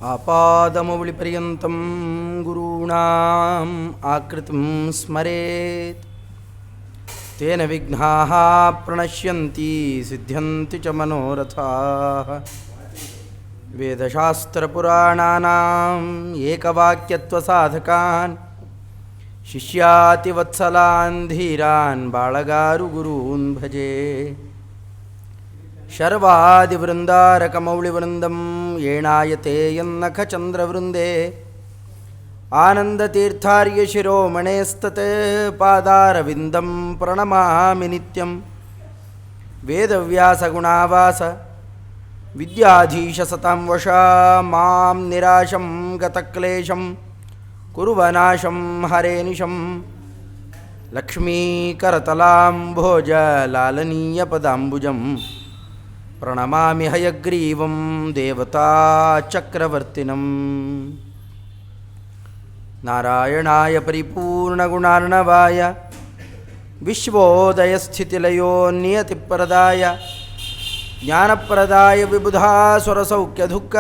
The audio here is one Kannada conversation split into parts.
ಆಪಾದಮೌಳಿಪರ್ಯಂతం ಗುರುಣಾಂ ಆಕೃತಿಂ ಸ್ಮರೇತ್ ತೇನ ವಿಘ್ನಾಃ ಪ್ರಣಶ್ಯಂತಿ ಸಿದ್ಧ್ಯಂತಿ ಚ ಮನೋರಥಾಃ. ವೇದಶಾಸ್ತ್ರಪುರಾಣಾನಾಂ ಏಕವಾಕ್ಯತ್ವಸಾಧಕಾನ್ ಶಿಷ್ಯಾತಿವತ್ಸಲಾನ್ ಧೀರಾನ್ ಬಾಳಗಾರು ಗುರೂನ್ ಭಜೆ. ಶರ್ವಾದಿವೃಂದಾರಕಮೌಳಿವೃಂದಂ ಏಣಾಯತೆ ಯನ್ನಖಚಂದ್ರವೃಂದೇ ಆನಂದತೀರ್ಥಾರ್ಯಶಿರೋಮಣೇಸ್ತತ್ ಪಾದಾರವಿಂದಂ ಪ್ರಣಮಾಮಿ ನಿತ್ಯಂ. ವೇದವ್ಯಾಸಗುಣಾವಾಸ ವಿದ್ಯಾಧೀಶ ಸತಾಂ ವಶ ಮಾಂ ನಿರಾಶಂ ಗತಕ್ಲೇಶಂ ಕುರುವನಾಶಂ ಹರೇನಿಶಂ. ಲಕ್ಷ್ಮೀಕರತಲಾಂಭೋಜ ಲಾಲನೀಯಪದಾಂಬುಜಂ ಪ್ರಣಮಾಮಿ ಹಯಗ್ರೀವಂ ದೇವತಾಚಕ್ರವರ್ತಿನಂ. ನಾರಾಯಣಾಯ ಪರಿಪೂರ್ಣಗುಣಾರ್ಣವಾಯ ವಿಶ್ವೋದಯಸ್ಥಿತಿಲಯೋ ನಿಯತಿಪ್ರದಾಯ ಜ್ಞಾನಪ್ರದಾಯ ವಿಬುಧಾಸುರಸೌಖ್ಯದುಃಖ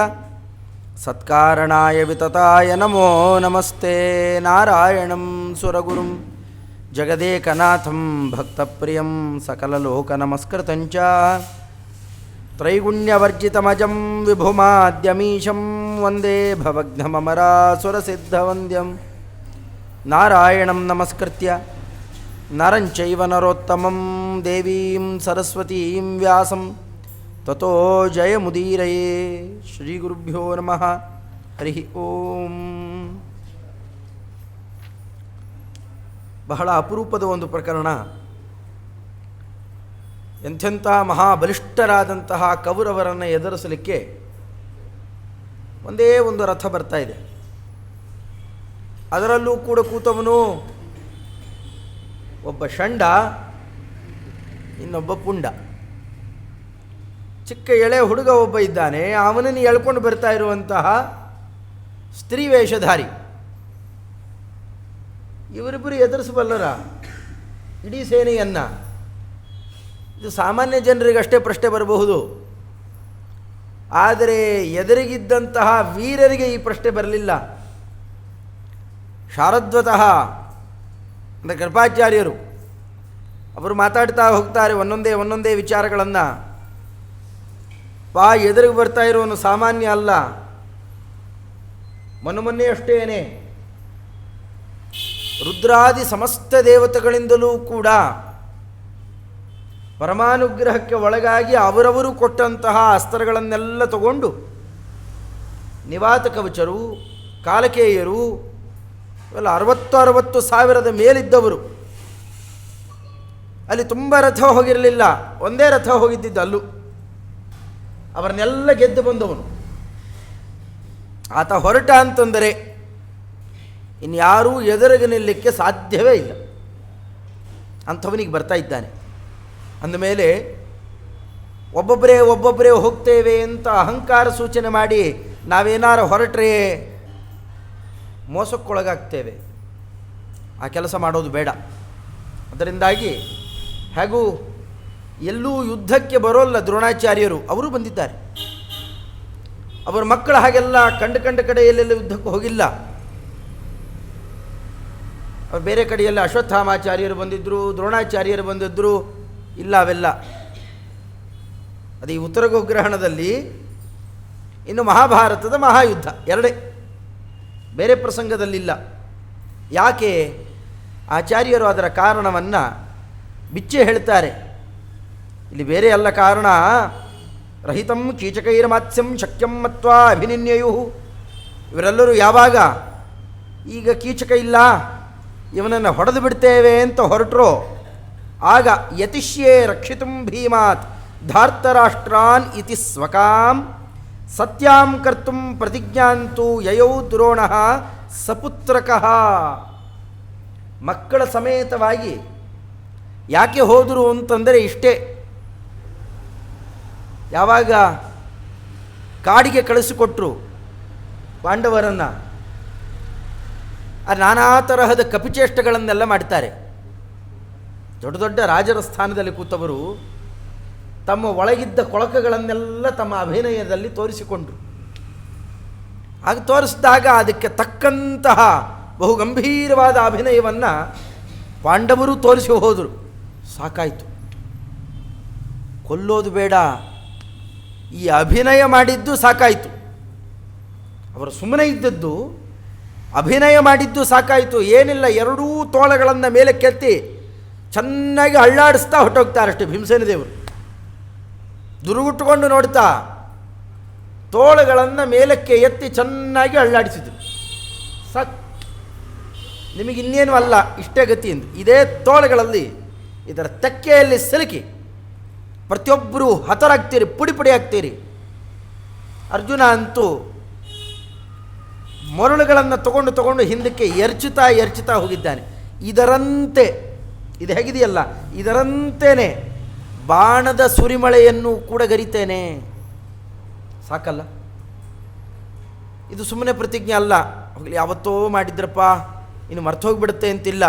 ಸತ್ಕಾರಣಾಯ ವಿತತಾಯ ನಮೋ ನಮಸ್ತೆ. ನಾರಾಯಣಂ ಸುರಗುರುಂ ಜಗದೇಕನಾಥಂ ಭಕ್ತಪ್ರಿಯಂ ಸಕಲಲೋಕನಮಸ್ಕೃತಂಚ ತ್ರೈಗುಣ್ಯವರ್ಜಿತಮಜಂ ವಿಭುಮಾದ್ಯಮೀಶಂ ವಂದೇ ಭವಘ್ನಮರಾಸುರಸಿದ್ಧವಂದ್ಯಂ. ನಾರಾಯಣಂ ನಮಸ್ಕೃತ್ಯ ನರಂಚೈವ ನರೋತ್ತಮಂ ದೇವೀಂ ಸರಸ್ವತೀಂ ವ್ಯಾಸಂ ತತೋ ಜಯಮುದೀರಯೇ. ಶ್ರೀಗುರುಭ್ಯೋ ನಮಃ. ಹರಿ ಓಂ. ಬಹಳ ಅಪರೂಪದ ಒಂದು ಪ್ರಕರಣ. ಎಂಥೆಂಥ ಮಹಾಬಲಿಷ್ಠರಾದಂತಹ ಕೌರವರನ್ನು ಎದುರಿಸಲಿಕ್ಕೆ ಒಂದೇ ಒಂದು ರಥ ಬರ್ತಾ ಇದೆ. ಅದರಲ್ಲೂ ಕೂಡ ಕೂತವನು ಒಬ್ಬ ಷಂಡ, ಇನ್ನೊಬ್ಬ ಪುಂಡ. ಚಿಕ್ಕ ಎಳೆ ಹುಡುಗ ಒಬ್ಬ ಇದ್ದಾನೆ, ಅವನನ್ನು ಎಳ್ಕೊಂಡು ಬರ್ತಾ ಇರುವಂತಹ ಸ್ತ್ರೀ ವೇಷಧಾರಿ. ಇವರಿಬ್ಬರು ಎದುರಿಸಬಲ್ಲರ ಇಡೀ ಸೇನೆಯನ್ನು? ಇದು ಸಾಮಾನ್ಯ ಜನರಿಗಷ್ಟೇ ಪ್ರಶ್ನೆ ಬರಬಹುದು, ಆದರೆ ಎದುರಿಗಿದ್ದಂತಹ ವೀರರಿಗೆ ಈ ಪ್ರಶ್ನೆ ಬರಲಿಲ್ಲ. ಶಾರದ್ವತಃ ಅಂದರೆ ಕೃಪಾಚಾರ್ಯರು ಅವರು ಮಾತಾಡ್ತಾ ಹೋಗ್ತಾರೆ ಒಂದೊಂದೇ ವಿಚಾರಗಳನ್ನು. ಎದುರಿಗೆ ಬರ್ತಾ ಇರೋನು ಸಾಮಾನ್ಯ ಅಲ್ಲ. ಮೊನ್ನೆ ಅಷ್ಟೇನೆ ರುದ್ರಾದಿ ಸಮಸ್ತ ದೇವತೆಗಳಿಂದಲೂ ಕೂಡ ಪರಮಾನುಗ್ರಹಕ್ಕೆ ಒಳಗಾಗಿ ಅವರವರು ಕೊಟ್ಟಂತಹ ಅಸ್ತ್ರಗಳನ್ನೆಲ್ಲ ತಗೊಂಡು ನಿವಾತ ಕವಚರು, ಕಾಲಕೇಯರು ಇವೆಲ್ಲ 60 ಸಾವಿರದ ಮೇಲಿದ್ದವರು. ಅಲ್ಲಿ ತುಂಬ ರಥ ಹೋಗಿರಲಿಲ್ಲ, ಒಂದೇ ರಥ ಹೋಗಿದ್ದಿದ್ದು ಅಲ್ಲೂ. ಅವರನ್ನೆಲ್ಲ ಗೆದ್ದು ಬಂದವನು ಆತ. ಹೊರಟ ಅಂತಂದರೆ ಇನ್ಯಾರೂ ಎದುರಿಗೆ ನಿಲ್ಲಕ್ಕೆ ಸಾಧ್ಯವೇ ಇಲ್ಲ. ಅಂಥವನಿಗೆ ಬರ್ತಾ ಇದ್ದಾನೆ. ಅಂದಮೇಲೆ ಒಬ್ಬೊಬ್ಬರೇ ಹೋಗ್ತೇವೆ ಅಂತ ಅಹಂಕಾರ ಸೂಚನೆ ಮಾಡಿ ನಾವೇನಾರು ಹೊರಟ್ರೆ ಮೋಸಕ್ಕೊಳಗಾಗ್ತೇವೆ. ಆ ಕೆಲಸ ಮಾಡೋದು ಬೇಡ. ಅದರಿಂದಾಗಿ ಹಾಗೂ ಎಲ್ಲೂ ಯುದ್ಧಕ್ಕೆ ಬರೋಲ್ಲ ದ್ರೋಣಾಚಾರ್ಯರು, ಅವರು ಬಂದಿದ್ದಾರೆ. ಅವರ ಮಕ್ಕಳು ಹಾಗೆಲ್ಲ ಕಂಡ ಕಡೆಯಲ್ಲೆಲ್ಲ ಯುದ್ಧಕ್ಕೆ ಹೋಗಿಲ್ಲ. ಅವರು ಬೇರೆ ಕಡೆಯಲ್ಲಿ ಅಶ್ವತ್ಥಾಮಾಚಾರ್ಯರು ಬಂದಿದ್ದರು, ದ್ರೋಣಾಚಾರ್ಯರು ಬಂದಿದ್ದರು. ಇಲ್ಲ, ಅವೆಲ್ಲ ಅದು ಈ ಉತ್ತರ ಗೋಗ್ರಹಣದಲ್ಲಿ. ಇನ್ನು ಮಹಾಭಾರತದ ಮಹಾಯುದ್ಧ ಎರಡೇ, ಬೇರೆ ಪ್ರಸಂಗದಲ್ಲಿಲ್ಲ. ಯಾಕೆ? ಆಚಾರ್ಯರು ಅದರ ಕಾರಣವನ್ನು ಬಿಚ್ಚಿ ಹೇಳ್ತಾರೆ. ಇಲ್ಲಿ ಬೇರೆ ಅಲ್ಲ ಕಾರಣ. ರಹಿತಂ ಕೀಚಕೈರ್ಮಾತ್ಸ್ಯಂ ಶಕ್ಯಂ ಮತ್ವಾ ಅಭಿನಿನ್ಯಯು. ಇವರೆಲ್ಲರೂ ಯಾವಾಗ ಈಗ ಕೀಚಕ ಇಲ್ಲ, ಇವನನ್ನು ಹೊಡೆದು ಬಿಡ್ತೇವೆ ಅಂತ ಹೊರಟರೋ ಆಗ ಯತಿಷ್ಯೇ ರಕ್ಷಿತುಂ ಭೀಮಾತ್ ಧಾರ್ತರಾಷ್ಟ್ರಾನ್ ಇತಿ ಸ್ವಕಾಂ ಸತ್ಯಾಂ ಕರ್ತುಂ ಪ್ರತಿಜ್ಞಾಂತು ಯಯೌ ದ್ರೋಣಃ ಸಪುತ್ರಕಃ. ಮಕ್ಕಳ ಸಮೇತವಾಗಿ ಯಾಕೆ ಹೋದರು ಅಂತಂದರೆ ಇಷ್ಟೇ. ಯಾವಾಗ ಕಾಡಿಗೆ ಕಳಿಸಿಕೊಟ್ರು ಪಾಂಡವರನ್ನು, ನಾನಾ ತರಹದ ಕಪಿಚೇಷ್ಟೆಗಳನ್ನೆಲ್ಲ ಮಾಡ್ತಾರೆ. ದೊಡ್ಡ ದೊಡ್ಡ ರಾಜರ ಸ್ಥಾನದಲ್ಲಿ ಕೂತವರು ತಮ್ಮ ಒಳಗಿದ್ದ ಕೊಳಕಗಳನ್ನೆಲ್ಲ ತಮ್ಮ ಅಭಿನಯದಲ್ಲಿ ತೋರಿಸಿಕೊಂಡರು. ಹಾಗೆ ತೋರಿಸಿದಾಗ ಅದಕ್ಕೆ ತಕ್ಕಂತಹ ಬಹು ಗಂಭೀರವಾದ ಅಭಿನಯವನ್ನು ಪಾಂಡವರು ತೋರಿಸಿ ಹೋದರು. ಸಾಕಾಯಿತು, ಕೊಲ್ಲೋದು ಬೇಡ, ಈ ಅಭಿನಯ ಮಾಡಿದ್ದು ಸಾಕಾಯಿತು. ಅವರು ಸುಮ್ಮನೆ ಇದ್ದದ್ದು, ಅಭಿನಯ ಮಾಡಿದ್ದು ಸಾಕಾಯಿತು. ಏನಿಲ್ಲ, ಎರಡೂ ತೋಳಗಳನ್ನು ಮೇಲೆ ಕೆತ್ತಿ ಚೆನ್ನಾಗಿ ಅಳ್ಳಾಡಿಸ್ತಾ ಹೊರಟೋಗ್ತಾರಷ್ಟೇ ಭೀಮಸೇನ ದೇವರು. ದುರುಗುಟ್ಟುಕೊಂಡು ನೋಡ್ತಾ ತೋಳುಗಳನ್ನು ಮೇಲಕ್ಕೆ ಎತ್ತಿ ಚೆನ್ನಾಗಿ ಅಳ್ಳಾಡಿಸಿದರು. ಸಾಕು, ನಿಮಗಿನ್ನೇನು ಅಲ್ಲ, ಇಷ್ಟೇ ಗತಿ ಎಂದು. ಇದೇ ತೋಳುಗಳಲ್ಲಿ ಇದರ ತೆಕ್ಕೆಯಲ್ಲಿ ಸಿಲುಕಿ ಪ್ರತಿಯೊಬ್ಬರೂ ಹತರಾಗ್ತೀರಿ, ಪುಡಿ ಪುಡಿ ಆಗ್ತೀರಿ. ಅರ್ಜುನ ಅಂತೂ ಮರಳುಗಳನ್ನು ತಗೊಂಡು ಹಿಂದಕ್ಕೆ ಎರಚುತ್ತಾ ಹೋಗಿದ್ದಾನೆ. ಇದರಂತೆ, ಇದು ಹೇಗಿದೆಯಲ್ಲ, ಇದರಂತೆಯೇ ಬಾಣದ ಸುರಿಮಳೆಯನ್ನು ಕೂಡ ಗರಿತೇನೆ. ಸಾಕಲ್ಲ, ಇದು ಸುಮ್ಮನೆ ಪ್ರತಿಜ್ಞೆ ಅಲ್ಲ. ಹೋಗಲಿ, ಯಾವತ್ತೋ ಮಾಡಿದ್ರಪ್ಪ, ಇನ್ನು ಮರ್ತೋಗ್ಬಿಡುತ್ತೆ ಅಂತಿಲ್ಲ.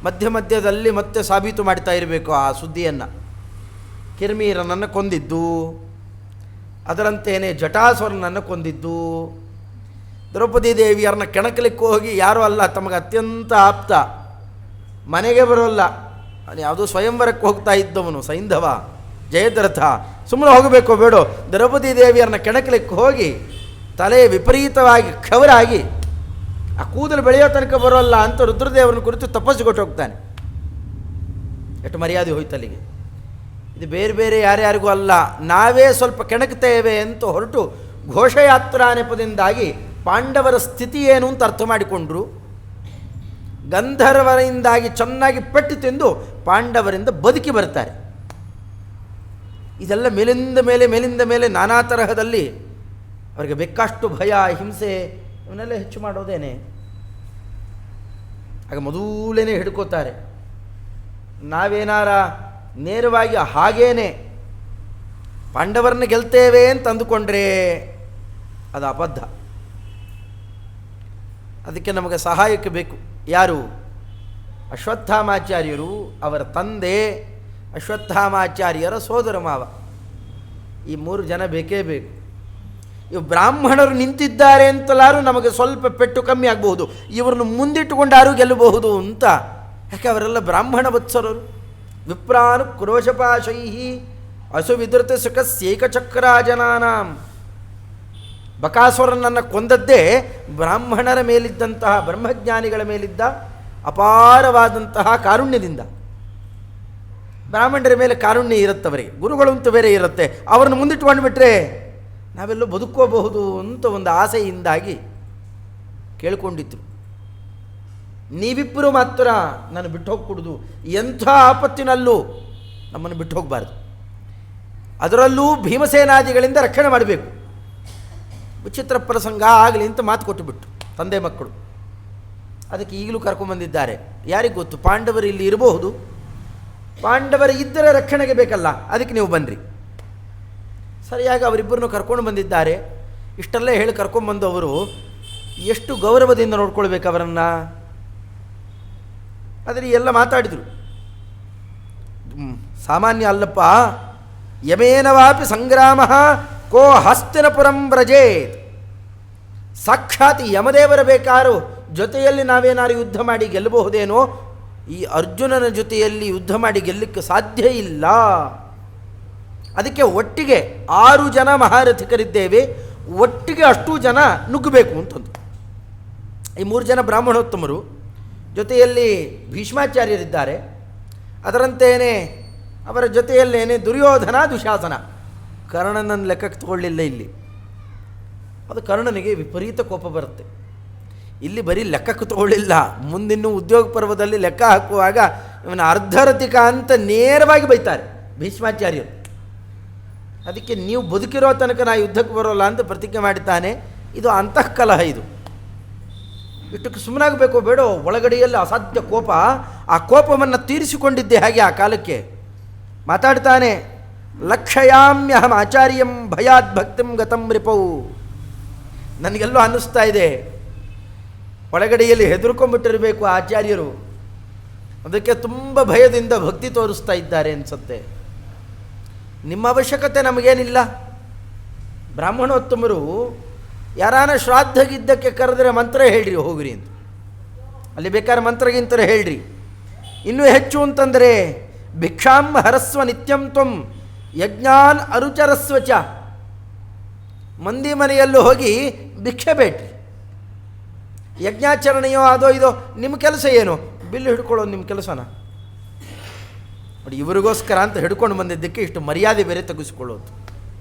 ಮಧ್ಯದಲ್ಲಿ ಮತ್ತೆ ಸಾಬೀತು ಮಾಡ್ತಾ ಇರಬೇಕು ಆ ಸುದ್ದಿಯನ್ನು. ಕಿರ್ಮೀರನನ್ನು ಕೊಂದಿದ್ದು, ಅದರಂತೆಯೇ ಜಟಾಸುರನನ್ನು ಕೊಂದಿದ್ದು, ದ್ರೌಪದಿ ದೇವಿಯರನ್ನ ಕೆಣಕಲಿಕ್ಕೆ ಹೋಗಿ ಯಾರೂ ಅಲ್ಲ, ತಮಗೆ ಅತ್ಯಂತ ಆಪ್ತ, ಮನೆಗೆ ಬರೋಲ್ಲ, ಯಾವುದೋ ಸ್ವಯಂವರಕ್ಕೆ ಹೋಗ್ತಾ ಇದ್ದವನು ಸೈಂಧವ ಜಯದ್ರಥ, ಸುಮ್ಮನೆ ಹೋಗಬೇಕೋ ಬೇಡೋ, ದ್ರೌಪದಿ ದೇವಿಯರನ್ನ ಕೆಣಕಲಿಕ್ಕೆ ಹೋಗಿ ತಲೆ ವಿಪರೀತವಾಗಿ ಕ್ಷವರಾಗಿ ಆ ಕೂದಲು ಬೆಳೆಯೋ ತನಕ ಬರೋಲ್ಲ ಅಂತ ರುದ್ರದೇವರನ್ನ ಕುರಿತು ತಪಸ್ಸು ಕೊಟ್ಟು ಹೋಗ್ತಾನೆ. ಎಷ್ಟು ಮರ್ಯಾದೆ ಹೋಯ್ತಲ್ಲಿಗೆ. ಇದು ಬೇರೆ ಬೇರೆ ಯಾರ್ಯಾರಿಗೂ ಅಲ್ಲ, ನಾವೇ ಸ್ವಲ್ಪ ಕೆಣಕ್ತೇವೆ ಅಂತ ಹೊರಟು ಘೋಷಯಾತ್ರಾ ನೆಪದಿಂದಾಗಿ ಪಾಂಡವರ ಸ್ಥಿತಿ ಏನು ಅಂತ ಅರ್ಥ ಮಾಡಿಕೊಂಡ್ರು. ಗಂಧರ್ವರಿಂದಾಗಿ ಚೆನ್ನಾಗಿ ಪೆಟ್ಟು ತಿಂದು ಪಾಂಡವರಿಂದ ಬದುಕಿ ಬರ್ತಾರೆ. ಇದೆಲ್ಲ ಮೇಲಿಂದ ಮೇಲೆ ನಾನಾ ತರಹದಲ್ಲಿ ಅವರಿಗೆ ಬೇಕಾಷ್ಟು ಭಯ, ಹಿಂಸೆ ಇವನ್ನೆಲ್ಲ ಹೆಚ್ಚು ಮಾಡೋದೇನೆ. ಆಗ ಮೊದಲೇನೆ ಹಿಡ್ಕೋತಾರೆ. ನಾವೇನಾರ ನೇರವಾಗಿ ಹಾಗೇನೆ ಪಾಂಡವರನ್ನ ಗೆಲ್ತೇವೆ ಅಂತ ಅಂದುಕೊಂಡ್ರೆ ಅದು ಅಬದ್ಧ. ಅದಕ್ಕೆ ನಮಗೆ ಸಹಾಯಕ್ಕೆ ಬೇಕು. ಯಾರು? ಅಶ್ವತ್ಥಾಮಾಚಾರ್ಯರು, ಅವರ ತಂದೆ, ಅಶ್ವತ್ಥಾಮಾಚಾರ್ಯರ ಸೋದರ ಮಾವ, ಈ 3 ಜನ ಬೇಕೇ ಬೇಕು. ಇವು ಬ್ರಾಹ್ಮಣರು ನಿಂತಿದ್ದಾರೆ ಅಂತಲಾರು ನಮಗೆ ಸ್ವಲ್ಪ ಪೆಟ್ಟು ಕಮ್ಮಿ ಆಗಬಹುದು, ಇವರನ್ನು ಮುಂದಿಟ್ಟುಕೊಂಡಾರು ಗೆಲ್ಲಬಹುದು ಅಂತ. ಯಾಕೆ ಅವರೆಲ್ಲ ಬ್ರಾಹ್ಮಣ ವತ್ಸರರು. ವಿಪ್ರಾನು ಕ್ರೋಶಪಾಶೈ ಅಸುವಿದೃತ ಸುಖಸ್ಯೇಕಚಕ್ರಾಜನಾನಾಂ. ಬಕಾಸುರನನ್ನು ಕೊಂದದ್ದೇ ಬ್ರಾಹ್ಮಣರ ಮೇಲಿದ್ದಂತಹ, ಬ್ರಹ್ಮಜ್ಞಾನಿಗಳ ಮೇಲಿದ್ದ ಅಪಾರವಾದಂತಹ ಕಾರುಣ್ಯದಿಂದ. ಬ್ರಾಹ್ಮಣರ ಮೇಲೆ ಕಾರುಣ್ಯ ಇರುತ್ತವರಿಗೆ, ಗುರುಗಳು ಅಂತ ಬೇರೆ ಇರುತ್ತೆ. ಅವರನ್ನು ಮುಂದಿಟ್ಕೊಂಡು ಬಿಟ್ಟರೆ ನಾವೆಲ್ಲೋ ಬದುಕೋಬಹುದು ಅಂತ ಒಂದು ಆಸೆಯಿಂದಾಗಿ ಕೇಳಿಕೊಂಡಿದ್ರು. ನೀವಿಬ್ಬರು ಮಾತ್ರ ನಾನು ಬಿಟ್ಟು ಹೋಗ್ಕೊಡುದು, ಎಂಥ ಆಪತ್ತಿನಲ್ಲೂ ನಮ್ಮನ್ನು ಬಿಟ್ಟು ಹೋಗಬಾರ್ದು, ಅದರಲ್ಲೂ ಭೀಮಸೇನಾದಿಗಳಿಂದ ರಕ್ಷಣೆ ಮಾಡಬೇಕು. ವಿಚಿತ್ರ ಪ್ರಸಂಗ ಆಗಲಿ ಅಂತ ಮಾತು ಕೊಟ್ಟುಬಿಟ್ಟು ತಂದೆ ಮಕ್ಕಳು. ಅದಕ್ಕೆ ಈಗಲೂ ಕರ್ಕೊಂಬಂದಿದ್ದಾರೆ. ಯಾರಿಗೆ ಗೊತ್ತು, ಪಾಂಡವರು ಇಲ್ಲಿ ಇರಬಹುದು, ಪಾಂಡವರು ಇದ್ದರೆ ರಕ್ಷಣೆಗೆ ಬೇಕಲ್ಲ, ಅದಕ್ಕೆ ನೀವು ಬನ್ನಿರಿ. ಸರಿಯಾಗಿ ಅವರಿಬ್ಬರನ್ನು ಕರ್ಕೊಂಡು ಬಂದಿದ್ದಾರೆ. ಇಷ್ಟೆಲ್ಲ ಹೇಳಿ ಕರ್ಕೊಂಡ್ಬಂದವರು ಎಷ್ಟು ಗೌರವದಿಂದ ನೋಡ್ಕೊಳ್ಬೇಕು ಅವರನ್ನು. ಆದರೆ ಎಲ್ಲ ಮಾತಾಡಿದರು. ಸಾಮಾನ್ಯ ಅಲ್ಲಪ್ಪ. ಯಮೇನವಾಪಿ ಸಂಗ್ರಾಮ ಕೋ ಹಸ್ತಿನಪುರಂ ವ್ರಜೇತ್. ಸಾಕ್ಷಾತ್ ಯಮದೇವರ ಬೇಕಾರು ಜೊತೆಯಲ್ಲಿ ನಾವೇನಾರು ಯುದ್ಧ ಮಾಡಿ ಗೆಲ್ಲಬಹುದೇನೋ, ಈ ಅರ್ಜುನನ ಜೊತೆಯಲ್ಲಿ ಯುದ್ಧ ಮಾಡಿ ಗೆಲ್ಲಕ್ಕೆ ಸಾಧ್ಯ ಇಲ್ಲ. ಅದಕ್ಕೆ ಒಟ್ಟಿಗೆ 6 ಜನ ಮಹಾರಥಿಕರಿದ್ದೇವೆ, ಒಟ್ಟಿಗೆ ಅಷ್ಟೂ ಜನ ನುಗ್ಗಬೇಕು ಅಂತಂದು. ಈ 3 ಜನ ಬ್ರಾಹ್ಮಣೋತ್ತಮರು, ಜೊತೆಯಲ್ಲಿ ಭೀಷ್ಮಾಚಾರ್ಯರಿದ್ದಾರೆ. ಅದರಂತೆಯೇ ಅವರ ಜೊತೆಯಲ್ಲೇನೆ ದುರ್ಯೋಧನ, ದುಶಾಸನ. ಕರ್ಣನನ್ನು ಲೆಕ್ಕಕ್ಕೆ ತಗೊಳ್ಳಿಲ್ಲ ಇಲ್ಲಿ. ಅದು ಕರ್ಣನಿಗೆ ವಿಪರೀತ ಕೋಪ ಬರುತ್ತೆ. ಇಲ್ಲಿ ಬರೀ ಲೆಕ್ಕಕ್ಕೆ ತಗೊಳ್ಳಿಲ್ಲ, ಮುಂದಿನ ಉದ್ಯೋಗ ಪರ್ವದಲ್ಲಿ ಲೆಕ್ಕ ಹಾಕುವಾಗ ಇವನ ಅರ್ಧರಥಿಕ ಅಂತ ನೇರವಾಗಿ ಬೈತಾರೆ ಭೀಷ್ಮಾಚಾರ್ಯರು. ಅದಕ್ಕೆ ನೀವು ಬದುಕಿರೋ ತನಕ ನಾ ಯುದ್ಧಕ್ಕೆ ಬರೋಲ್ಲ ಅಂತ ಪ್ರತಿಜ್ಞೆ ಮಾಡುತ್ತಾನೆ. ಇದು ಅಂತಃಕಲಹ. ಇದು ಇಷ್ಟಕ್ಕೆ ಸುಮ್ಮನಾಗಬೇಕೋ ಬೇಡೋ, ಒಳಗಡೆಯಲ್ಲಿ ಅಸಾಧ್ಯ ಕೋಪ. ಆ ಕೋಪವನ್ನು ತೀರಿಸಿಕೊಂಡಿದ್ದೆ ಹಾಗೆ ಆ ಕಾಲಕ್ಕೆ ಮಾತಾಡ್ತಾನೆ. ಲಕ್ಷಯಾಮ್ಯಹಂ ಆಚಾರ್ಯಂ ಭಯಾತ್ ಭಕ್ತಿಂ ಗತಂ ರಿಪೌ. ನನಗೆಲ್ಲೋ ಅನ್ನಿಸ್ತಾ ಇದೆ, ಒಳಗಡೆಯಲ್ಲಿ ಹೆದರ್ಕೊಂಡ್ಬಿಟ್ಟಿರಬೇಕು ಆಚಾರ್ಯರು, ಅದಕ್ಕೆ ತುಂಬ ಭಯದಿಂದ ಭಕ್ತಿ ತೋರಿಸ್ತಾ ಇದ್ದಾರೆ ಅನಿಸುತ್ತೆ. ನಿಮ್ಮ ಅವಶ್ಯಕತೆ ನಮಗೇನಿಲ್ಲ. ಬ್ರಾಹ್ಮಣೋತ್ತಮರು ಯಾರಾನ ಶ್ರಾದ್ದಗಿದ್ದಕ್ಕೆ ಕರೆದರೆ ಮಂತ್ರ ಹೇಳ್ರಿ ಹೋಗ್ರಿ ಅಂತ. ಅಲ್ಲಿ ಬೇಕಾದ್ರೆ ಮಂತ್ರಗಿಂತರ ಹೇಳ್ರಿ. ಇನ್ನೂ ಹೆಚ್ಚು ಅಂತಂದರೆ ಭಿಕ್ಷಾಂ ಹರಸ್ವ ನಿತ್ಯಂ ತ್ವಂ ಯಜ್ಞಾನ್ ಅರುಚರಸ್ವ ಚ. ಮಂದಿ ಮನೆಯಲ್ಲೂ ಹೋಗಿ ಭಿಕ್ಷೆ ಬೇಡ್ರಿ. ಯಜ್ಞಾಚರಣೆಯೋ ಅದೋ ಇದೋ ನಿಮ್ಮ ಕೆಲಸ ಏನು? ಬಿಲ್ಲು ಹಿಡ್ಕೊಳ್ಳೋದು ನಿಮ್ಮ ಕೆಲಸನ ನೋಡಿ. ಇವರಿಗೋಸ್ಕರ ಅಂತ ಹಿಡ್ಕೊಂಡು ಬಂದಿದ್ದಕ್ಕೆ ಇಷ್ಟು ಮರ್ಯಾದೆ ಬೇರೆ ತೆಗೆಸ್ಕೊಳ್ಳೋದು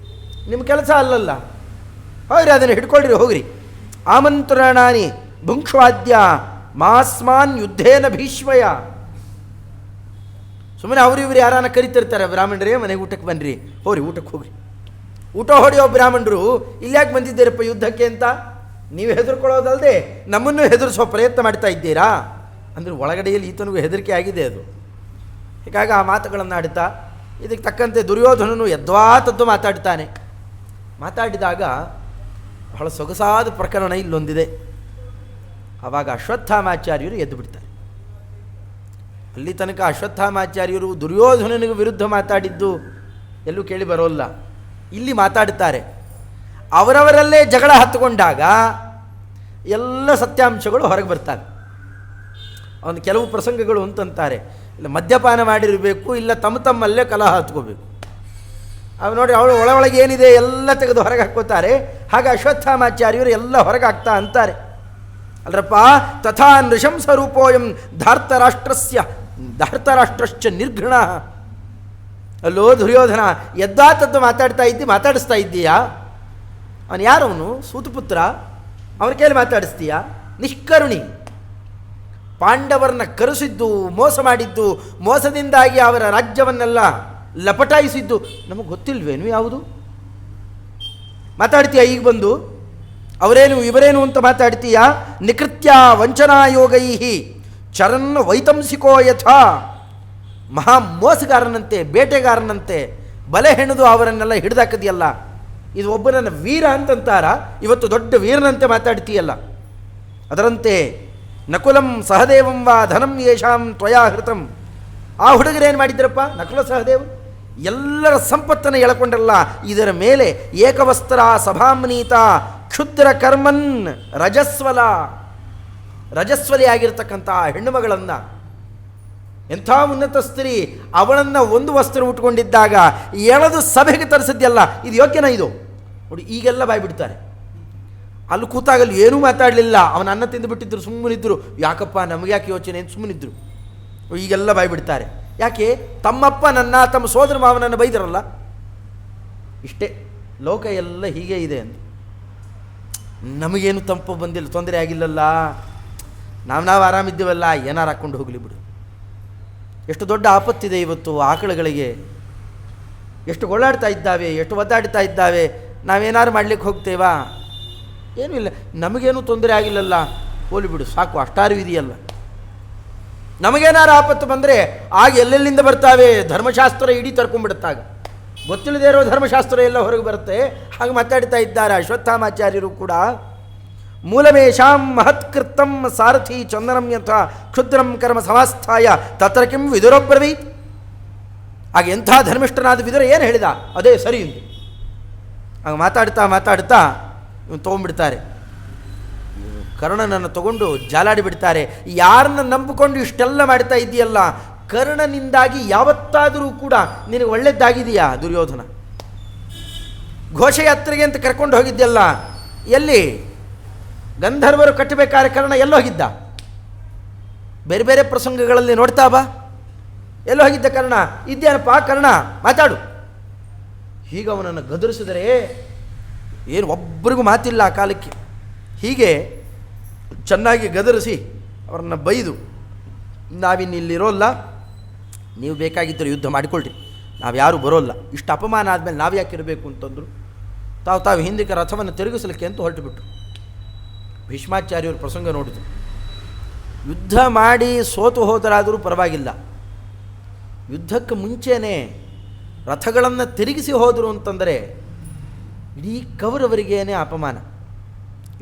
ನಿಮ್ಮ ಕೆಲಸ ಅಲ್ಲಲ್ಲ. ಹೋಗ್ರಿ, ಅದನ್ನು ಹಿಡ್ಕೊಳ್ರಿ ಹೋಗ್ರಿ. ಆಮಂತ್ರಣಾನಿ ಭುಂಕ್ಷ್ವಾದ್ಯ ಮಾಸ್ಮಾನ್ ಯುದ್ಧೇನ ಭೀಷ್ಮಯ. ಸುಮ್ಮನೆ ಅವರು ಇವರು ಯಾರನ್ನ ಕರಿತಿರ್ತಾರೆ, ಬ್ರಾಹ್ಮಣರೇ ಮನೆಗೆ ಊಟಕ್ಕೆ ಬನ್ನಿರಿ, ಹೋಗ್ರಿ ಊಟಕ್ಕೆ ಹೋಗ್ರಿ. ಊಟ ಹೊಡೆಯೋ ಬ್ರಾಹ್ಮಣರು ಇಲ್ಯಾಕೆ ಬಂದಿದ್ದೀರಪ್ಪ ಯುದ್ಧಕ್ಕೆ ಅಂತ ನೀವು ಹೆದರ್ಕೊಳ್ಳೋದಲ್ಲದೆ ನಮ್ಮನ್ನು ಹೆದರಿಸೋ ಪ್ರಯತ್ನ ಮಾಡ್ತಾ ಇದ್ದೀರಾ ಅಂದರೆ ಒಳಗಡೆಯಲ್ಲಿ ಈತನಿಗೂ ಹೆದರಿಕೆ ಆಗಿದೆ ಅದು. ಹೀಗಾಗಿ ಆ ಮಾತುಗಳನ್ನು ಆಡ್ತಾ ಇದಕ್ಕೆ ತಕ್ಕಂತೆ ದುರ್ಯೋಧನನು ಯದ್ವಾತದ್ದು ಮಾತಾಡ್ತಾನೆ. ಮಾತಾಡಿದಾಗ ಬಹಳ ಸೊಗಸಾದ ಪ್ರಕರಣ ಇಲ್ಲೊಂದಿದೆ. ಆವಾಗ ಅಶ್ವತ್ಥಾಮಾಚಾರ್ಯರು ಎದ್ದು ಬಿಡ್ತಾರೆ. ಅಲ್ಲಿ ತನಕ ಅಶ್ವತ್ಥಾಮಾಚಾರ್ಯರು ದುರ್ಯೋಧನನಿಗೆ ವಿರುದ್ಧ ಮಾತಾಡಿದ್ದು ಎಲ್ಲೂ ಕೇಳಿ ಬರೋಲ್ಲ. ಇಲ್ಲಿ ಮಾತಾಡ್ತಾರೆ. ಅವರವರಲ್ಲೇ ಜಗಳ ಹತ್ತುಕೊಂಡಾಗ ಎಲ್ಲ ಸತ್ಯಾಂಶಗಳು ಹೊರಗೆ ಬರ್ತಾವೆ. ಅವನು ಕೆಲವು ಪ್ರಸಂಗಗಳು ಅಂತಂತಾರೆ, ಇಲ್ಲ ಮದ್ಯಪಾನ ಮಾಡಿರಬೇಕು, ಇಲ್ಲ ತಮ್ಮಲ್ಲೇ ಕಲಹ ಹತ್ಕೋಬೇಕು. ಅವು ನೋಡಿ ಅವಳು ಒಳಗೆ ಏನಿದೆ ಎಲ್ಲ ತೆಗೆದು ಹೊರಗೆ ಹಾಕ್ಕೋತಾರೆ. ಹಾಗೆ ಅಶ್ವತ್ಥಾಮಾಚಾರ್ಯರು ಎಲ್ಲ ಹೊರಗೆ ಹಾಕ್ತಾ ಅಂತಾರೆ. ಅಲ್ರಪ್ಪ ತಥಾ ನೃಶಂಸ ರೂಪೋಯಂ ಧಾರ್ತರಾಷ್ಟ್ರಶ್ಚ ನಿರ್ಘೃಣ. ಅಲ್ಲೋ ದುರ್ಯೋಧನ, ಎದ್ದಾತದ್ದು ಮಾತಾಡಿಸ್ತಾ ಇದ್ದೀಯಾ? ಅವನು ಯಾರವನು? ಸೂತಪುತ್ರ. ಅವನ ಕೈಲಿ ಮಾತಾಡಿಸ್ತೀಯಾ? ನಿಷ್ಕರುಣಿ. ಪಾಂಡವರನ್ನ ಕರೆಸಿದ್ದು, ಮೋಸ ಮಾಡಿದ್ದು, ಮೋಸದಿಂದಾಗಿ ಅವರ ರಾಜ್ಯವನ್ನೆಲ್ಲ ಲಪಟಾಯಿಸಿದ್ದು ನಮಗೆ ಗೊತ್ತಿಲ್ವೇನು? ಯಾವುದು ಮಾತಾಡ್ತೀಯ ಈಗ ಬಂದು? ಅವರೇನು ಇವರೇನು ಅಂತ ಮಾತಾಡ್ತೀಯಾ? ನಿಕೃತ್ಯ ವಂಚನಾಯೋಗೈ ಚರನ್ ವೈತಂಸಿಕೋ ಯಥಾ. ಮಹಾ ಮೋಸಗಾರನಂತೆ, ಬೇಟೆಗಾರನಂತೆ ಬಲೆ ಹೆಣೆದು ಅವರನ್ನೆಲ್ಲ ಹಿಡಿದಾಕದಿಯಲ್ಲ. ಇದು ಒಬ್ಬನನ್ನು ವೀರ ಅಂತಂತಾರ, ಇವತ್ತು ದೊಡ್ಡ ವೀರನಂತೆ ಮಾತಾಡ್ತೀಯಲ್ಲ. ಅದರಂತೆ ನಕುಲಂ ಸಹದೇವಂ ವಾ ಧನಂ ಯೇಷಾಂ ತ್ವಯಾ ಹೃತಂ. ಆ ಹುಡುಗರೇನು ಮಾಡಿದ್ರಪ್ಪ? ನಕುಲ ಸಹದೇವ ಎಲ್ಲರ ಸಂಪತ್ತನ್ನು ಎಳಕೊಂಡಲ್ಲ. ಇದರ ಮೇಲೆ ಏಕವಸ್ತ್ರ ಸಭಾಮ್ನೀತ ಕ್ಷುದ್ರ ಕರ್ಮನ್ ರಜಸ್ವಲಿ ಆಗಿರ್ತಕ್ಕಂಥ ಹೆಣ್ಣುಮಗಳನ್ನು, ಎಂಥ ಉನ್ನತ ಸ್ತ್ರೀ, ಅವಳನ್ನು ಒಂದು ವಸ್ತ್ರ ಉಟ್ಕೊಂಡಿದ್ದಾಗ ಎಳೆದು ಸಭೆಗೆ ತರಿಸಿದ್ಯಲ್ಲ, ಇದು ಯೋಗ್ಯನ? ಇದು ನೋಡಿ ಈಗೆಲ್ಲ ಬಾಯ್ಬಿಡ್ತಾರೆ. ಅಲ್ಲಿ ಕೂತಾಗಲ್ಲಿ ಏನೂ ಮಾತಾಡಲಿಲ್ಲ. ಅವನ ಅನ್ನ ತಿಂದುಬಿಟ್ಟಿದ್ರು, ಸುಮ್ಮನಿದ್ರು. ಯಾಕಪ್ಪ ನಮಗೆ ಯಾಕೆ ಯೋಚನೆ ಅಂತ ಸುಮ್ಮನಿದ್ರು. ಈಗೆಲ್ಲ ಬಾಯ್ಬಿಡ್ತಾರೆ. ಯಾಕೆ? ತಮ್ಮಪ್ಪ ತಮ್ಮ ಸೋದರ ಮಾವನನ್ನು ಬೈದರಲ್ಲ. ಇಷ್ಟೇ, ಲೋಕ ಎಲ್ಲ ಹೀಗೆ ಇದೆ ಅಂತ. ನಮಗೇನು ತಂಪು ಬಂದಿಲ್ಲ, ತೊಂದರೆ ಆಗಿಲ್ಲಲ್ಲ, ನಾವು ಆರಾಮಿದ್ದೀವಲ್ಲ, ಏನಾರು ಹಾಕ್ಕೊಂಡು ಹೋಗಲಿ ಬಿಡು. ಎಷ್ಟು ದೊಡ್ಡ ಆಪತ್ತಿದೆ ಇವತ್ತು ಆಕಳುಗಳಿಗೆ. ಎಷ್ಟು ಗೋಳಾಡ್ತಾ ಇದ್ದಾವೆ, ಎಷ್ಟು ಒದ್ದಾಡ್ತಾ ಇದ್ದಾವೆ. ನಾವೇನಾರು ಮಾಡ್ಲಿಕ್ಕೆ ಹೋಗ್ತೇವಾ? ಏನೂ ಇಲ್ಲ, ನಮಗೇನು ತೊಂದರೆ ಆಗಿಲ್ಲಲ್ಲ, ಹೋಲಿ ಬಿಡು ಸಾಕು, ಅಷ್ಟಾರು ಇದೆಯಲ್ಲ. ನಮಗೇನಾರು ಆಪತ್ತು ಬಂದರೆ ಆಗ ಎಲ್ಲೆಲ್ಲಿಂದ ಬರ್ತಾವೆ? ಧರ್ಮಶಾಸ್ತ್ರ ಇಡೀ ತರ್ಕೊಂಡ್ಬಿಡುತ್ತಾಗ. ಗೊತ್ತಿಲ್ಲದೇ ಇರೋ ಧರ್ಮಶಾಸ್ತ್ರ ಎಲ್ಲ ಹೊರಗೆ ಬರುತ್ತೆ. ಹಾಗೆ ಮಾತಾಡ್ತಾ ಇದ್ದಾರೆ ಅಶ್ವತ್ಥಾಮಾಚಾರ್ಯರು ಕೂಡ. ಮೂಲಮೇಷಾಂ ಮಹತ್ಕೃತಂ ಸಾರಥಿ ಚಂದನಂ ಯಥ ಕ್ಷುದ್ರಂ ಕರ್ಮ ಸಮಾಸ್ಥಾಯ ತತ್ರ ಕಿಂ ವಿದುರಬ್ರವೀತ್. ಆಗ ಎಂಥ ಧರ್ಮಿಷ್ಠನಾದ ವಿದುರ ಏನು ಹೇಳಿದ? ಅದೇ ಸರಿ ಎಂದು. ಆಗ ಮಾತಾಡ್ತಾ ಇವನು ತೊಗೊಂಡ್ಬಿಡ್ತಾರೆ. ಕರ್ಣನನ್ನು ತಗೊಂಡು ಜಾಲಾಡಿ ಬಿಡ್ತಾರೆ. ಯಾರನ್ನ ನಂಬಿಕೊಂಡು ಇಷ್ಟೆಲ್ಲ ಮಾಡ್ತಾ ಇದೆಯಲ್ಲ, ಕರ್ಣನಿಂದಾಗಿ ಯಾವತ್ತಾದರೂ ಕೂಡ ನಿನಗೆ ಒಳ್ಳೆಯದಾಗಿದೆಯಾ ದುರ್ಯೋಧನ? ಘೋಷಯಾತ್ರೆಗೆ ಅಂತ ಕರ್ಕೊಂಡು ಹೋಗಿದ್ದೆಲ್ಲ, ಎಲ್ಲಿ? ಗಂಧರ್ವರು ಕಟ್ಟಬೇಕಾದ್ರೆ ಕರ್ಣ ಎಲ್ಲೋಗಿದ್ದ? ಬೇರೆ ಬೇರೆ ಪ್ರಸಂಗಗಳಲ್ಲಿ ನೋಡ್ತಾ ಬಾ. ಎಲ್ಲೋ ಹೋಗಿದ್ದ ಕರ್ಣ? ಇದ್ದೇನಪ್ಪ ಕರ್ಣ, ಮಾತಾಡು. ಹೀಗೆ ಅವನನ್ನು ಗದರಿಸಿದರೆ ಏನು ಒಬ್ಬರಿಗೂ ಮಾತಿಲ್ಲ ಆ ಕಾಲಕ್ಕೆ. ಹೀಗೆ ಚೆನ್ನಾಗಿ ಗದರಿಸಿ ಅವರನ್ನು ಬೈದು, ನಾವಿನ್ನಿಲ್ಲಿರೋಲ್ಲ, ನೀವು ಬೇಕಾಗಿದ್ದರೆ ಯುದ್ಧ ಮಾಡಿಕೊಳ್ಳ್ರಿ, ನಾವು ಯಾರೂ ಬರೋಲ್ಲ, ಇಷ್ಟು ಅಪಮಾನ ಆದಮೇಲೆ ನಾವು ಯಾಕೆ ಇರಬೇಕು ಅಂತಂದರು. ತಾವು ಹಿಂದಕ್ಕೆ ರಥವನ್ನು ತಿರುಗಿಸಲಿಕ್ಕೆ ಅಂತ ಹೊರಟುಬಿಟ್ರು. ಭೀಷ್ಮಾಚಾರ್ಯವ್ರ ಪ್ರಸಂಗ ನೋಡಿದ್ರು. ಯುದ್ಧ ಮಾಡಿ ಸೋತು ಹೋದರಾದರೂ ಪರವಾಗಿಲ್ಲ, ಯುದ್ಧಕ್ಕೆ ಮುಂಚೆನೇ ರಥಗಳನ್ನು ತಿರುಗಿಸಿ ಹೋದರು ಅಂತಂದರೆ ಇಡೀ ಕೌರವರಿಗೇನೆ ಅಪಮಾನ.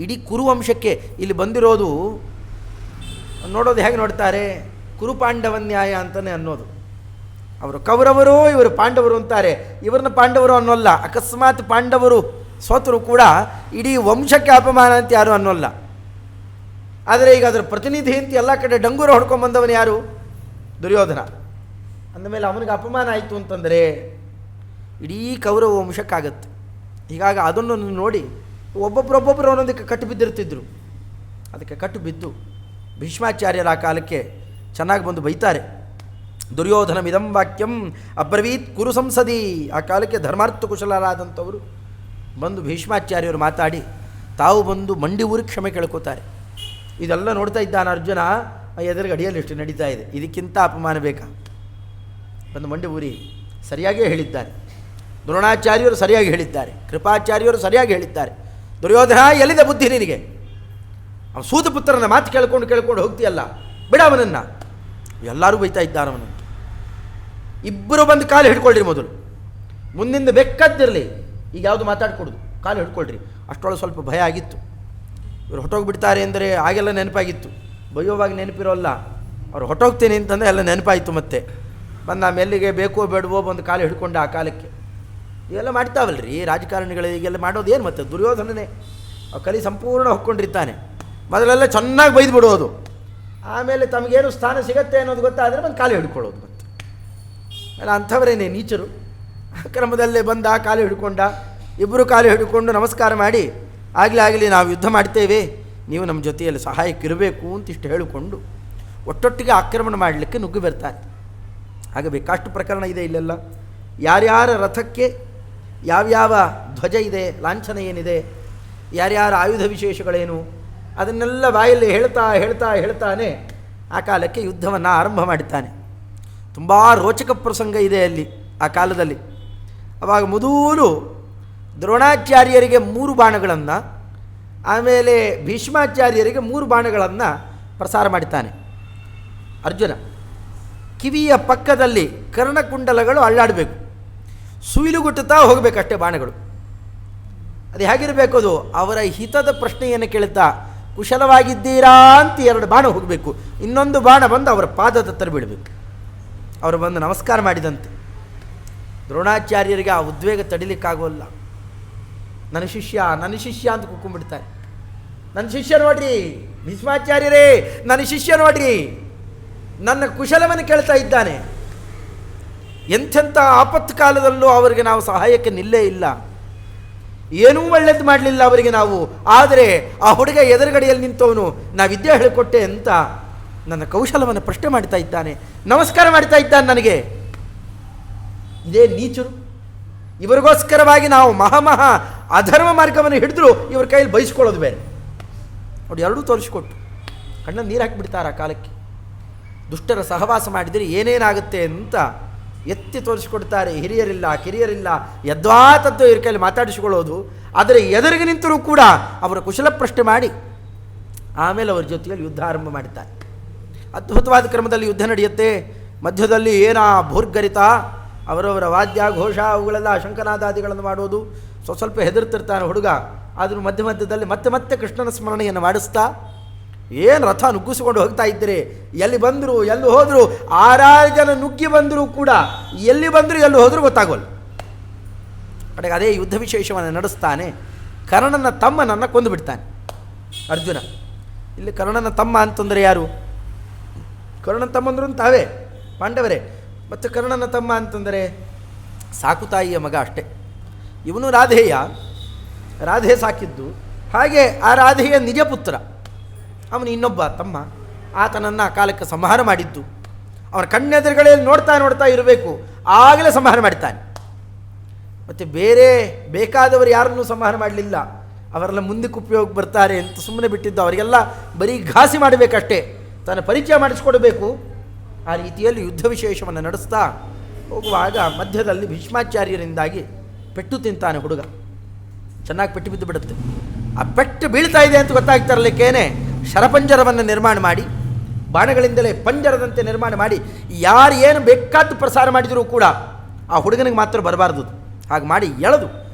ಇಡೀ ಕುರುವಂಶಕ್ಕೆ ಇಲ್ಲಿ ಬಂದಿರೋದು ನೋಡೋದು ಹೇಗೆ ನೋಡ್ತಾರೆ? ಕುರುಪಾಂಡವನ್ಯಾಯ ಅಂತಲೇ ಅನ್ನೋದು. ಅವರು ಕೌರವರು, ಇವರು ಪಾಂಡವರು ಅಂತಾರೆ. ಇವ್ರನ್ನ ಪಾಂಡವರು ಅನ್ನೋಲ್ಲ. ಅಕಸ್ಮಾತ್ ಪಾಂಡವರು ಸೋತರೂ ಕೂಡ ಇಡೀ ವಂಶಕ್ಕೆ ಅಪಮಾನ ಅಂತ ಯಾರು ಅನ್ನೋಲ್ಲ. ಆದರೆ ಈಗ ಅದರ ಪ್ರತಿನಿಧಿ ಅಂತ ಎಲ್ಲ ಕಡೆ ಡಂಗೂರು ಹೊಡ್ಕೊಂಬಂದವನು ಯಾರು? ದುರ್ಯೋಧನ. ಅಂದಮೇಲೆ ಅವನಿಗೆ ಅಪಮಾನ ಆಯಿತು ಅಂತಂದರೆ ಇಡೀ ಕೌರವ ವಂಶಕ್ಕಾಗತ್ತೆ. ಹೀಗಾಗಿ ಅದನ್ನು ನೋಡಿ ಒಬ್ಬೊಬ್ಬರೊಬ್ಬೊಬ್ಬರು ಒಂದೊಂದಕ್ಕೆ ಕಟ್ಟು ಬಿದ್ದಿರ್ತಿದ್ರು. ಅದಕ್ಕೆ ಕಟ್ಟು ಬಿದ್ದು ಭೀಷ್ಮಾಚಾರ್ಯರ ಆ ಕಾಲಕ್ಕೆ ಚೆನ್ನಾಗಿ ಬಂದು ಬೈತಾರೆ. ದುರ್ಯೋಧನ ಮಿದಂ ವಾಕ್ಯಂ ಅಬ್ರವೀತ್ ಕುರು ಸಂಸದಿ. ಆ ಕಾಲಕ್ಕೆ ಧರ್ಮಾರ್ಥ ಕುಶಲರಾದಂಥವರು ಬಂದು ಭೀಷ್ಮಾಚಾರ್ಯರು ಮಾತಾಡಿ ತಾವು ಬಂದು ಮಂಡಿ ಊರಿಗೆ ಕ್ಷಮೆ ಕೇಳ್ಕೋತಾರೆ. ಇದೆಲ್ಲ ನೋಡ್ತಾ ಇದ್ದಾನೆ ಅರ್ಜುನ. ಎದುರಿಗೆ ಅಡಿಯಲ್ಲಿ ಎಷ್ಟು ನಡೀತಾ ಇದೆ, ಇದಕ್ಕಿಂತ ಅಪಮಾನ ಬೇಕಾ? ಬಂದು ಮಂಡಿ ಊರಿ ಸರಿಯಾಗೇ ಹೇಳಿದ್ದಾರೆ. ದ್ರೋಣಾಚಾರ್ಯರು ಸರಿಯಾಗಿ ಹೇಳಿದ್ದಾರೆ, ಕೃಪಾಚಾರ್ಯರು ಸರಿಯಾಗಿ ಹೇಳಿದ್ದಾರೆ. ದುರ್ಯೋಧನ, ಎಲ್ಲಿದೆ ಬುದ್ಧಿ ನಿನಗೆ? ಅವನು ಸೂತಪುತ್ರನ ಮಾತು ಕೇಳ್ಕೊಂಡು ಹೋಗ್ತೀಯಲ್ಲ, ಬಿಡ ಅವನನ್ನು. ಎಲ್ಲರೂ ಬೈತಾ ಇದ್ದಾರೆ ಅವನನ್ನು. ಇಬ್ಬರು ಬಂದು ಕಾಲು ಹಿಡ್ಕೊಳ್ರಿ, ಮೊದಲು ಮುಂದಿಂದ ಬೆಕ್ಕದ್ದಿರಲಿ, ಈಗ ಯಾವುದು ಮಾತಾಡ್ಕೊಡುದು, ಕಾಲು ಹಿಡ್ಕೊಳ್ರಿ. ಅಷ್ಟರೊಳಗೆ ಸ್ವಲ್ಪ ಭಯ ಆಗಿತ್ತು. ಇವರು ಹೊಟ್ಟೋಗ್ಬಿಡ್ತಾರೆ ಅಂದರೆ ಆಗೆಲ್ಲ ನೆನಪಾಗಿತ್ತು. ಬೈಯೋವಾಗ ನೆನಪಿರೋಲ್ಲ, ಅವ್ರು ಹೊಟ್ಟೋಗ್ತೇನೆ ಅಂತಂದರೆ ಎಲ್ಲ ನೆನಪಾಯಿತು. ಮತ್ತೆ ಬಂದು ಆಮೇಲಿಗೆ ಬೇಕೋ ಬೇಡವೋ ಬಂದು ಕಾಲು ಹಿಡ್ಕೊಂಡು ಆ ಕಾಲಕ್ಕೆ ಇವೆಲ್ಲ ಮಾಡ್ತಾವಲ್ರಿ ರಾಜಕಾರಣಿಗಳು. ಈಗೆಲ್ಲ ಮಾಡೋದು ಏನು? ಮತ್ತೆ ದುರ್ಯೋಧನನೇ ಕಲಿ ಸಂಪೂರ್ಣ ಹೊಕ್ಕೊಂಡಿರ್ತಾನೆ. ಮೊದಲೆಲ್ಲ ಚೆನ್ನಾಗಿ ಬೈದು ಬಿಡೋದು, ಆಮೇಲೆ ತಮಗೇನು ಸ್ಥಾನ ಸಿಗತ್ತೆ ಅನ್ನೋದು ಗೊತ್ತಾದರೆ ಬಂದು ಕಾಲು ಹಿಡ್ಕೊಳ್ಳೋದು. ಮತ್ತೆ ಅಲ್ಲ, ಅಂಥವರೇನೆ ನೀಚರು. ಕ್ರಮದಲ್ಲೇ ಬಂದ ಕಾಲು ಹಿಡ್ಕೊಂಡ. ಇಬ್ಬರು ಕಾಲು ಹಿಡ್ಕೊಂಡು ನಮಸ್ಕಾರ ಮಾಡಿ, ಆಗಲಿ ನಾವು ಯುದ್ಧ ಮಾಡ್ತೇವೆ, ನೀವು ನಮ್ಮ ಜೊತೆಯಲ್ಲಿ ಸಹಾಯಕ್ಕಿರಬೇಕು ಅಂತಿಷ್ಟು ಹೇಳಿಕೊಂಡು ಒಟ್ಟೊಟ್ಟಿಗೆ ಆಕ್ರಮಣ ಮಾಡಲಿಕ್ಕೆ ನುಗ್ಗಿ ಬರ್ತಾರೆ. ಹಾಗೆ ಬೇಕಾಷ್ಟು ಪ್ರಕರಣ ಇದೆ ಇಲ್ಲೆಲ್ಲ. ಯಾರ್ಯಾರ ರಥಕ್ಕೆ ಯಾವ್ಯಾವ ಧ್ವಜ ಇದೆ, ಲಾಂಛನ ಏನಿದೆ, ಯಾರ್ಯಾರ ಆಯುಧ ವಿಶೇಷಗಳೇನು, ಅದನ್ನೆಲ್ಲ ಬಾಯಲ್ಲಿ ಹೇಳ್ತಾನೆ ಆ ಕಾಲಕ್ಕೆ ಯುದ್ಧವನ್ನು ಆರಂಭ ಮಾಡುತ್ತಾನೆ. ತುಂಬ ರೋಚಕ ಪ್ರಸಂಗ ಇದೆ ಅಲ್ಲಿ ಆ ಕಾಲದಲ್ಲಿ. ಆವಾಗ ಮೊದಲು ದ್ರೋಣಾಚಾರ್ಯರಿಗೆ 3 ಬಾಣಗಳನ್ನು, ಆಮೇಲೆ ಭೀಷ್ಮಾಚಾರ್ಯರಿಗೆ 3 ಬಾಣಗಳನ್ನು ಪ್ರಸಾರ ಮಾಡುತ್ತಾನೆ ಅರ್ಜುನ. ಕಿವಿಯ ಪಕ್ಕದಲ್ಲಿ ಕರ್ಣಕುಂಡಲಗಳು ಅಳ್ಳಾಡಬೇಕು, ಸುಯಿಲುಗುಟ್ಟುತ್ತಾ ಹೋಗಬೇಕಷ್ಟೇ ಬಾಣಗಳು. ಅದು ಹೇಗಿರಬೇಕು? ಅದು ಅವರ ಹಿತದ ಪ್ರಶ್ನೆಯನ್ನು ಕೇಳುತ್ತಾ ಕುಶಲವಾಗಿದ್ದೀರಾ ಅಂತ 2 ಬಾಣ ಹೋಗಬೇಕು, ಇನ್ನೊಂದು ಬಾಣ ಬಂದು ಅವರ ಪಾದದ ಹತ್ತಿರ ಬೀಳಬೇಕು. ಅವರು ಬಂದು ನಮಸ್ಕಾರ ಮಾಡಿದಂತೆ. ದ್ರೋಣಾಚಾರ್ಯರಿಗೆ ಆ ಉದ್ವೇಗ ತಡಿಲಿಕ್ಕಾಗೋಲ್ಲ. ನನ್ನ ಶಿಷ್ಯ ಅಂತ ಕೂತ್ಕೊಂಡ್ಬಿಡ್ತಾರೆ. ನನ್ನ ಶಿಷ್ಯ ನೋಡ್ರಿ, ಭೀಷ್ಮಾಚಾರ್ಯರೇ ನನ್ನ ಶಿಷ್ಯ ನೋಡ್ರಿ, ನನ್ನ ಕುಶಲವನ್ನು ಕೇಳ್ತಾ ಇದ್ದಾನೆ. ಎಂಥೆಂಥ ಆಪತ್ತು ಕಾಲದಲ್ಲೂ ಅವರಿಗೆ ನಾವು ಸಹಾಯಕ್ಕೆ ನಿಲ್ಲೇ ಇಲ್ಲ, ಏನೂ ಒಳ್ಳೆಯದು ಮಾಡಲಿಲ್ಲ ಅವರಿಗೆ ನಾವು. ಆದರೆ ಆ ಹುಡುಗ ಎದುರುಗಡೆಯಲ್ಲಿ ನಿಂತವನು ನಾ ವಿದ್ಯೆ ಹೇಳಿಕೊಟ್ಟೆ ಅಂತ ನನ್ನ ಕೌಶಲವನ್ನು ಪ್ರಶ್ನೆ ಮಾಡ್ತಾ ಇದ್ದಾನೆ, ನಮಸ್ಕಾರ ಮಾಡ್ತಾ ಇದ್ದಾನೆ ನನಗೆ. ಇದೇ ನೀಚರು. ಇವರಿಗೋಸ್ಕರವಾಗಿ ನಾವು ಮಹಾ ಅಧರ್ಮ ಮಾರ್ಗವನ್ನು ಹಿಡಿದ್ರು ಇವ್ರ ಕೈಯಲ್ಲಿ ಬಯಸ್ಕೊಳ್ಳೋದು ಬೇರೆ. ನೋಡಿ, ಎರಡೂ ತೋರಿಸ್ಕೊಟ್ಟು ಕಣ್ಣಲ್ಲಿ ನೀರು ಹಾಕಿಬಿಡ್ತಾರೆ ಆ ಕಾಲಕ್ಕೆ. ದುಷ್ಟರ ಸಹವಾಸ ಮಾಡಿದರೆ ಏನೇನಾಗುತ್ತೆ ಅಂತ ಎತ್ತಿ ತೋರಿಸಿಕೊಡ್ತಾರೆ. ಹಿರಿಯರಿಲ್ಲ, ಕಿರಿಯರಿಲ್ಲ, ಯದ್ವಾತದ್ದು ಇವ್ರ ಕೈಯಲ್ಲಿ ಮಾತಾಡಿಸಿಕೊಳ್ಳೋದು. ಆದರೆ ಎದುರಿಗೆ ನಿಂತರೂ ಕೂಡ ಅವರ ಕುಶಲ ಪ್ರಶ್ನೆ ಮಾಡಿ ಆಮೇಲೆ ಅವ್ರ ಜೊತೆಯಲ್ಲಿ ಯುದ್ಧ ಆರಂಭ ಮಾಡುತ್ತಾರೆ. ಅದ್ಭುತವಾದ ಕ್ರಮದಲ್ಲಿ ಯುದ್ಧ ನಡೆಯುತ್ತೆ. ಮಧ್ಯದಲ್ಲಿ ಭೂರ್ಗರಿತ ಅವರವರ ವಾದ್ಯ ಘೋಷ ಅವುಗಳೆಲ್ಲ ಶಂಕನಾದಾದಿಗಳನ್ನು ಮಾಡೋದು. ಸ್ವಲ್ಪ ಹೆದರ್ತಿರ್ತಾನೆ ಹುಡುಗ, ಆದರೂ ಮಧ್ಯದಲ್ಲಿ ಮತ್ತೆ ಕೃಷ್ಣನ ಸ್ಮರಣೆಯನ್ನು ಮಾಡಿಸ್ತಾ ಏನು ರಥ ನುಗ್ಗಿಸಿಕೊಂಡು ಹೋಗ್ತಾ ಇದ್ದರೆ, ಎಲ್ಲಿ ಬಂದರು ಎಲ್ಲಿ ಹೋದರು, 6 ಜನ ನುಗ್ಗಿ ಬಂದರೂ ಕೂಡ ಎಲ್ಲಿ ಬಂದರು ಎಲ್ಲಿ ಹೋದರೂ ಗೊತ್ತಾಗೋಲ್ಲ. ಕಡೆಗೆ ಅದೇ ಯುದ್ಧ ವಿಶೇಷವನ್ನು ನಡೆಸ್ತಾನೆ. ಕರ್ಣನ ತಮ್ಮನನ್ನು ಕೊಂದು ಬಿಡ್ತಾನೆ ಅರ್ಜುನ. ಇಲ್ಲಿ ಕರ್ಣನ ತಮ್ಮ ಅಂತಂದರೆ ಯಾರು? ಕರ್ಣನ ತಮ್ಮಂದ್ರು ತಾವೇ ಪಾಂಡವರೇ. ಮತ್ತು ಕರ್ಣನ ತಮ್ಮ ಅಂತಂದರೆ ಸಾಕುತಾಯಿಯ ಮಗ ಅಷ್ಟೇ. ಇವನು ರಾಧೆ ಸಾಕಿದ್ದು. ಹಾಗೆ ಆ ರಾಧೆಯ ನಿಜ ಪುತ್ರ ಅವನು ಇನ್ನೊಬ್ಬ ತಮ್ಮ, ಆತನನ್ನು ಆ ಕಾಲಕ್ಕೆ ಸಂಹಾರ ಮಾಡಿದ್ದು. ಅವನ ಕಣ್ಣೆದುರುಗಳಲ್ಲಿ ನೋಡ್ತಾ ಇರಬೇಕು, ಆಗಲೇ ಸಂಹಾರ ಮಾಡ್ತಾನೆ. ಮತ್ತು ಬೇರೆ ಬೇಕಾದವರು ಯಾರನ್ನೂ ಸಂಹಾರ ಮಾಡಲಿಲ್ಲ. ಅವರೆಲ್ಲ ಮುಂದಕ್ಕೆ ಉಪಯೋಗ ಬರ್ತಾರೆ ಅಂತ ಸುಮ್ಮನೆ ಬಿಟ್ಟಿದ್ದು. ಅವರಿಗೆಲ್ಲ ಬರೀ ಘಾಸಿ ಮಾಡಬೇಕಷ್ಟೇ, ತನ್ನ ಪರಿಚಯ ಮಾಡಿಸ್ಕೊಡ್ಬೇಕು. ಆ ರೀತಿಯಲ್ಲಿ ಯುದ್ಧ ವಿಶೇಷವನ್ನು ನಡೆಸ್ತಾ ಹೋಗುವಾಗ ಮಧ್ಯದಲ್ಲಿ ಭೀಷ್ಮಾಚಾರ್ಯರಿಂದಾಗಿ ಪೆಟ್ಟು ತಿಂತಾನೆ ಹುಡುಗ. ಚೆನ್ನಾಗಿ ಪೆಟ್ಟು ಬಿದ್ದು ಬಿಡುತ್ತೆ. ಆ ಪೆಟ್ಟು ಬೀಳ್ತಾ ಇದೆ ಅಂತ ಗೊತ್ತಾಗ್ತಿರಲಿಕ್ಕೇನೆ ಶರಪಂಜರವನ್ನು ನಿರ್ಮಾಣ ಮಾಡಿ, ಬಾಣಗಳಿಂದಲೇ ಪಂಜರದಂತೆ ನಿರ್ಮಾಣ ಮಾಡಿ, ಯಾರು ಏನು ಬೇಕಾದ್ದು ಪ್ರಸಾರ ಮಾಡಿದರೂ ಕೂಡ ಆ ಹುಡುಗನಿಗೆ ಮಾತ್ರ ಬರಬಾರ್ದು. ಹಾಗೆ ಮಾಡಿ ಎಳೆದು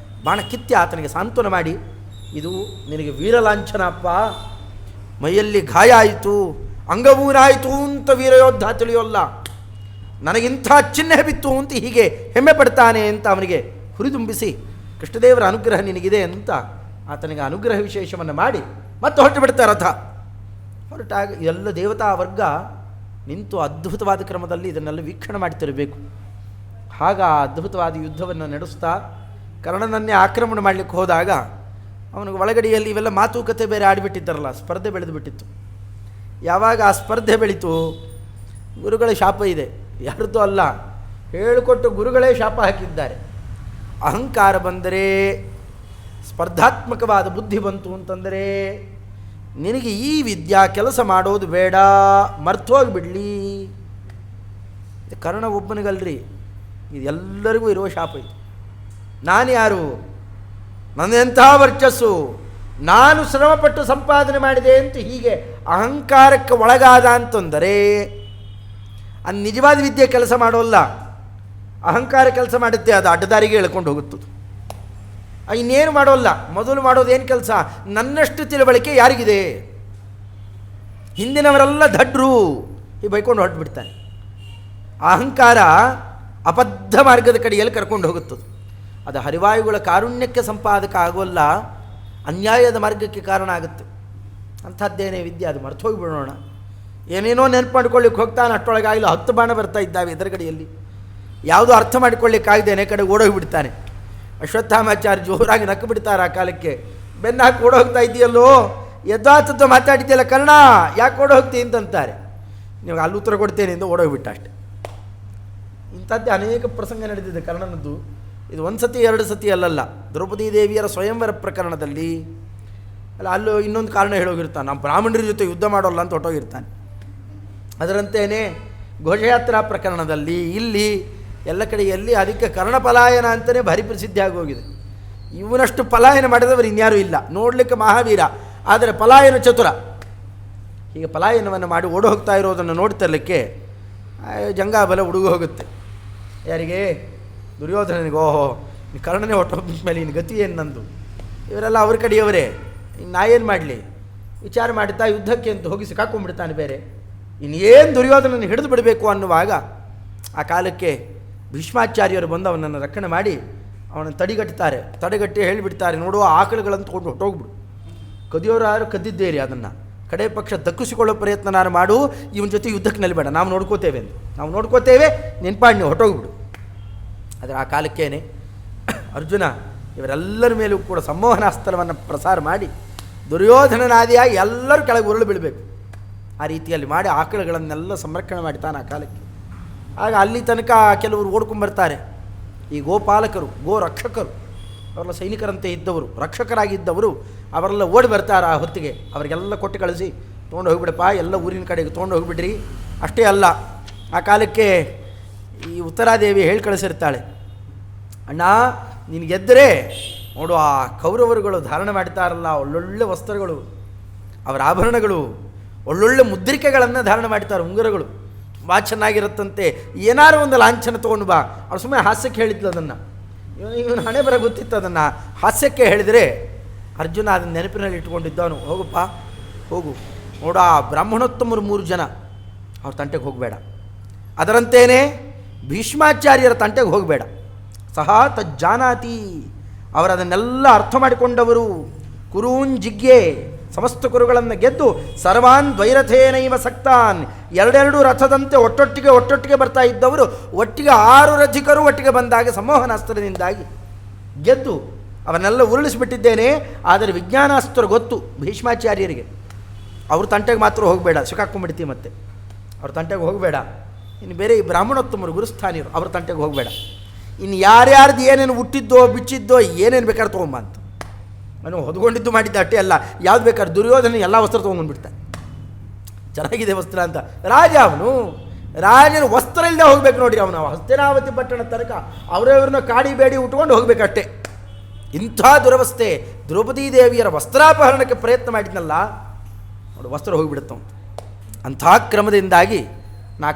ಬಾಣ ಕಿತ್ತಿ ಆತನಿಗೆ ಸಾಂತ್ವನ ಮಾಡಿ, ಇದು ನಿನಗೆ ವೀರಲಾಂಛನ ಅಪ್ಪ, ಮೈಯಲ್ಲಿ ಗಾಯ ಆಯಿತು, ಅಂಗವೂನಾಯಿತು ಅಂತ ವೀರಯೋದ್ಧ ತಿಳಿಯೋಲ್ಲ, ನನಗಿಂಥ ಚಿಹ್ನೆ ಬಿತ್ತು ಅಂತ ಹೀಗೆ ಹೆಮ್ಮೆ ಪಡ್ತಾನೆ ಅಂತ ಅವನಿಗೆ ಹುರಿದುಂಬಿಸಿ ಕೃಷ್ಣದೇವರ ಅನುಗ್ರಹ ನಿನಗಿದೆ ಅಂತ ಆತನಿಗೆ ಅನುಗ್ರಹ ವಿಶೇಷವನ್ನು ಮಾಡಿ ಮತ್ತೆ ಹೊರಟು ಬಿಡ್ತಾರೆ ರಥ. ಹೊರಟಾಗ ಎಲ್ಲ ದೇವತಾ ವರ್ಗ ನಿಂತು ಅದ್ಭುತವಾದ ಕ್ರಮದಲ್ಲಿ ಇದನ್ನೆಲ್ಲ ವೀಕ್ಷಣೆ ಮಾಡ್ತಿರಬೇಕು. ಆಗ ಆ ಅದ್ಭುತವಾದ ಯುದ್ಧವನ್ನು ನಡೆಸ್ತಾ ಕರ್ಣನನ್ನೇ ಆಕ್ರಮಣ ಮಾಡಲಿಕ್ಕೆ ಹೋದಾಗ ಅವನಿಗೆ ಒಳಗಡೆಯಲ್ಲಿ ಇವೆಲ್ಲ ಮಾತುಕತೆ ಬೇರೆ ಆಡಿಬಿಟ್ಟಿದ್ದಾರಲ್ಲ, ಸ್ಪರ್ಧೆ ಬೆಳೆದು ಬಿಟ್ಟಿತ್ತು. ಯಾವಾಗ ಆ ಸ್ಪರ್ಧೆ ಬೆಳೀತು, ಗುರುಗಳ ಶಾಪ ಇದೆ, ಯಾರದ್ದು ಅಲ್ಲ, ಹೇಳಿಕೊಟ್ಟು ಗುರುಗಳೇ ಶಾಪ ಹಾಕಿದ್ದಾರೆ. ಅಹಂಕಾರ ಬಂದರೆ, ಸ್ಪರ್ಧಾತ್ಮಕವಾದ ಬುದ್ಧಿ ಬಂತು ಅಂತಂದರೆ ನಿನಗೆ ಈ ವಿದ್ಯಾ ಕೆಲಸ ಮಾಡೋದು ಬೇಡ, ಮರ್ತೋಗಿಬಿಡಲಿ. ಇದು ಕರ್ಣ ಒಬ್ಬನಿಗಲ್ರಿ, ಇದೆಲ್ಲರಿಗೂ ಇರುವ ಶಾಪ ಇದು. ನಾನು ಯಾರು, ನನ್ನೆಂಥ ವರ್ಚಸ್ಸು, ನಾನು ಶ್ರಮಪಟ್ಟು ಸಂಪಾದನೆ ಮಾಡಿದೆ ಅಂತ ಹೀಗೆ ಅಹಂಕಾರಕ್ಕೆ ಒಳಗಾದ ಅಂತಂದರೆ ಅದು ನಿಜವಾದ ವಿದ್ಯೆ ಕೆಲಸ ಮಾಡೋಲ್ಲ, ಅಹಂಕಾರ ಕೆಲಸ ಮಾಡುತ್ತೆ, ಅದು ಅಡ್ಡದಾರಿಗೆ ಎಳ್ಕೊಂಡು ಹೋಗುತ್ತದೆ. ಇನ್ನೇನು ಮಾಡೋಲ್ಲ. ಮೊದಲು ಮಾಡೋದೇನು ಕೆಲಸ, ನನ್ನಷ್ಟು ತಿಳುವಳಿಕೆ ಯಾರಿಗಿದೆ, ಹಿಂದಿನವರೆಲ್ಲ ದಡ್ರು, ಈ ಬೈಕೊಂಡು ಹೊರಟುಬಿಡ್ತಾನೆ. ಅಹಂಕಾರ ಅಬದ್ಧ ಮಾರ್ಗದ ಕಡೆಯಲ್ಲಿ ಕರ್ಕೊಂಡು ಹೋಗುತ್ತದೆ. ಅದು ಹರಿವಾಯುಗಳ ಕಾರುಣ್ಯಕ್ಕೆ ಸಂಪಾದಕ ಆಗೋಲ್ಲ, ಅನ್ಯಾಯದ ಮಾರ್ಗಕ್ಕೆ ಕಾರಣ ಆಗುತ್ತೆ. ಅಂಥದ್ದೇನೇ ವಿದ್ಯೆ, ಅದು ಮರ್ತು ಹೋಗಿಬಿಡೋಣ. ಏನೇನೋ ನೆನಪು ಮಾಡ್ಕೊಳ್ಳಿಕ್ಕೆ ಹೋಗ್ತಾನೆ, ಅಷ್ಟೊಳಗಾಗಲಿ 10 ಬಾಣ ಬರ್ತಾ ಇದ್ದಾವೆ ಎದುರುಗಡೆಯಲ್ಲಿ. ಯಾವುದೋ ಅರ್ಥ ಮಾಡಿಕೊಳ್ಳಿಕ್ಕಾಗದೇನೆ ಕಡೆ ಓಡೋಗಿಬಿಡ್ತಾನೆ. ಅಶ್ವತ್ಥಾಮಾಚಾರ್ಯ ಜೋರಾಗಿ ನಕ್ಕು ಬಿಡ್ತಾರೆ ಆ ಕಾಲಕ್ಕೆ. ಬೆನ್ನು ಹಾಕಿ ಓಡೋಗ್ತಾ ಇದೆಯಲ್ಲೋ, ಯಥಾತತ್ವ ಮಾತಾಡಿದ್ಯಲ್ಲ ಕರ್ಣ, ಯಾಕೆ ಓಡೋಗ್ತೀನಿ ಅಂತಂತಾರೆ. ನೀವು ಅಲ್ಲಿ ಉತ್ತರ ಕೊಡ್ತೇನೆ ಎಂದು ಓಡೋಗ್ಬಿಟ್ಟ ಅಷ್ಟೆ. ಇಂಥದ್ದೇ ಅನೇಕ ಪ್ರಸಂಗ ನಡೆದಿದೆ ಕರ್ಣನದ್ದು. ಇದು 1 ಸತಿ 2 ಸತಿ ಅಲ್ಲಲ್ಲ. ದ್ರೌಪದಿ ದೇವಿಯರ ಸ್ವಯಂವರ ಪ್ರಕರಣದಲ್ಲಿ ಅಲ್ಲೂ ಇನ್ನೊಂದು ಕಾರಣ ಹೇಳೋಗಿರ್ತಾನೆ, ನಮ್ಮ ಬ್ರಾಹ್ಮಣರ ಜೊತೆ ಯುದ್ಧ ಮಾಡೋಲ್ಲ ಅಂತ ಹೊಟ್ಟೋಗಿರ್ತಾನೆ. ಅದರಂತೆಯೇ ಘೋಷಯಾತ್ರಾ ಪ್ರಕರಣದಲ್ಲಿ ಇಲ್ಲಿ ಎಲ್ಲ ಕಡೆಯಲ್ಲಿ ಅದಕ್ಕೆ ಕರ್ಣ ಪಲಾಯನ ಅಂತಲೇ ಭಾರಿ ಪ್ರಸಿದ್ಧಿ ಆಗೋಗಿದೆ. ಇವನಷ್ಟು ಪಲಾಯನ ಮಾಡಿದವರು ಇನ್ಯಾರೂ ಇಲ್ಲ. ನೋಡಲಿಕ್ಕೆ ಮಹಾವೀರ, ಆದರೆ ಪಲಾಯನ ಚತುರ. ಹೀಗೆ ಪಲಾಯನವನ್ನು ಮಾಡಿ ಓಡಿ ಹೋಗ್ತಾ ಇರೋದನ್ನು ನೋಡ್ತಿರಲಿಕ್ಕೆ ಜಂಗಾಬಲ ಹುಡುಗ ಹೋಗುತ್ತೆ. ಯಾರಿಗೆ? ದುರ್ಯೋಧನನಿಗೆ. ಓಹೋ, ಕರ್ಣನೇ ಹೊಟ್ಟೋಗ್ಬಿಟ್ಟ ಮೇಲೆ ಇನ್ನು ಗತಿ ಏನು ನಂದು, ಇವರೆಲ್ಲ ಅವ್ರ ಕಡೆಯವರೇ, ಇನ್ನು ನಾ ಏನು ಮಾಡಲಿ ವಿಚಾರ ಮಾಡ್ತಾ ಯುದ್ಧಕ್ಕೆ ಅಂತ ಹೋಗಿ ಸಿಕ್ಕಾಕೊಂಡ್ಬಿಡ್ತಾನೆ ಬೇರೆ. ಇನ್ನೇನು ದುರ್ಯೋಧನನ್ನು ಹಿಡಿದು ಬಿಡಬೇಕು ಅನ್ನುವಾಗ ಆ ಕಾಲಕ್ಕೆ ಭೀಷ್ಮಾಚಾರ್ಯರು ಬಂದು ಅವನನ್ನು ರಕ್ಷಣೆ ಮಾಡಿ ಅವನನ್ನು ತಡೆಗಟ್ಟಿ ಹೇಳಿಬಿಡ್ತಾರೆ, ನೋಡುವ ಆಕಳುಗಳನ್ನು ತೊಗೊಂಡು ಹೊಟ್ಟೋಗ್ಬಿಡು, ಕದಿಯೋರು ಯಾರು ಕದ್ದಿದ್ದೇರಿ, ಅದನ್ನು ಕಡೆ ಪಕ್ಷ ದಕ್ಕಿಸಿಕೊಳ್ಳೋ ಪ್ರಯತ್ನ ನಾನು ಮಾಡು, ಇವನ ಜೊತೆ ಯುದ್ಧಕ್ಕೆ ನಿಲ್ಲಬೇಡ, ನಾವು ನೋಡ್ಕೋತೇವೆ ಅಂತ. ನಾವು ನೋಡ್ಕೋತೇವೆ, ನೆನ್ಪಾಡಿ ನೀವು ಹೊಟ್ಟೋಗ್ಬಿಡು. ಆದರೆ ಆ ಕಾಲಕ್ಕೇನೆ ಅರ್ಜುನ ಇವರೆಲ್ಲರ ಮೇಲೂ ಕೂಡ ಸಂಮೋಹನಾಸ್ತ್ರವನ್ನು ಪ್ರಸಾರ ಮಾಡಿ ದುರ್ಯೋಧನನಾದಿಯಾಗಿ ಎಲ್ಲರೂ ಕೆಳಗೆ ಉರುಳು ಬೀಳಬೇಕು. ಆ ರೀತಿಯಲ್ಲಿ ಮಾಡಿ ಆಕಳುಗಳನ್ನೆಲ್ಲ ಸಂರಕ್ಷಣೆ ಮಾಡ್ತಾನೆ ಆ ಕಾಲಕ್ಕೆ. ಆಗ ಅಲ್ಲಿ ತನಕ ಕೆಲವರು ಓಡ್ಕೊಂಬರ್ತಾರೆ. ಈ ಗೋಪಾಲಕರು, ಗೋ ರಕ್ಷಕರು, ಅವರೆಲ್ಲ ಸೈನಿಕರಂತೆ ಇದ್ದವರು, ರಕ್ಷಕರಾಗಿದ್ದವರು, ಅವರೆಲ್ಲ ಓಡಿ ಬರ್ತಾರೆ ಆ ಹೊತ್ತಿಗೆ. ಅವರಿಗೆಲ್ಲ ಕೊಟ್ಟು ಕಳಿಸಿ ತೊಗೊಂಡು ಹೋಗಿಬಿಡಪ್ಪ, ಎಲ್ಲ ಊರಿನ ಕಡೆಗೆ ತೊಗೊಂಡು ಹೋಗಿಬಿಡ್ರಿ. ಅಷ್ಟೇ ಅಲ್ಲ, ಆ ಕಾಲಕ್ಕೆ ಈ ಉತ್ತರಾದೇವಿ ಹೇಳಿ ಕಳಿಸಿರ್ತಾಳೆ, ಅಣ್ಣ ನೀನು ಗೆದ್ದರೆ ನೋಡು ಆ ಕೌರವರುಗಳು ಧಾರಣೆ ಮಾಡ್ತಾರಲ್ಲ ಒಳ್ಳೊಳ್ಳೆ ವಸ್ತ್ರಗಳು, ಅವರ ಆಭರಣಗಳು, ಒಳ್ಳೊಳ್ಳೆ ಮುದ್ರಿಕೆಗಳನ್ನು ಧಾರಣೆ ಮಾಡ್ತಾರೆ, ಉಂಗುರಗಳು ತುಂಬ ಚೆನ್ನಾಗಿರುತ್ತಂತೆ, ಏನಾರು ಒಂದು ಲಾಂಛನ ತೊಗೊಂಡು ಬಾ. ಅವಳು ಸುಮ್ಮನೆ ಹಾಸ್ಯಕ್ಕೆ ಹೇಳಿದ್ಲು ಅದನ್ನು. ಇವನು ಹಣೆ ಬರ ಗೊತ್ತಿತ್ತು ಅದನ್ನು, ಹಾಸ್ಯಕ್ಕೆ ಹೇಳಿದರೆ ಅರ್ಜುನ ಅದನ್ನು ನೆನಪಿನಲ್ಲಿ ಇಟ್ಕೊಂಡಿದ್ದವನು. ಹೋಗಪ್ಪ ಹೋಗು, ನೋಡು ಆ ಬ್ರಾಹ್ಮಣೋತ್ತಮರು 3 ಜನ, ಅವ್ರ ತಂಟೆಗೆ ಹೋಗಬೇಡ. ಅದರಂತೇನೆ ಭೀಷ್ಮಾಚಾರ್ಯರ ತಂಟೆಗೆ ಹೋಗಬೇಡ. ಸಹ ತಜ್ಜಾನಾತಿ, ಅವರದನ್ನೆಲ್ಲ ಅರ್ಥ ಮಾಡಿಕೊಂಡವರು. ಕುರೂನ್ ಜಿಗ್ಯೆ, ಸಮಸ್ತ ಕುರುಗಳನ್ನು ಗೆದ್ದು ಸರ್ವಾನ್ ದ್ವೈರಥೇನೈವ ಸಕ್ತಾನ್, 2 ರಥದಂತೆ ಒಟ್ಟೊಟ್ಟಿಗೆ ಬರ್ತಾ ಇದ್ದವರು ಒಟ್ಟಿಗೆ 6 ರಥಿಕರು ಒಟ್ಟಿಗೆ ಬಂದಾಗ ಸಂಮೋಹನಾಸ್ತ್ರದಿಂದಾಗಿ ಗೆದ್ದು ಅವನ್ನೆಲ್ಲ ಉರುಳಿಸಿಬಿಟ್ಟಿದ್ದೇನೆ. ಆದರೆ ವಿಜ್ಞಾನಾಸ್ತ್ರ ಗೊತ್ತು ಭೀಷ್ಮಾಚಾರ್ಯರಿಗೆ. ಅವ್ರ ತಂಟೆಗೆ ಮಾತ್ರ ಹೋಗಬೇಡ, ಸಿಕ್ಕಾಕೊಂಡ್ಬಿಡ್ತೀವಿ ಮತ್ತೆ. ಅವ್ರ ತಂಟೆಗೆ ಹೋಗಬೇಡ. ಇನ್ನು ಬೇರೆ ಈ ಬ್ರಾಹ್ಮಣೋತ್ತಮರು ಗುರುಸ್ಥಾನಿಯರು, ಅವ್ರ ತಂಟೆಗೆ ಹೋಗಬೇಡ. ಇನ್ನು ಯಾರ್ಯಾರ್ದು ಏನೇನು ಹುಟ್ಟಿದ್ದೋ ಬಿಚ್ಚಿದ್ದೋ ಏನೇನು ಬೇಕಾದ್ರೆ ತೊಗೊಂಬ ಅಂತ. ನಾನು ಹೊದ್ಕೊಂಡಿದ್ದು ಮಾಡಿದ್ದ ಅಷ್ಟೇ ಅಲ್ಲ, ಯಾವ್ದು ಬೇಕಾದ್ರೆ ದುರ್ಯೋಧನ ಎಲ್ಲ ವಸ್ತ್ರ ತೊಗೊಂಡ್ಬಿಡ್ತಾನೆ. ಚೆನ್ನಾಗಿದೆ ವಸ್ತ್ರ ಅಂತ. ರಾಜನ ವಸ್ತ್ರ ಇಲ್ಲದೆ ಹೋಗ್ಬೇಕು ನೋಡಿರಿ. ಅವನು ಹಸ್ತಿನಾವತಿ ಪಟ್ಟಣ ತನಕ ಅವರವ್ರನ್ನ ಕಾಡಿ ಬೇಡಿ ಉಟ್ಕೊಂಡು ಹೋಗ್ಬೇಕಷ್ಟೇ. ಇಂಥ ದುರವಸ್ಥೆ. ದ್ರೌಪದಿ ದೇವಿಯರ ವಸ್ತ್ರಾಪಹರಣಕ್ಕೆ ಪ್ರಯತ್ನ ಮಾಡಿದ್ನಲ್ಲ, ನೋಡಿ ವಸ್ತ್ರ ಹೋಗಿಬಿಡುತ್ತ. ಅಂಥ ಕ್ರಮದಿಂದಾಗಿ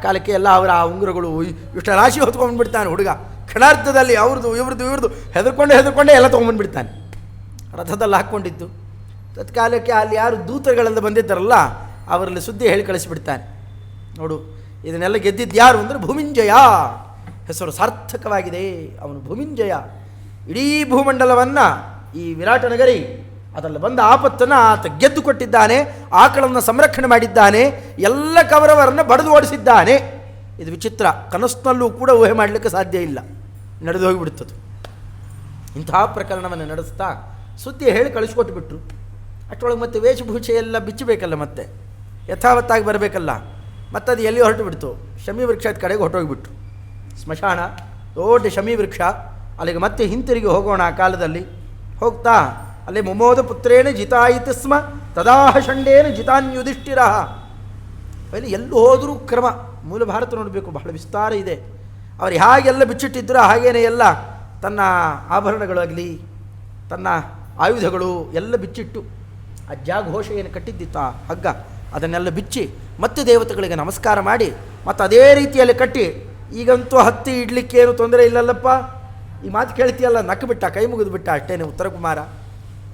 ಕಾಲಕ್ಕೆ ಎಲ್ಲ ಅವರ ಆ ಉಂಗುರಗಳು ಇಷ್ಟ ರಾಶಿ ಹೊತ್ಕೊಂಡ್ಬಿಡ್ತಾನೆ ಹುಡುಗ. ಕ್ಷಣಾರ್ಥದಲ್ಲಿ ಅವ್ರದ್ದು ಇವ್ರದ್ದು ಹೆದರ್ಕೊಂಡೇ ಎಲ್ಲ ತೊಗೊಂಡ್ಬಂದ್ಬಿಡ್ತಾನೆ. ರಥದಲ್ಲಿ ಹಾಕ್ಕೊಂಡಿದ್ದು ತತ್ಕಾಲಕ್ಕೆ ಅಲ್ಲಿ ಯಾರು ದೂತಗಳೆಲ್ಲ ಬಂದಿದ್ದಾರಲ್ಲ, ಅವರಲ್ಲಿ ಸುದ್ದಿ ಹೇಳಿ ಕಳಿಸಿಬಿಡ್ತಾನೆ. ನೋಡು ಇದನ್ನೆಲ್ಲ ಗೆದ್ದಿದ್ದು ಯಾರು ಅಂದರೆ ಭೂಮಿಂಜಯ, ಹೆಸರು ಸಾರ್ಥಕವಾಗಿದೆ, ಅವನು ಭೂಮಿಂಜಯ. ಇಡೀ ಭೂಮಂಡಲವನ್ನು ಈ ವಿರಾಟ ನಗರಿ ಅದರಲ್ಲಿ ಬಂದ ಆಪತ್ತನ್ನು ಆತ ಗೆದ್ದು ಕೊಟ್ಟಿದ್ದಾನೆ. ಆಕಳನ್ನು ಸಂರಕ್ಷಣೆ ಮಾಡಿದ್ದಾನೆ. ಎಲ್ಲ ಕೌರವರನ್ನು ಬಡಿದು ಓಡಿಸಿದ್ದಾನೆ. ಇದು ವಿಚಿತ್ರ, ಕನಸಿನಲ್ಲೂ ಕೂಡ ಊಹೆ ಮಾಡಲಿಕ್ಕೆ ಸಾಧ್ಯ ಇಲ್ಲ, ನಡೆದು ಹೋಗಿಬಿಡುತ್ತದೆ. ಇಂತಹ ಪ್ರಕರಣವನ್ನು ನಡೆಸ್ತಾ ಸುದ್ದಿ ಹೇಳಿ ಕಳಿಸ್ಕೊಟ್ಬಿಟ್ರು. ಅಷ್ಟರೊಳಗೆ ಮತ್ತೆ ವೇಷಭೂಷೆ ಎಲ್ಲ ಬಿಚ್ಚಬೇಕಲ್ಲ, ಮತ್ತೆ ಯಥಾವತ್ತಾಗಿ ಬರಬೇಕಲ್ಲ. ಮತ್ತದು ಎಲ್ಲಿ ಹೊರಟು ಬಿಡ್ತು, ಶಮಿ ವೃಕ್ಷದ ಕಡೆಗೆ ಹೊರಟೋಗಿಬಿಟ್ರು. ಸ್ಮಶಾನ ದೊಡ್ಡ ಶಮಿ ವೃಕ್ಷ, ಅಲ್ಲಿಗೆ ಮತ್ತೆ ಹಿಂತಿರುಗಿ ಹೋಗೋಣ. ಆ ಕಾಲದಲ್ಲಿ ಹೋಗ್ತಾ ಅಲ್ಲಿ ಮುಮೋದ ಪುತ್ರೇಣ ಜಿತಾಯಿತಿ ಸ್ಮ ತದಾಹ ಷಂಡೇನ ಜಿತಾನ್ಯುಧಿಷ್ಠಿರ. ಅಲ್ಲಿ ಎಲ್ಲೂ ಹೋದರೂ ಕ್ರಮ. ಮೂಲ ಭಾರತ ನೋಡಬೇಕು, ಬಹಳ ವಿಸ್ತಾರ ಇದೆ. ಅವರು ಹೇಗೆಲ್ಲ ಬಿಚ್ಚಿಟ್ಟಿದ್ರು ಹಾಗೇನೆ ಎಲ್ಲ ತನ್ನ ಆಭರಣಗಳಾಗಲಿ ತನ್ನ ಆಯುಧಗಳು ಎಲ್ಲ ಬಿಚ್ಚಿಟ್ಟು ಆ ಜಾಘೋಷ ಏನು ಕಟ್ಟಿದ್ದಿತ್ತು ಆ ಹಗ್ಗ ಅದನ್ನೆಲ್ಲ ಬಿಚ್ಚಿ ಮತ್ತೆ ದೇವತೆಗಳಿಗೆ ನಮಸ್ಕಾರ ಮಾಡಿ ಮತ್ತು ಅದೇ ರೀತಿಯಲ್ಲಿ ಕಟ್ಟಿ, ಈಗಂತೂ ಹತ್ತಿ ಇಡ್ಲಿಕ್ಕೇನು ತೊಂದರೆ ಇಲ್ಲಲ್ಲಪ್ಪ, ಈ ಮಾತು ಕೇಳ್ತೀಯಲ್ಲ, ನಕ್ಕು ಬಿಟ್ಟ, ಕೈ ಮುಗಿದು ಬಿಟ್ಟ ಅಷ್ಟೇನೆ ಉತ್ತರ ಕುಮಾರ.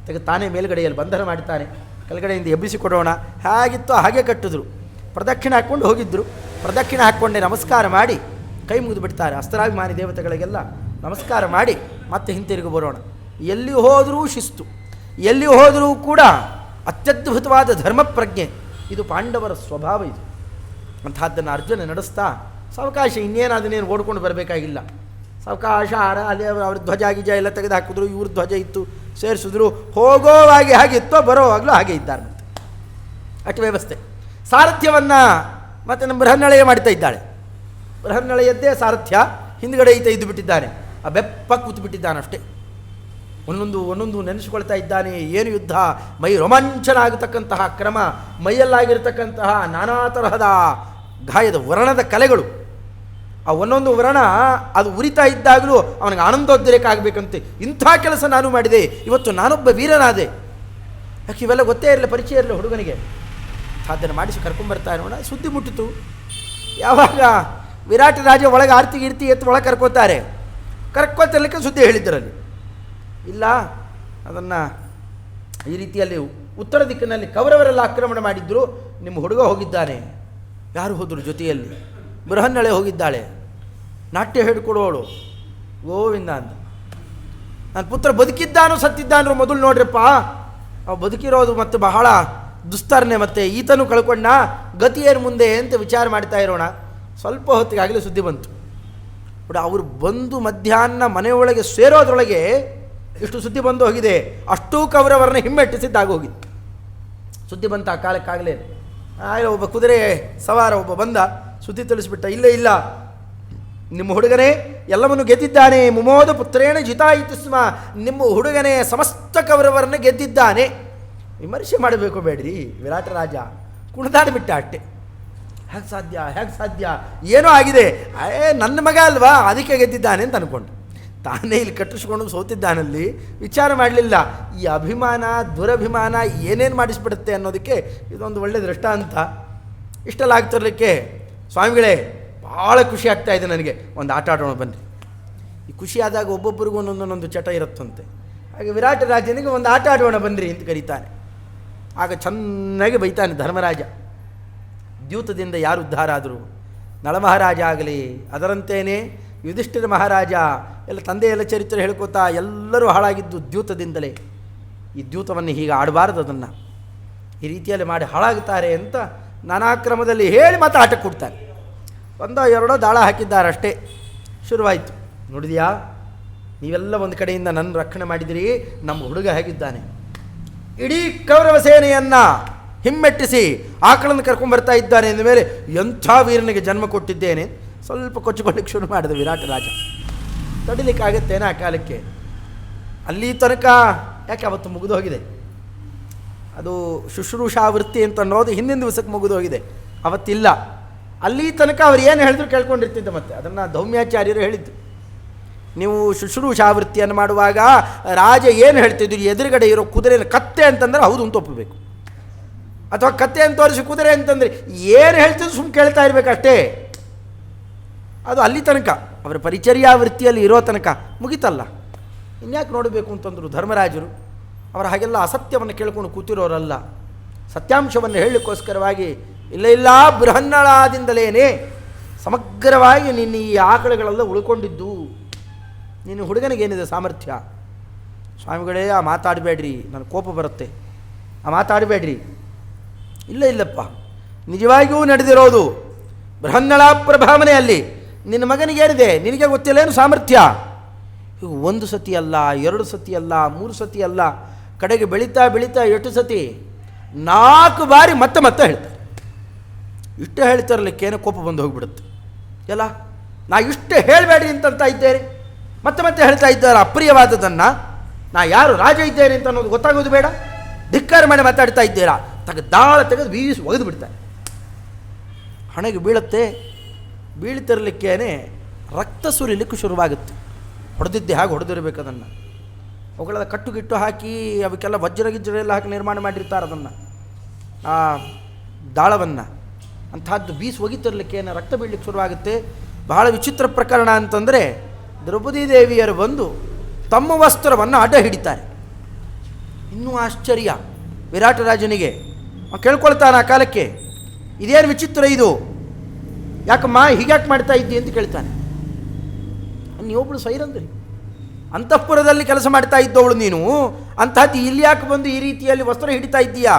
ತೆಗೆದು ತಾನೇ ಮೇಲುಗಡೆಯಲ್ಲಿ ಬಂಧನ ಮಾಡ್ತಾನೆ, ಕೆಳಗಡೆಯಿಂದ ಎಬ್ಬಿಸಿಕೊಡೋಣ. ಹೇಗಿತ್ತು ಹಾಗೆ ಕಟ್ಟಿದ್ರು. ಪ್ರದಕ್ಷಿಣೆ ಹಾಕ್ಕೊಂಡು ಹೋಗಿದ್ದರು. ಪ್ರದಕ್ಷಿಣೆ ಹಾಕ್ಕೊಂಡೆ ನಮಸ್ಕಾರ ಮಾಡಿ ಕೈ ಮುಗಿದು ಬಿಡ್ತಾರೆ. ಅಸ್ತ್ರಾಭಿಮಾನಿ ದೇವತೆಗಳಿಗೆಲ್ಲ ನಮಸ್ಕಾರ ಮಾಡಿ ಮತ್ತೆ ಹಿಂತಿರುಗಿ ಬರೋಣ. ಎಲ್ಲಿ ಹೋದರೂ ಶಿಸ್ತು, ಎಲ್ಲಿ ಹೋದರೂ ಕೂಡ ಅತ್ಯದ್ಭುತವಾದ ಧರ್ಮ ಪ್ರಜ್ಞೆ. ಇದು ಪಾಂಡವರ ಸ್ವಭಾವ. ಇದು ಅಂಥದ್ದನ್ನು ಅರ್ಜುನ ನಡೆಸ್ತಾ ಸಾವಕಾಶ, ಇನ್ನೇನು ಅದನ್ನೇನು ಓಡ್ಕೊಂಡು ಬರಬೇಕಾಗಿಲ್ಲ. ಸಾವಕಾಶ ಅಲ್ಲಿ ಅವ್ರ ಧ್ವಜ ಗಿಜ ಎಲ್ಲ ತೆಗೆದು ಹಾಕಿದ್ರು, ಇವ್ರ ಧ್ವಜ ಇತ್ತು ಸೇರಿಸಿದ್ರು. ಹೋಗೋವಾಗಿ ಹಾಗಿತ್ತೋ ಬರೋವಾಗಲೂ ಹಾಗೆ ಇದ್ದಾರೆ. ಮತ್ತೆ ಅಷ್ಟು ವ್ಯವಸ್ಥೆ. ಸಾರಥ್ಯವನ್ನು ಮತ್ತು ನಮ್ಮ ಬೃಹನ್ನಳೆಯ ಮಾಡ್ತಾ ಇದ್ದಾಳೆ. ಬೃಹನ್ನಳೆಯದ್ದೇ ಸಾರಥ್ಯ ಹಿಂದ್ಗಡೆ ಈತ ಇದ್ದು ಬಿಟ್ಟಿದ್ದಾನೆ. ಆ ಬೆಪ್ಪ ಕೂತು ಬಿಟ್ಟಿದ್ದಾನಷ್ಟೇ. ಒಂದೊಂದು ನೆನೆಸಿಕೊಳ್ತಾ ಇದ್ದಾನೆ. ಏನು ಯುದ್ಧ, ಮೈ ರೋಮಾಂಚನ ಆಗತಕ್ಕಂತಹ ಕ್ರಮ, ಮೈಯಲ್ಲಾಗಿರ್ತಕ್ಕಂತಹ ನಾನಾ ತರಹದ ಗಾಯದ ವರ್ಣದ ಕಲೆಗಳು. ಆ ಒಂದೊಂದು ವರ್ಣ ಅದು ಉರಿತಾ ಇದ್ದಾಗಲೂ ಅವನಿಗೆ ಆನಂದೋದ್ರೇಕ ಆಗಬೇಕಂತೆ. ಇಂಥ ಕೆಲಸ ನಾನು ಮಾಡಿದೆ, ಇವತ್ತು ನಾನೊಬ್ಬ ವೀರನಾದೆ. ಯಾಕೆ ಇವೆಲ್ಲ ಗೊತ್ತೇ ಇರಲಿಲ್ಲ, ಪರಿಚಯ ಇರಲಿಲ್ಲ ಹುಡುಗನಿಗೆ. ಸಾಧನೆ ಮಾಡಿಸಿ ಕರ್ಕೊಂಬರ್ತಾ ಇರೋಣ. ಸುದ್ದಿ ಮುಟ್ಟಿತು. ಯಾವಾಗ ವಿರಾಟ ರಾಜ ಒಳಗೆ ಆರ್ತಿ ಗಿರ್ತಿ ಎತ್ತು ಒಳಗೆ ಕರ್ಕೋತಿರ್ಲಿಕ್ಕೆ ಸುದ್ದಿ ಹೇಳಿದ್ದರಲ್ಲಿ ಇಲ್ಲ. ಅದನ್ನು ಈ ರೀತಿಯಲ್ಲಿ ಉತ್ತರ ದಿಕ್ಕಿನಲ್ಲಿ ಕೌರವರೆಲ್ಲ ಆಕ್ರಮಣ ಮಾಡಿದ್ರು. ನಿಮ್ಮ ಹುಡುಗ ಹೋಗಿದ್ದಾನೆ. ಯಾರು ಹೋದರು ಜೊತೆಯಲ್ಲಿ? ಬೃಹನ್ನಳೆ ಹೋಗಿದ್ದಾಳೆ. ನಾಟ್ಯ ಹೇಳಿಕೊಡೋಳು ಗೋವಿಂದ ಅಂತ. ನನ್ನ ಪುತ್ರ ಬದುಕಿದ್ದಾನೋ ಸತ್ತಿದ್ದಾನೋ ಮೊದಲು ನೋಡ್ರಪ್ಪ. ಅವು ಬದುಕಿರೋದು ಮತ್ತು ಬಹಳ ದುಸ್ತರ್ನೆ, ಮತ್ತು ಈತನೂ ಕಳ್ಕೊಂಡ, ಗತಿ ಏನು ಮುಂದೆ ಅಂತ ವಿಚಾರ ಮಾಡ್ತಾ ಇರೋಣ. ಸ್ವಲ್ಪ ಹೊತ್ತಿಗಾಗಲೇ ಸುದ್ದಿ ಬಂತು. ಬಟ್ ಅವರು ಬಂದು ಮಧ್ಯಾಹ್ನ ಮನೆಯೊಳಗೆ ಸೇರೋದ್ರೊಳಗೆ ಇಷ್ಟು ಸುದ್ದಿ ಬಂದು ಹೋಗಿದೆ. ಅಷ್ಟೂ ಕೌರವರನ್ನ ಹಿಮ್ಮೆಟ್ಟಿಸಿದ್ದಾಗೋಗಿತ್ತು. ಸುದ್ದಿ ಬಂತ ಆ ಕಾಲಕ್ಕಾಗಲೇ. ಒಬ್ಬ ಕುದುರೆ ಸವಾರ ಒಬ್ಬ ಬಂದ, ಸುದ್ದಿ ತಿಳಿಸ್ಬಿಟ್ಟ. ಇಲ್ಲ, ನಿಮ್ಮ ಹುಡುಗನೇ ಎಲ್ಲವನ್ನು ಗೆದ್ದಿದ್ದಾನೆ. ಮುಮೋದ ಪುತ್ರೇಣ ಜಿತಾಯಿತು ಸ್ಮ. ನಿಮ್ಮ ಹುಡುಗನೇ ಸಮಸ್ತ ಕೌರವರನ್ನ ಗೆದ್ದಿದ್ದಾನೆ. ವಿಮರ್ಶೆ ಮಾಡಬೇಕು ಬೇಡ್ರಿ. ವಿರಾಟ ರಾಜ ಕುಣಿದಾಡಿಬಿಟ್ಟ ಅಷ್ಟೆ. ಹೇಗೆ ಸಾಧ್ಯ, ಏನೋ ಆಗಿದೆ. ನನ್ನ ಮಗ ಅಲ್ವಾ, ಅದಕ್ಕೆ ಗೆದ್ದಿದ್ದಾನೆ ಅಂತ ಅಂದ್ಕೊಂಡು ತಾನೇ ಇಲ್ಲಿ ಕಟ್ಟಿಸ್ಕೊಂಡು ಸೋತಿದ್ದಾನಲ್ಲಿ ವಿಚಾರ ಮಾಡಲಿಲ್ಲ. ಈ ಅಭಿಮಾನ ದುರಭಿಮಾನ ಏನೇನು ಮಾಡಿಸ್ಬಿಡುತ್ತೆ ಅನ್ನೋದಕ್ಕೆ ಇದೊಂದು ಒಳ್ಳೆಯ ದೃಷ್ಟಾಂತ. ಇಷ್ಟೆಲ್ಲ ಆಗ್ತಿರ್ಲಿಕ್ಕೆ ಸ್ವಾಮಿಗಳೇ ಭಾಳ ಖುಷಿ ಆಗ್ತಾ ಇದೆ ನನಗೆ. ಒಂದು ಆಟ ಆಡೋಣ ಬನ್ನಿ. ಈ ಖುಷಿ ಆದಾಗ ಒಬ್ಬೊಬ್ಬರಿಗೂ ಒಂದೊಂದೊಂದು ಚಟ ಇರುತ್ತಂತೆ. ಹಾಗೆ ವಿರಾಟ ರಾಜನಿಗೆ ಒಂದು ಆಟ ಆಡೋಣ ಬನ್ನಿರಿ ಅಂತ ಕರೀತಾನೆ. ಆಗ ಚೆನ್ನಾಗಿ ಬೈತಾನೆ ಧರ್ಮರಾಜ. ದ್ಯೂತದಿಂದ ಯಾರು ಉದ್ಧಾರ ಆದರು? ನಳಮಹಾರಾಜ ಆಗಲಿ, ಅದರಂತೇನೆ ಯುಧಿಷ್ಠಿರ ಮಹಾರಾಜ ಎಲ್ಲ ತಂದೆಯೆಲ್ಲ ಚರಿತ್ರೆ ಹೇಳ್ಕೊತಾ ಎಲ್ಲರೂ ಹಾಳಾಗಿದ್ದು ದ್ಯೂತದಿಂದಲೇ. ಈ ದ್ಯೂತವನ್ನು ಹೀಗೆ ಆಡಬಾರ್ದು, ಅದನ್ನು ಈ ರೀತಿಯಲ್ಲಿ ಮಾಡಿ ಹಾಳಾಗುತ್ತಾರೆ ಅಂತ ನಾನಾ ಕ್ರಮದಲ್ಲಿ ಹೇಳಿ ಮತ್ತೆ ಆಟಕ್ಕೆ ಕೊಡ್ತಾರೆ. ಒಂದೋ ಎರಡೋ ದಾಳ ಹಾಕಿದ್ದಾರಷ್ಟೇ. ಶುರುವಾಯಿತು. ನೋಡಿದ್ಯಾ, ನೀವೆಲ್ಲ ಒಂದು ಕಡೆಯಿಂದ ನನ್ನ ರಕ್ಷಣೆ ಮಾಡಿದಿರಿ, ನಮ್ಮ ಹುಡುಗ ಹೇಗಿದ್ದಾನೆ. ಇಡೀ ಕೌರವ ಸೇನೆಯನ್ನು ಹಿಮ್ಮೆಟ್ಟಿಸಿ ಆಕಳನ್ನು ಕರ್ಕೊಂಡ್ಬರ್ತಾ ಇದ್ದಾನೆ ಅಂದ ಮೇಲೆ ಎಂಥ ವೀರನಿಗೆ ಜನ್ಮ ಕೊಟ್ಟಿದ್ದೇನೆ. ಸ್ವಲ್ಪ ಕೊಚ್ಚಿಕೊಳ್ಳಿಕ್ಕೆ ಶುರು ಮಾಡಿದ ವಿರಾಟ ರಾಜ. ತಡಿಲಿಕ್ಕಾಗತ್ತೇನೆ ಆ ಕಾಲಕ್ಕೆ? ಅಲ್ಲಿ ತನಕ ಯಾಕೆ ಅವತ್ತು ಮುಗಿದೋಗಿದೆ. ಅದು ಶುಶ್ರೂಷಾ ವೃತ್ತಿ ಅಂತ ಅನ್ನೋದು ಹಿಂದಿನ ದಿವಸಕ್ಕೆ ಮುಗಿದೋಗಿದೆ, ಅವತ್ತಿಲ್ಲ. ಅಲ್ಲಿ ತನಕ ಅವ್ರು ಏನು ಹೇಳಿದ್ರು ಕೇಳ್ಕೊಂಡಿರ್ತಿದ್ದೆ. ಮತ್ತೆ ಅದನ್ನು ಧೌಮ್ಯಾಚಾರ್ಯರು ಹೇಳಿದ್ದು. ನೀವು ಶುಶ್ರೂಷಾವೃತ್ತಿಯನ್ನು ಮಾಡುವಾಗ ರಾಜ ಏನು ಹೇಳ್ತಿದ್ರು, ಎದುರುಗಡೆ ಇರೋ ಕುದುರೆನ ಕತ್ತೆ ಅಂತಂದ್ರೆ ಹೌದು ಅಂತ ಒಪ್ಪಬೇಕು, ಅಥವಾ ಕತ್ತೆ ಅಂತ ತೋರಿಸಿ ಕುದುರೆ ಅಂತಂದರೆ ಏನು ಹೇಳ್ತಿದ್ರು ಸುಮ್ಮನೆ ಕೇಳ್ತಾ ಇರಬೇಕಷ್ಟೇ. ಅದು ಅಲ್ಲಿ ತನಕ ಅವರ ಪರಿಚರ್ಯಾ ವೃತ್ತಿಯಲ್ಲಿ ಇರೋ ತನಕ ಮುಗಿತಲ್ಲ. ಇನ್ಯಾಕೆ ನೋಡಬೇಕು ಅಂತಂದರು ಧರ್ಮರಾಜರು. ಅವರ ಹಾಗೆಲ್ಲ ಅಸತ್ಯವನ್ನು ಕೇಳ್ಕೊಂಡು ಕೂತಿರೋರಲ್ಲ. ಸತ್ಯಾಂಶವನ್ನು ಹೇಳಲಿಕ್ಕೋಸ್ಕರವಾಗಿ ಇಲ್ಲ ಬೃಹನ್ನಳಾದಿಂದಲೇ ಸಮಗ್ರವಾಗಿ ನಿನ್ನ ಈ ಆಕಳುಗಳೆಲ್ಲ ಉಳ್ಕೊಂಡಿದ್ದು. ನಿನ್ನ ಹುಡುಗನಿಗೇನಿದೆ ಸಾಮರ್ಥ್ಯ? ಸ್ವಾಮಿಗಳೇ, ಆ ಮಾತಾಡಬೇಡ್ರಿ, ನನಗೆ ಕೋಪ ಬರುತ್ತೆ, ಆ ಮಾತಾಡಬೇಡ್ರಿ. ಇಲ್ಲಪ್ಪ, ನಿಜವಾಗಿಯೂ ನಡೆದಿರೋದು ಬೃಹನ್ನಳ ಪ್ರಭಾವನೆಯಲ್ಲಿ ನಿನ್ನ ಮಗನಿಗೇನಿದೆ ನಿನಗೆ ಗೊತ್ತಿಲ್ಲೇನು ಸಾಮರ್ಥ್ಯ? ಈಗ 1 ಸತಿ ಅಲ್ಲ, 2 ಸತಿ ಅಲ್ಲ, 3 ಸತಿ ಅಲ್ಲ, ಕಡೆಗೆ ಬೆಳೀತಾ 8 ಸತಿ 4 ಬಾರಿ ಮತ್ತೆ ಹೇಳ್ತಾರೆ. ಇಷ್ಟೇ ಹೇಳ್ತಾರಲಿಕ್ಕೇನೋ ಕೋಪ ಬಂದು ಹೋಗಿಬಿಡುತ್ತೆ. ಎಲ್ಲ ನಾ ಇಷ್ಟೇ ಹೇಳಬೇಡ್ರಿ ಅಂತ ಇದ್ದೇನೆ, ಮತ್ತೆ ಹೇಳ್ತಾ ಇದ್ದಾರೆ ಅಪ್ರಿಯವಾದದನ್ನು. ನಾ ಯಾರು ರಾಜ ಇದ್ದೇನೆ ಅಂತ ಅನ್ನೋದು ಗೊತ್ತಾಗೋದು ಬೇಡ, ಧಿಕ್ಕಾರ ಮಾಡಿ ಮಾತಾಡ್ತಾ ಇದ್ದೀರಾ, ದಾಳ ತೆಗೆದು ಬೀಸಿ ಒಗೆದು ಬಿಡ್ತಾರೆ. ಹಣೆಗೆ ಬೀಳುತ್ತೆ. ಬೀಳ್ತಿರಲಿಕ್ಕೇನೆ ರಕ್ತ ಸುರಿಲಿಕ್ಕೆ ಶುರುವಾಗುತ್ತೆ. ಹೊಡೆದಿದ್ದೆ ಹಾಗೆ ಹೊಡೆದಿರಬೇಕು ಅದನ್ನು. ಅವುಗಳ ಕಟ್ಟುಗಿಟ್ಟು ಹಾಕಿ ಅವಕ್ಕೆಲ್ಲ ವಜ್ರ ಎಲ್ಲ ಹಾಕಿ ನಿರ್ಮಾಣ ಮಾಡಿರ್ತಾರೆ ಅದನ್ನು, ಆ ದಾಳವನ್ನು. ಅಂಥದ್ದು ಬೀಸಿ ಒಗಿತಿರ್ಲಿಕ್ಕೇನೆ ರಕ್ತ ಬೀಳಲಿಕ್ಕೆ ಶುರುವಾಗುತ್ತೆ. ಬಹಳ ವಿಚಿತ್ರ ಪ್ರಕರಣ ಅಂತಂದರೆ, ದ್ರೌಪದಿ ದೇವಿಯರು ಬಂದು ತಮ್ಮ ವಸ್ತ್ರವನ್ನು ಅಡ್ಡ ಹಿಡಿತಾರೆ. ಇನ್ನೂ ಆಶ್ಚರ್ಯ ವಿರಾಟರಾಜನಿಗೆ. ಕೇಳ್ಕೊಳ್ತಾನೆ ಆ ಕಾಲಕ್ಕೆ, ಇದೇನು ವಿಚಿತ್ರ ಇದು, ಯಾಕಮ್ಮ ಹೀಗ್ಯಾಕೆ ಮಾಡ್ತಾ ಇದ್ದಿ ಅಂತ ಕೇಳ್ತಾನೆ. ನೀವೊಬ್ಬಳು ಸೈರಂದ್ರಿ, ಅಂತಃಪುರದಲ್ಲಿ ಕೆಲಸ ಮಾಡ್ತಾ ಇದ್ದವಳು ನೀನು, ಅಂಥದ್ದು ಇಲ್ಲಿ ಯಾಕೆ ಬಂದು ಈ ರೀತಿಯಲ್ಲಿ ವಸ್ತ್ರ ಹಿಡಿತಾ ಇದ್ದೀಯಾ?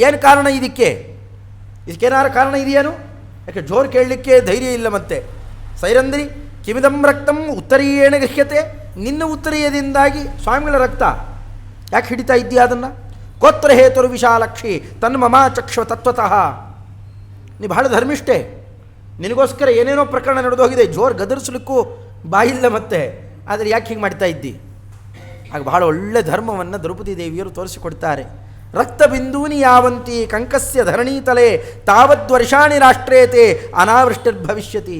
ಏನು ಕಾರಣ ಇದಕ್ಕೇನಾರು ಕಾರಣ ಇದೆಯೇನು? ಯಾಕೆ ಜೋರು ಕೇಳಲಿಕ್ಕೆ ಧೈರ್ಯ ಇಲ್ಲ. ಮತ್ತೆ ಸೈರಂದ್ರಿ ಕಿಮಿದಂ ರಕ್ತಂ ಉತ್ತರೀಯೇಣ ಗೃಹ್ಯತೆ, ನಿನ್ನ ಉತ್ತರೀಯದಿಂದಾಗಿ ಸ್ವಾಮಿಗಳ ರಕ್ತ ಯಾಕೆ ಹಿಡಿತಾ ಇದ್ದೀಯಾ ಅದನ್ನು? ಕೋತ್ರ ಹೇತರು ವಿಶಾಲಕ್ಷಿ ತನ್ಮಮ ಚಕ್ಷು ತತ್ವತಃ. ನೀ ಬಹಳ ಧರ್ಮಿಷ್ಠೆ, ನಿನಗೋಸ್ಕರ ಏನೇನೋ ಪ್ರಕರಣ ನಡೆದೋಗಿದೆ, ಜೋರು ಗದರಿಸಲಿಕ್ಕೂ ಬಾಯಿಲ್ಲ ಮತ್ತೆ, ಆದರೆ ಯಾಕೆ ಹೀಗೆ ಮಾಡ್ತಾ ಇದ್ದಿ? ಆಗ ಬಹಳ ಒಳ್ಳೆ ಧರ್ಮವನ್ನು ದ್ರೌಪದಿ ದೇವಿಯರು ತೋರಿಸಿಕೊಡ್ತಾರೆ. ರಕ್ತ ಬಿಂದೂನಿ ಯಾವಂತಿ ಕಂಕಸ್ಯ ಧರಣೀತಲೆ ತಾವದ್ವರ್ಷಾಣಿ ರಾಷ್ಟ್ರೇತೆ ಅನಾವೃಷ್ಟಿರ್ಭವಿಷ್ಯತಿ.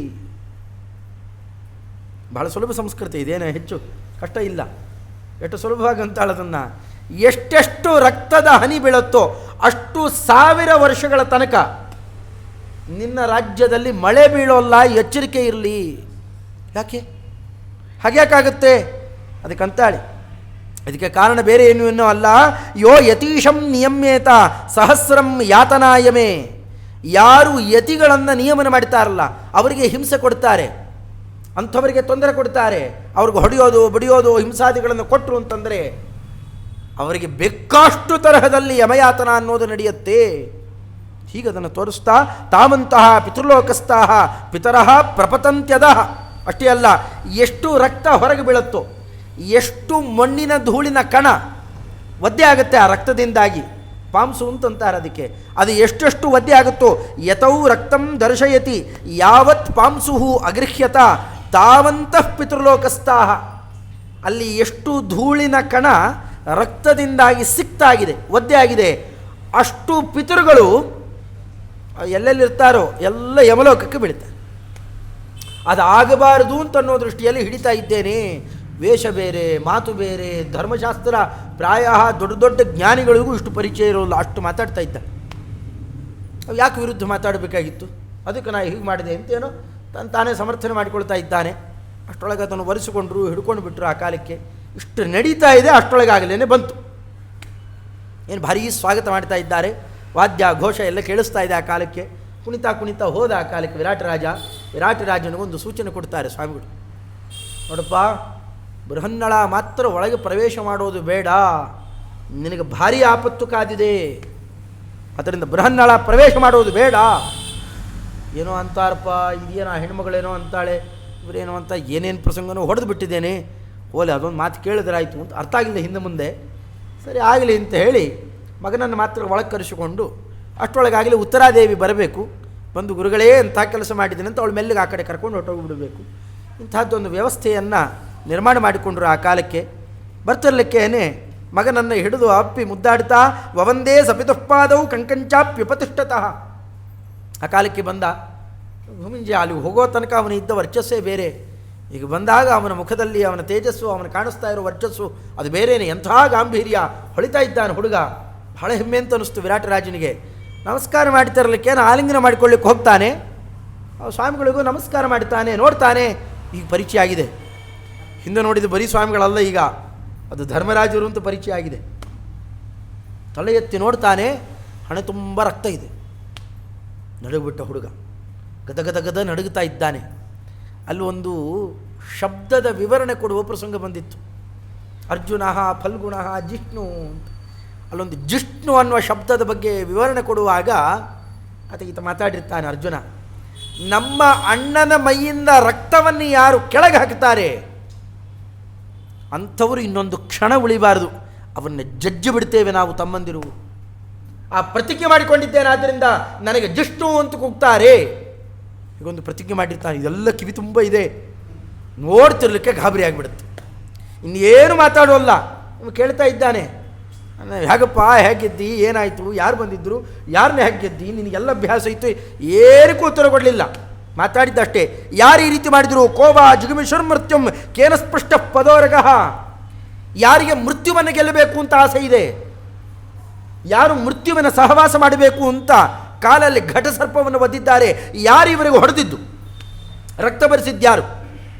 ಬಹಳ ಸುಲಭ ಸಂಸ್ಕೃತಿ, ಇದೇನು ಹೆಚ್ಚು ಕಷ್ಟ ಇಲ್ಲ. ಎಷ್ಟು ಸುಲಭವಾಗಿ ಅಂತಾಳದನ್ನು. ಎಷ್ಟೆಷ್ಟು ರಕ್ತದ ಹನಿ ಬೀಳುತ್ತೋ ಅಷ್ಟು 1000 ವರ್ಷಗಳ ತನಕ ನಿನ್ನ ರಾಜ್ಯದಲ್ಲಿ ಮಳೆ ಬೀಳೋಲ್ಲ, ಎಚ್ಚರಿಕೆ ಇರಲಿ. ಯಾಕೆ ಹಾಗ್ಯಾಕಾಗುತ್ತೆ? ಅದಕ್ಕಂತಾಳೆ. ಅದಕ್ಕೆ ಕಾರಣ ಬೇರೆ ಏನೂ ಅಲ್ಲ. ಯೋ ಯತೀಶಂ ನಿಯಮ್ಯೇತ ಸಹಸ್ರಂ ಯಾತನಾಯಮೇ. ಯಾರು ಯತಿಗಳನ್ನು ನಿಯಮನ ಮಾಡ್ತಾರಲ್ಲ ಅವರಿಗೆ ಹಿಂಸೆ ಕೊಡ್ತಾರೆ, ಅಂಥವರಿಗೆ ತೊಂದರೆ ಕೊಡ್ತಾರೆ, ಅವ್ರಿಗೆ ಹೊಡೆಯೋದು ಬಡಿಯೋದು ಹಿಂಸಾದಿಗಳನ್ನು ಕೊಟ್ಟರು ಅಂತಂದರೆ ಅವರಿಗೆ ಬೇಕಾಷ್ಟು ತರಹದಲ್ಲಿ ಯಮಯಾತನ ಅನ್ನೋದು ನಡೆಯುತ್ತೆ. ಹೀಗೆ ಅದನ್ನು ತೋರಿಸ್ತಾ ತಾವಂತಹ ಪಿತೃಲೋಕಸ್ಥಾಹ ಪಿತರಃ ಪ್ರಪತಂತ್ಯದ. ಅಷ್ಟೇ ಅಲ್ಲ, ಎಷ್ಟು ರಕ್ತ ಹೊರಗೆ ಬೀಳುತ್ತೋ, ಎಷ್ಟು ಮಣ್ಣಿನ ಧೂಳಿನ ಕಣ ಒದ್ದೆ ಆಗುತ್ತೆ ಆ ರಕ್ತದಿಂದಾಗಿ, ಪಾಂಸು ಅಂತಂತಾರೆ ಅದಕ್ಕೆ. ಅದು ಎಷ್ಟೆಷ್ಟು ಒದ್ದೆ ಆಗುತ್ತೋ, ಯತೌ ರಕ್ತಂ ದರ್ಶಯತಿ ಯಾವತ್ ಪಾಂಸುಹು ಅಗೃಹ್ಯತ ತಾವಂತಃ ಪಿತೃಲೋಕಸ್ಥಾಹ. ಅಲ್ಲಿ ಎಷ್ಟು ಧೂಳಿನ ಕಣ ರಕ್ತದಿಂದಾಗಿ ಸಿಕ್ತಾಗಿದೆ, ಒದ್ದೆ ಆಗಿದೆ, ಅಷ್ಟು ಪಿತೃಗಳು ಎಲ್ಲೆಲ್ಲಿರ್ತಾರೋ ಎಲ್ಲ ಯಮಲೋಕಕ್ಕೆ ಬೀಳ್ತಾರೆ. ಅದು ಆಗಬಾರದು ಅಂತನ್ನೋ ದೃಷ್ಟಿಯಲ್ಲಿ ಹಿಡಿತಾ ಇದ್ದೇನೆ. ವೇಷ ಬೇರೆ, ಮಾತು ಬೇರೆ, ಧರ್ಮಶಾಸ್ತ್ರ ಪ್ರಾಯ ದೊಡ್ಡ ದೊಡ್ಡ ಜ್ಞಾನಿಗಳಿಗೂ ಇಷ್ಟು ಪರಿಚಯ ಇರೋಲ್ಲ, ಅಷ್ಟು ಮಾತಾಡ್ತಾ ಇದ್ದ. ಅವು ಯಾಕೆ ವಿರುದ್ಧ ಮಾತಾಡಬೇಕಾಗಿತ್ತು? ಅದಕ್ಕೆ ನಾನು ಹೀಗೆ ಮಾಡಿದೆ ಅಂತೇನೋ ತಾನೇ ಸಮರ್ಥನೆ ಮಾಡಿಕೊಳ್ತಾ ಇದ್ದಾನೆ. ಅಷ್ಟರೊಳಗೆ ಅದನ್ನು ಒರೆಸಿಕೊಂಡ್ರು, ಹಿಡ್ಕೊಂಡು ಬಿಟ್ಟರು. ಆ ಕಾಲಕ್ಕೆ ಇಷ್ಟು ನಡೀತಾ ಇದೆ, ಅಷ್ಟರೊಳಗಾಗಲೇ ಬಂತು. ಏನು ಭಾರೀ ಸ್ವಾಗತ ಮಾಡ್ತಾ ಇದ್ದಾರೆ, ವಾದ್ಯ ಘೋಷ ಎಲ್ಲ ಕೇಳಿಸ್ತಾ ಇದೆ. ಆ ಕಾಲಕ್ಕೆ ಕುಣಿತಾ ಹೋದ. ಆ ಕಾಲಕ್ಕೆ ವಿರಾಟರಾಜನಿಗೊಂದು ಸೂಚನೆ ಕೊಡ್ತಾರೆ ಸ್ವಾಮಿಗಳು. ನೋಡಪ್ಪ, ಬೃಹನ್ನಳ ಮಾತ್ರ ಒಳಗೆ ಪ್ರವೇಶ ಮಾಡೋದು ಬೇಡ, ನಿನಗೆ ಭಾರೀ ಆಪತ್ತು ಕಾದಿದೆ, ಅದರಿಂದ ಬೃಹನ್ನಳ ಪ್ರವೇಶ ಮಾಡೋದು ಬೇಡ. ಏನೋ ಅಂತಾರಪ್ಪ, ಇದೇನೋ ಹೆಣ್ಮಗಳೇನೋ ಅಂತಾಳೆ, ಇವರೇನೋ ಅಂತ ಏನೇನು ಪ್ರಸಂಗನೋ ಹೊಡೆದು ಬಿಟ್ಟಿದ್ದೇನೆ, ಓಲೆ ಅದೊಂದು ಮಾತು ಕೇಳಿದ್ರಾಯ್ತು ಅಂತ ಅರ್ಥ ಆಗಿಲ್ಲ ಹಿಂದೆ ಮುಂದೆ. ಸರಿ ಆಗಲಿ ಅಂತ ಹೇಳಿ ಮಗನನ್ನು ಮಾತ್ರ ಒಳಗೆ ಕರೆಸಿಕೊಂಡು, ಅಷ್ಟರೊಳಗಾಗಲಿ ಉತ್ತರಾದೇವಿ ಬರಬೇಕು, ಬಂದು ಗುರುಗಳೇ ಅಂತ ಕೆಲಸ ಮಾಡಿದ್ದೇನೆ ಅಂತ ಅವಳು ಮೆಲ್ಲಿಗೆ ಆ ಕಡೆ ಕರ್ಕೊಂಡು ಹೊರಟೋಗಿಬಿಡಬೇಕು. ಇಂಥದ್ದೊಂದು ವ್ಯವಸ್ಥೆಯನ್ನು ನಿರ್ಮಾಣ ಮಾಡಿಕೊಂಡ್ರು. ಆ ಕಾಲಕ್ಕೆ ಬರ್ತಿರ್ಲಿಕ್ಕೇನೆ ಮಗನನ್ನು ಹಿಡಿದು ಅಪ್ಪಿ ಮುದ್ದಾಡ್ತಾ ವವಂದೇ ಸಪಿತುಪಾದವು ಕಂಕಂಚಾಪ್ಯುಪತಿಷ್ಠತಃ. ಆ ಕಾಲಕ್ಕೆ ಬಂದ ಭೂಮಿಂಜ ಅಲ್ಲಿ ಹೋಗೋ ತನಕ ಅವನು ಇದ್ದ ವರ್ಚಸ್ಸೇ ಬೇರೆ. ಈಗ ಬಂದಾಗ ಅವನ ಮುಖದಲ್ಲಿ ಅವನ ತೇಜಸ್ಸು, ಅವನು ಕಾಣಿಸ್ತಾ ಇರೋ ವರ್ಚಸ್ಸು ಅದು ಬೇರೆಯೇ. ಎಂಥ ಗಾಂಭೀರ್ಯ, ಹೊಳಿತಾ ಇದ್ದಾನೆ ಹುಡುಗ. ಬಹಳ ಹೆಮ್ಮೆ ಅಂತ ಅನ್ನಿಸ್ತು ವಿರಾಟರಾಜನಿಗೆ. ನಮಸ್ಕಾರ ಮಾಡ್ತಿರಲಿಕ್ಕೇನು ಆಲಿಂಗನ ಮಾಡಿಕೊಳ್ಳಿಕ್ಕೆ ಹೋಗ್ತಾನೆ, ಸ್ವಾಮಿಗಳಿಗೂ ನಮಸ್ಕಾರ ಮಾಡ್ತಾನೆ, ನೋಡ್ತಾನೆ. ಈಗ ಪರಿಚಯ ಆಗಿದೆ, ಹಿಂದೆ ನೋಡಿದ ಬರೀ ಸ್ವಾಮಿಗಳಲ್ಲ, ಈಗ ಅದು ಧರ್ಮರಾಜರು ಅಂತ ಪರಿಚಯ ಆಗಿದೆ. ತಲೆ ಎತ್ತಿ ನೋಡ್ತಾನೆ, ಹಣೆ ತುಂಬ ರಕ್ತ ಇದೆ. ನಡುಗುಬಿಟ್ಟ ಹುಡುಗ ಗದ ನಡುಗುತ್ತಾ ಇದ್ದಾನೆ. ಅಲ್ಲಿ ಒಂದು ಶಬ್ದದ ವಿವರಣೆ ಕೊಡುವ ಪ್ರಸಂಗ ಬಂದಿತ್ತು. ಅರ್ಜುನ ಫಲ್ಗುಣ ಜಿಷ್ಣು ಅಂತ. ಅಲ್ಲೊಂದು ಜಿಷ್ಣು ಅನ್ನುವ ಶಬ್ದದ ಬಗ್ಗೆ ವಿವರಣೆ ಕೊಡುವಾಗ ಈತ ಮಾತಾಡಿರ್ತಾನೆ ಅರ್ಜುನ, ನಮ್ಮ ಅಣ್ಣನ ಮೈಯಿಂದ ರಕ್ತವನ್ನು ಯಾರು ಕೆಳಗೆ ಹಾಕ್ತಾರೆ ಅಂಥವರು ಇನ್ನೊಂದು ಕ್ಷಣ ಉಳಿಬಾರದು, ಅವನ್ನ ಜಜ್ಜಿ ಬಿಡ್ತೇವೆ ನಾವು ತಮ್ಮಂದಿರು. ಆ ಪ್ರತಿಜ್ಞೆ ಮಾಡಿಕೊಂಡಿದ್ದೇನೆ, ಆದ್ದರಿಂದ ನನಗೆ ಜಿಷ್ಣು ಅಂತ ಕೂಗ್ತಾರೆ. ಈಗೊಂದು ಪ್ರತಿಜ್ಞೆ ಮಾಡಿರ್ತಾನೆ, ಇದೆಲ್ಲ ಕಿವಿ ತುಂಬ ಇದೆ, ನೋಡ್ತಿರ್ಲಿಕ್ಕೆ ಗಾಬರಿ ಆಗಿಬಿಡುತ್ತೆ. ಇನ್ನೇನು ಮಾತಾಡೋಲ್ಲ. ಇನ್ನು ಕೇಳ್ತಾ ಇದ್ದಾನೆ, ಹೇಗಪ್ಪ, ಹೇಗೆದ್ದಿ, ಏನಾಯಿತು, ಯಾರು ಬಂದಿದ್ದರು, ಯಾರನ್ನೇ ಹೇಗೆ ಗೆದ್ದಿ, ನಿನಗೆಲ್ಲ ಅಭ್ಯಾಸ ಇತ್ತು. ಏನಕ್ಕೂ ಉತ್ತರ ಕೊಡಲಿಲ್ಲ, ಮಾತಾಡಿದ್ದಷ್ಟೇ. ಯಾರು ಈ ರೀತಿ ಮಾಡಿದರು? ಕೋಬ ಜಿಗುಮಿಶ್ವರ್ ಮೃತ್ಯುಂ ಕೇನ ಸ್ಪೃಷ್ಟ ಪದೋರಗ. ಯಾರಿಗೆ ಮೃತ್ಯುವನ್ನು ಗೆಲ್ಲಬೇಕು ಅಂತ ಆಸೆ ಇದೆ, ಯಾರು ಮೃತ್ಯುವಿನ ಸಹವಾಸ ಮಾಡಬೇಕು ಅಂತ ಕಾಲಲ್ಲಿ ಘಟಸರ್ಪವನ್ನು ಒದ್ದಿದ್ದಾರೆ, ಯಾರು ಇವರಿಗೆ ಹೊಡೆದಿದ್ದು, ರಕ್ತ ಬರಿಸಿದ್ಯಾರು?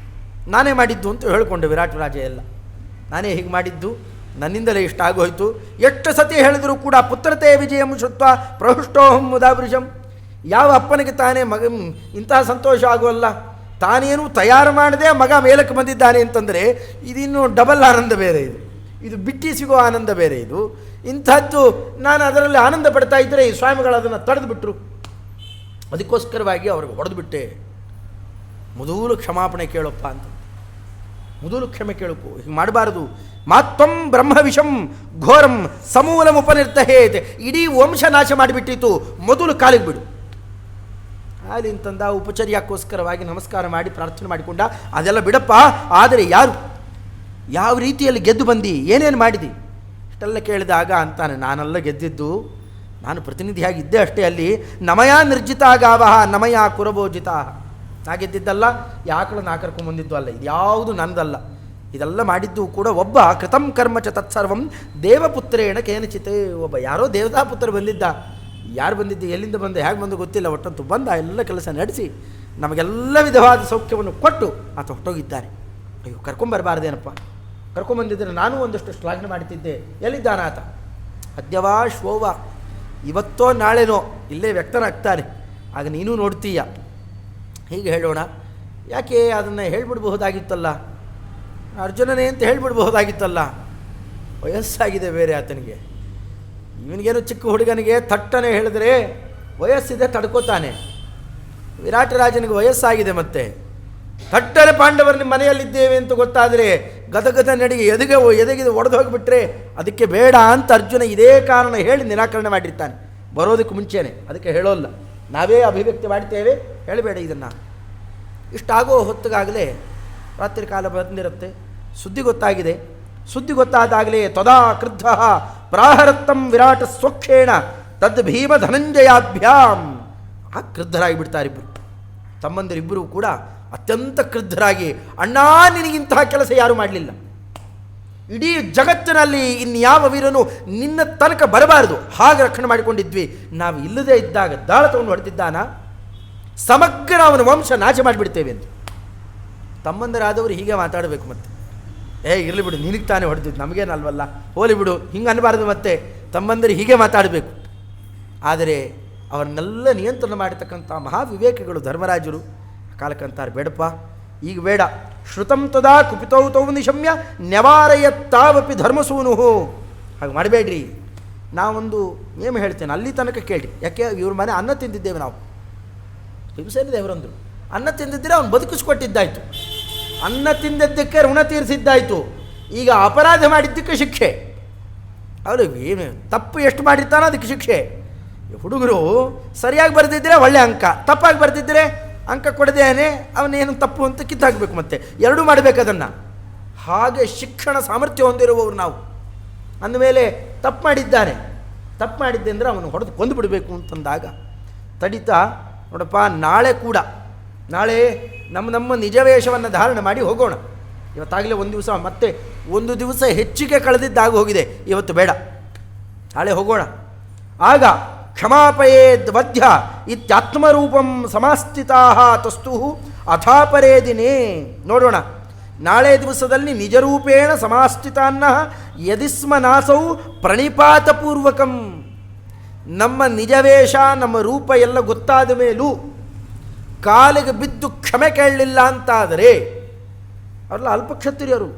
ನಾನೇ ಮಾಡಿದ್ದು ಅಂತ ಹೇಳಿಕೊಂಡೆ ವಿರಾಟ್ ರಾಜ. ಎಲ್ಲ ನಾನೇ ಹೀಗೆ ಮಾಡಿದ್ದು, ನನ್ನಿಂದಲೇ ಇಷ್ಟ ಆಗೋಯ್ತು. ಎಷ್ಟು ಸತಿ ಹೇಳಿದರೂ ಕೂಡ ಪುತ್ರತೆ ವಿಜಯಂ ಶುತ್ವ ಪ್ರಹುಷ್ಟೋಹಂ ಮುದಾವೃಷಂ. ಯಾವ ಅಪ್ಪನಿಗೆ ತಾನೇ ಮಗ ಇಂತಹ ಸಂತೋಷ ಆಗೋಲ್ಲ, ತಾನೇನು ತಯಾರು ಮಾಡದೆ ಮಗ ಮೇಲಕ್ಕೆ ಬಂದಿದ್ದಾನೆ ಅಂತಂದರೆ ಇದಿನ್ನು ಡಬಲ್ ಆನಂದ ಬೇರೆ, ಇದು ಬಿಟ್ಟು ಸಿಗೋ ಆನಂದ ಬೇರೆ. ಇದು ಇಂಥದ್ದು ನಾನು ಅದರಲ್ಲಿ ಆನಂದ ಪಡ್ತಾ ಇದ್ದರೆ ಈ ಸ್ವಾಮಿಗಳು ಅದನ್ನು ತಡೆದು ಬಿಟ್ಟರು. ಅದಕ್ಕೋಸ್ಕರವಾಗಿ ಅವ್ರಿಗೆ ಹೊಡೆದು ಬಿಟ್ಟೆ. ಮೊದಲು ಕ್ಷಮಾಪಣೆ ಕೇಳಪ್ಪ ಅಂತ, ಮೊದಲು ಕ್ಷಮೆ ಕೇಳಪ್ಪು, ಹೀಗೆ ಮಾಡಬಾರದು. ಮಾತ್ವಂ ಬ್ರಹ್ಮವಿಷಂ ಘೋರಂ ಸಮೂಲಂ ಉಪನಿರ್ತಹೇತ್. ಇಡೀ ವಂಶ ನಾಶ ಮಾಡಿಬಿಟ್ಟಿತ್ತು, ಮೊದಲು ಕಾಲಿಗೆ ಬಿಡು. ಅಲ್ಲಿ ಅಂತಂದ ಉಪಚರ್ಯಕ್ಕೋಸ್ಕರವಾಗಿ ನಮಸ್ಕಾರ ಮಾಡಿ ಪ್ರಾರ್ಥನೆ ಮಾಡಿಕೊಂಡ. ಅದೆಲ್ಲ ಬಿಡಪ್ಪ, ಆದರೆ ಯಾರು, ಯಾವ ರೀತಿಯಲ್ಲಿ ಗೆದ್ದು ಬಂದು ಏನೇನು ಮಾಡಿದಿ ಇಷ್ಟೆಲ್ಲ ಕೇಳಿದಾಗ ಅಂತಾನೆ, ನಾನೆಲ್ಲ ಗೆದ್ದಿದ್ದು, ನಾನು ಪ್ರತಿನಿಧಿಯಾಗಿದ್ದೆ ಅಷ್ಟೇ. ಅಲ್ಲಿ ನಮಯ ನಿರ್ಜಿತ ಗಾವಹ ನಮಯ ಕುರಭೋಜಿತ. ನಾ ಗೆದ್ದಿದ್ದಲ್ಲ, ಯಾಕಳು ನಾ ಕರ್ಕೊಂಬಂದಿದ್ದು ಅಲ್ಲ, ಇದು ಯಾವುದು ನನ್ನದಲ್ಲ. ಇದೆಲ್ಲ ಮಾಡಿದ್ದು ಕೂಡ ಒಬ್ಬ ಕೃತಂ ಕರ್ಮ ಚ ತತ್ಸರ್ವಂ ದೇವಪುತ್ರೇಣ ಕೇನಚಿತ್. ಒಬ್ಬ ಯಾರೋ ದೇವತಾಪುತ್ರ ಬಂದಿದ್ದ, ಯಾರು ಬಂದಿದ್ದು, ಎಲ್ಲಿಂದ ಬಂದ, ಹೇಗೆ ಬಂದು ಗೊತ್ತಿಲ್ಲ, ಒಟ್ಟಂತೂ ಬಂದ, ಎಲ್ಲ ಕೆಲಸ ನಡೆಸಿ ನಮಗೆಲ್ಲ ವಿಧವಾದ ಸೌಖ್ಯವನ್ನು ಕೊಟ್ಟು ಆತ ಹೊಟ್ಟೋಗಿದ್ದಾನೆ. ಅಯ್ಯೋ, ಕರ್ಕೊಂಬರಬಾರ್ದೇನಪ್ಪ, ಕರ್ಕೊಂಬಂದಿದ್ದರೆ ನಾನು ಒಂದಷ್ಟು ಶ್ಲಾಘನೆ ಮಾಡ್ತಿದ್ದೆ. ಎಲ್ಲಿದ್ದಾನ ಆತ? ಅದ್ಯವಾ ಶ್ವೋವ, ಇವತ್ತೋ ನಾಳೆನೋ ಇಲ್ಲೇ ವ್ಯಕ್ತನಾಗ್ತಾನೆ, ಆಗ ನೀನು ನೋಡ್ತೀಯ. ಹೀಗೆ ಹೇಳೋಣ. ಯಾಕೆ ಅದನ್ನು ಹೇಳಿಬಿಡ್ಬಹುದಾಗಿತ್ತಲ್ಲ, ಅರ್ಜುನನೇ ಅಂತ ಹೇಳಿಬಿಡ್ಬಹುದಾಗಿತ್ತಲ್ಲ. ವಯಸ್ಸಾಗಿದೆ ಬೇರೆ ಆತನಿಗೆ. ಇವನಿಗೇನು ಚಿಕ್ಕ ಹುಡುಗನಿಗೆ ಥಟ್ಟನೆ ಹೇಳಿದ್ರೆ ವಯಸ್ಸಿದೆ, ತಡ್ಕೋತಾನೆ. ವಿರಾಟ ರಾಜನಿಗೆ ವಯಸ್ಸಾಗಿದೆ, ಮತ್ತೆ ಥಟ್ಟನೆ ಪಾಂಡವರು ನಿಮ್ಮ ಮನೆಯಲ್ಲಿದ್ದೇವೆ ಅಂತ ಗೊತ್ತಾದರೆ ಗದಗದ ನಡಿಗೆ ಎದೆಗೆ ಒಡೆದು ಹೋಗಿಬಿಟ್ರೆ ಅದಕ್ಕೆ ಬೇಡ ಅಂತ ಅರ್ಜುನ ಇದೇ ಕಾರಣ ಹೇಳಿ ನಿರಾಕರಣೆ ಮಾಡಿರ್ತಾನೆ ಬರೋದಕ್ಕೆ ಮುಂಚೆನೆ. ಅದಕ್ಕೆ ಹೇಳೋಲ್ಲ, ನಾವೇ ಅಭಿವ್ಯಕ್ತಿ ಮಾಡ್ತೇವೆ, ಹೇಳಬೇಡ ಇದನ್ನು. ಇಷ್ಟಾಗೋ ಹೊತ್ತಿಗಾಗಲೇ ರಾತ್ರಿ ಕಾಲ ಬಂದಿರುತ್ತೆ, ಸುದ್ದಿ ಗೊತ್ತಾಗಿದೆ. ಸುದ್ದಿ ಗೊತ್ತಾದಾಗಲೇ ತದಾ ಕ್ರುದ್ಧ ಪ್ರಾಹರತ್ತಂ ವಿರಾಟ ಸ್ವಕ್ಷೇಣ ತದ್ ಭೀಮ ಧನಂಜಯಾಭ್ಯಾಂ. ಆ ಕ್ರುದ್ಧರಾಗಿ ಬಿಡ್ತಾರಿಬ್ಬರು ತಮ್ಮಂದಿರಿಬ್ಬರೂ ಕೂಡ ಅತ್ಯಂತ ಕ್ರುದ್ಧರಾಗಿ, ಅಣ್ಣ ನಿನಗಿಂತಹ ಕೆಲಸ ಯಾರೂ ಮಾಡಲಿಲ್ಲ, ಇಡೀ ಜಗತ್ತಿನಲ್ಲಿ ಇನ್ಯಾವ ವೀರನು ನಿನ್ನ ತನಕ ಬರಬಾರದು, ಹಾಗೆ ರಕ್ಷಣೆ ಮಾಡಿಕೊಂಡಿದ್ವಿ. ನಾವು ಇಲ್ಲದೇ ಇದ್ದಾಗ ದಾಳ ತಗೊಂಡು ಹೊಡೆದಿದ್ದಾನ, ಸಮಗ್ರ ಅವನ ವಂಶ ನಾಶ ಮಾಡಿಬಿಡ್ತೇವೆ ಅಂತ. ತಮ್ಮಂದರಾದವರು ಹೀಗೆ ಮಾತಾಡಬೇಕು. ಮತ್ತೆ ಇರಲಿ ಬಿಡು, ನಿನಗೆ ತಾನೇ ಹೊಡೆದಿದ್ದು, ನಮಗೇನಲ್ವಲ್ಲ, ಹೋಲಿ ಬಿಡು, ಹಿಂಗೆ ಅನ್ನಬಾರದು. ಮತ್ತೆ ತಮ್ಮಂದರು ಹೀಗೆ ಮಾತಾಡಬೇಕು. ಆದರೆ ಅವರನ್ನೆಲ್ಲ ನಿಯಂತ್ರಣ ಮಾಡತಕ್ಕಂಥ ಮಹಾವಿವೇಕಗಳು ಧರ್ಮರಾಜರು ಕಾಲಕ್ಕಂತಾರೆ, ಬೇಡಪ್ಪ, ಈಗ ಬೇಡ. ಶ್ರುತಂ ತದಾ ಕುಪಿತೌ ತೌ ನಿಶಮ್ಯ ನ್ಯವಾರಯತ್ತಾವಪಿ ಧರ್ಮಸೂನು. ಹಾಗೆ ಮಾಡಬೇಡ್ರಿ. ನಾವೊಂದು ನೇಮ ಹೇಳ್ತೇನೆ, ಅಲ್ಲಿ ತನಕ ಕೇಳಿ. ಯಾಕೆ ಇವ್ರ ಮನೆ ಅನ್ನ ತಿಂದಿದ್ದೇವೆ ನಾವು. ಹಿಂಸೇನ ದೇವರಂದರು ಅನ್ನ ತಿಂದಿದ್ದರೆ ಅವನು ಬದುಕಿಸ್ಕೊಟ್ಟಿದ್ದಾಯಿತು, ಅನ್ನ ತಿಂದಿದ್ದಕ್ಕೆ ಋಣ ತೀರಿಸಿದ್ದಾಯಿತು. ಈಗ ಅಪರಾಧ ಮಾಡಿದ್ದಕ್ಕೆ ಶಿಕ್ಷೆ. ಅವರು ಏನು ತಪ್ಪು ಎಷ್ಟು ಮಾಡಿರ್ತಾನೋ ಅದಕ್ಕೆ ಶಿಕ್ಷೆ. ಹುಡುಗರು ಸರಿಯಾಗಿ ಬರೆದಿದ್ದರೆ ಒಳ್ಳೆ ಅಂಕ, ತಪ್ಪಾಗಿ ಬರೆದಿದ್ದರೆ ಅಂಕ ಕೊಡದೇನೆ ಅವನೇನು ತಪ್ಪು ಅಂತ ಕಿತ್ತಾಕಬೇಕು. ಮತ್ತೆ ಎರಡೂ ಮಾಡಬೇಕು ಅದನ್ನು. ಹಾಗೆ ಶಿಕ್ಷಣ ಸಾಮರ್ಥ್ಯ ಹೊಂದಿರುವವರು ನಾವು. ಅಂದಮೇಲೆ ತಪ್ಪು ಮಾಡಿದ್ದಾನೆ, ತಪ್ಪು ಮಾಡಿದ್ದೆ ಅಂದರೆ ಅವನು ಹೊಡೆದು ಕೊಂದು ಬಿಡಬೇಕು ಅಂತಂದಾಗ ತಡಿತಾ, ನೋಡಪ್ಪ, ನಾಳೆ ಕೂಡ, ನಾಳೆ ನಮ್ಮ ನಿಜ ವೇಷವನ್ನು ಧಾರಣೆ ಮಾಡಿ ಹೋಗೋಣ. ಇವತ್ತಾಗಲೇ ಒಂದು ದಿವಸ, ಮತ್ತೆ ಒಂದು ದಿವಸ ಹೆಚ್ಚಿಗೆ ಕಳೆದಿದ್ದಾಗ ಹೋಗಿದೆ, ಇವತ್ತು ಬೇಡ, ನಾಳೆ ಹೋಗೋಣ. ಆಗ ಕ್ಷಮಾಪಯೇದ್ ವಧ್ಯ ಇತ್ಯಾತ್ಮರೂಪಂ ಸಮಾಸ್ಥಿತಾ ತಸ್ತು ಅಥಾಪರೇ ದಿನೇ. ನೋಡೋಣ, ನಾಳೆ ದಿವಸದಲ್ಲಿ ನಿಜರೂಪೇಣ ಸಮಾಸ್ಥಿತಾನ್ನ ಯದಿಸ್ಮ ನಾಸೌ ಪ್ರಣಿಪಾತಪೂರ್ವಕಂ. ನಮ್ಮ ನಿಜವೇಷ, ನಮ್ಮ ರೂಪ ಎಲ್ಲ ಗೊತ್ತಾದ ಮೇಲೂ ಕಾಲಿಗೆ ಬಿದ್ದು ಕ್ಷಮೆ ಕೇಳಲಿಲ್ಲ ಅಂತಾದರೆ ಅವರೆಲ್ಲ ಅಲ್ಪಕ್ಷತ್ರಿಯರು.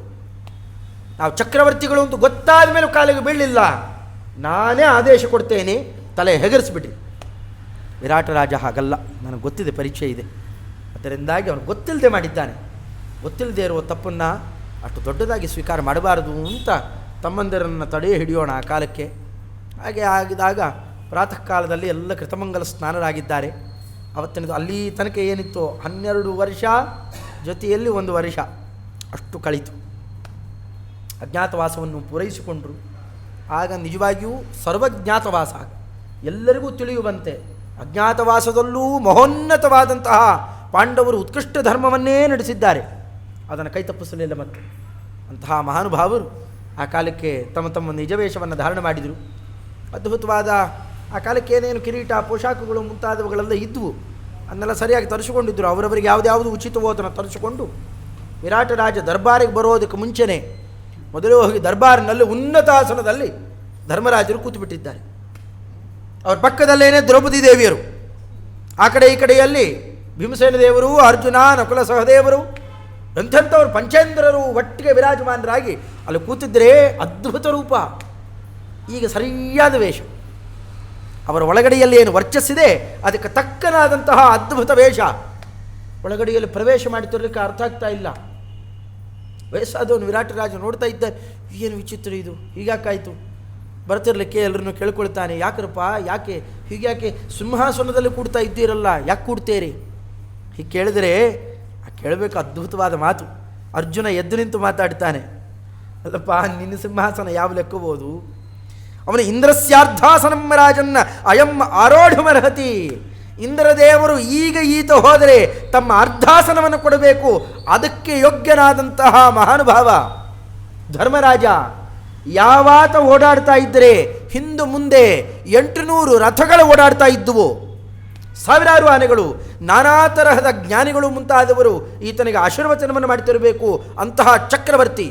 ನಾವು ಚಕ್ರವರ್ತಿಗಳು ಅಂತ ಗೊತ್ತಾದ ಮೇಲೂ ಕಾಲಿಗೆ ಬೀಳಲಿಲ್ಲ. ನಾನೇ ಆದೇಶ ಕೊಡ್ತೇನೆ, ತಲೆ ಹೆಗರಿಸ್ಬಿಟ್ರಿ. ವಿರಾಟ ರಾಜ ಹಾಗಲ್ಲ, ನನಗೆ ಗೊತ್ತಿದೆ, ಪರಿಚಯ ಇದೆ. ಅದರಿಂದಾಗಿ ಅವನು ಗೊತ್ತಿಲ್ಲದೆ ಮಾಡಿದ್ದಾನೆ. ಗೊತ್ತಿಲ್ಲದೆ ಇರುವ ತಪ್ಪನ್ನು ಅಷ್ಟು ದೊಡ್ಡದಾಗಿ ಸ್ವೀಕಾರ ಮಾಡಬಾರದು ಅಂತ ತಮ್ಮಂದಿರನ್ನು ತಡೆ ಹಿಡಿಯೋಣ ಆ ಕಾಲಕ್ಕೆ. ಹಾಗೆ ಆಗಿದಾಗ ಪ್ರಾತಃ ಕಾಲದಲ್ಲಿ ಎಲ್ಲ ಕೃತಮಂಗಲ ಸ್ನಾನರಾಗಿದ್ದಾರೆ. ಅವತ್ತಿನದು ಅಲ್ಲಿ ತನಕ ಏನಿತ್ತು 12 ವರ್ಷ ಜೊತೆಯಲ್ಲಿ 1 ವರ್ಷ ಅಷ್ಟು ಕಳೀತು. ಅಜ್ಞಾತವಾಸವನ್ನು ಪೂರೈಸಿಕೊಂಡರು. ಆಗ ನಿಜವಾಗಿಯೂ ಸರ್ವಜ್ಞಾತವಾಸ ಎಲ್ಲರಿಗೂ ತಿಳಿಯುವಂತೆ ಅಜ್ಞಾತವಾಸದಲ್ಲೂ ಮಹೋನ್ನತವಾದಂತಹ ಪಾಂಡವರು ಉತ್ಕೃಷ್ಟ ಧರ್ಮವನ್ನೇ ನಡೆಸಿದ್ದಾರೆ. ಅದನ್ನು ಕೈ ತಪ್ಪಿಸಲಿಲ್ಲ. ಮತ್ತು ಅಂತಹ ಮಹಾನುಭಾವರು ಆ ಕಾಲಕ್ಕೆ ತಮ್ಮ ತಮ್ಮ ನಿಜವೇಷವನ್ನು ಧಾರಣೆ ಮಾಡಿದರು. ಅದ್ಭುತವಾದ ಆ ಕಾಲಕ್ಕೆ ಏನೇನು ಕಿರೀಟ, ಪೋಷಾಕಗಳು ಮುಂತಾದವುಗಳೆಲ್ಲ ಇದ್ದವು. ಅದನ್ನೆಲ್ಲ ಸರಿಯಾಗಿ ತರಿಸಿಕೊಂಡಿದ್ದರು. ಅವರವರಿಗೆ ಯಾವುದ್ಯಾವುದು ಉಚಿತವೋ ಅದನ್ನು ತರಿಸಿಕೊಂಡು ವಿರಾಟ ರಾಜ ದರ್ಬಾರಿಗೆ ಬರೋದಕ್ಕೆ ಮುಂಚೆನೇ ಮೊದಲೇ ಹೋಗಿ ದರ್ಬಾರಿನಲ್ಲಿ ಉನ್ನತಾಸನದಲ್ಲಿ ಧರ್ಮರಾಜರು ಕೂತುಬಿಟ್ಟಿದ್ದಾರೆ. ಅವ್ರ ಪಕ್ಕದಲ್ಲೇನೆ ದ್ರೌಪದಿ ದೇವಿಯರು, ಆ ಕಡೆ ಈ ಕಡೆಯಲ್ಲಿ ಭೀಮಸೇನ ದೇವರು, ಅರ್ಜುನ, ನಕುಲ ಸಹದೇವರು, ಎಂಥೆಂಥವ್ರು ಪಂಚೇಂದ್ರರು ಒಟ್ಟಿಗೆ ವಿರಾಜಮಾನರಾಗಿ ಅಲ್ಲಿ ಕೂತಿದ್ದರೆ ಅದ್ಭುತ ರೂಪ. ಈಗ ಸರಿಯಾದ ವೇಷ. ಅವರ ಒಳಗಡೆಯಲ್ಲಿ ಏನು ವರ್ಚಸ್ಸಿದೆ ಅದಕ್ಕೆ ತಕ್ಕನಾದಂತಹ ಅದ್ಭುತ ವೇಷ. ಒಳಗಡೆಯಲ್ಲಿ ಪ್ರವೇಶ ಮಾಡಿ ತರಲಿಕ್ಕೆ ಅರ್ಥ ಆಗ್ತಾ ಇಲ್ಲ. ವಯಸ್ಸಾದವನು ವಿರಾಟ ರಾಜ ನೋಡ್ತಾ ಇದ್ದಾರೆ. ಏನು ವಿಚಿತ್ರ ಇದು, ಹೀಗಾಕಾಯಿತು. ಬರ್ತಿರ್ಲಿಕ್ಕೆ ಎಲ್ಲರನ್ನು ಕೇಳ್ಕೊಳ್ತಾನೆ, ಯಾಕ್ರಪ್ಪ, ಯಾಕೆ ಹೀಗ್ಯಾಕೆ ಸಿಂಹಾಸನದಲ್ಲಿ ಕೂಡ್ತಾ ಇದ್ದೀರಲ್ಲ, ಯಾಕೆ ಕೂಡ್ತೇರಿ? ಹೀಗೆ ಕೇಳಿದರೆ ಕೇಳಬೇಕು ಅದ್ಭುತವಾದ ಮಾತು. ಅರ್ಜುನ ಎದ್ದು ನಿಂತು ಮಾತಾಡ್ತಾನೆ, ಅಲ್ಲಪ್ಪ ನಿನ್ನ ಸಿಂಹಾಸನ ಯಾವ ಲೆಕ್ಕಬಹುದು? ಅವನು ಇಂದ್ರಸ್ಯಾರ್ಧಾಸನಂ ರಾಜನ್ನ ಅಯಂ ಆರೋಢಮರ್ಹತಿ. ಇಂದ್ರದೇವರು ಈಗ ಈತ ಹೋದರೆ ತಮ್ಮ ಅರ್ಧಾಸನವನ್ನು ಕೊಡಬೇಕು, ಅದಕ್ಕೆ ಯೋಗ್ಯನಾದಂತಹ ಮಹಾನುಭಾವ ಧರ್ಮರಾಜ. ಯಾವಾತ ಓಡಾಡ್ತಾ ಇದ್ದರೆ ಹಿಂದು ಮುಂದೆ 800 ರಥಗಳು ಓಡಾಡ್ತಾ ಇದ್ದುವು, ಸಾವಿರಾರು ಆನೆಗಳು, ನಾನಾ ತರಹದ ಜ್ಞಾನಿಗಳು ಮುಂತಾದವರು ಈತನಿಗೆ ಆಶೀರ್ವಚನವನ್ನು ಮಾಡ್ತಿರಬೇಕು. ಅಂತಹ ಚಕ್ರವರ್ತಿ,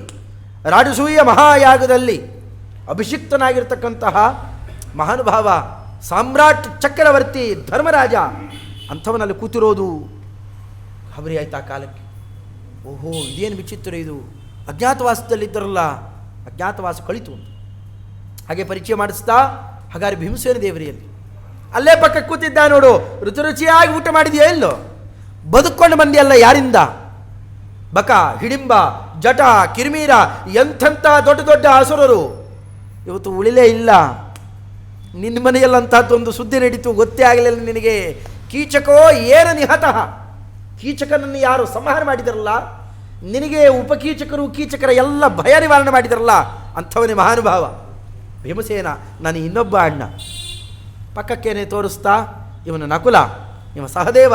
ರಾಜಸೂಯ ಮಹಾಯಾಗದಲ್ಲಿ ಅಭಿಷಿಕ್ತನಾಗಿರ್ತಕ್ಕಂತಹ ಮಹಾನುಭಾವ, ಸಾಮ್ರಾಟ್ ಚಕ್ರವರ್ತಿ ಧರ್ಮರಾಜ ಅಂಥವನಲ್ಲಿ ಕೂತಿರೋದು. ಖಬರಿ ಆಯ್ತು ಆ ಕಾಲಕ್ಕೆ. ಓಹೋ, ಇದೇನು ವಿಚಿತ್ರ ಇದು, ಅಜ್ಞಾತವಾಸದಲ್ಲಿದ್ದರಲ್ಲ, ಅಜ್ಞಾತವಾಸ ಕಳಿತು. ಹಾಗೆ ಪರಿಚಯ ಮಾಡಿಸ್ತಾ, ಹಾಗಾದ್ರೆ ಭೀಮಸೇನ ದೇವರಿಯಲ್ಲಿ ಅಲ್ಲೇ ಪಕ್ಕ ಕೂತಿದ್ದ ನೋಡು, ರುಚಿ ರುಚಿಯಾಗಿ ಊಟ ಮಾಡಿದೆಯಾ ಇಲ್ಲೋ? ಬದುಕೊಂಡು ಬಂದಿಯಲ್ಲ ಯಾರಿಂದ? ಬಕ, ಹಿಡಿಂಬ, ಜಟ, ಕಿರಿಮೀರ, ಎಂಥೆಂಥ ದೊಡ್ಡ ದೊಡ್ಡ ಅಸುರರು ಇವತ್ತು ಉಳಿಲೇ ಇಲ್ಲ. ನಿನ್ನ ಮನೆಯಲ್ಲಂಥದ್ದೊಂದು ಸುದ್ದಿ ನಡೀತು, ಗೊತ್ತೇ ಆಗಲಿಲ್ಲ ನಿನಗೆ. ಕೀಚಕೋ ಏನ ನಿಹತಃ, ಕೀಚಕನನ್ನು ಯಾರು ಸಂಹಾರ ಮಾಡಿದರಲ್ಲ, ನಿನಗೆ ಉಪಕೀಚಕರು ಕೀಚಕರ ಎಲ್ಲ ಭಯ ನಿವಾರಣೆ ಮಾಡಿದರಲ್ಲ, ಅಂಥವನೇ ಮಹಾನುಭಾವ ಭೀಮಸೇನ. ನಾನು ಇನ್ನೊಬ್ಬ ಅಣ್ಣ ಪಕ್ಕಕ್ಕೇನೆ ತೋರಿಸ್ತಾ, ಇವನು ನಕುಲ, ಇವ ಸಹದೇವ,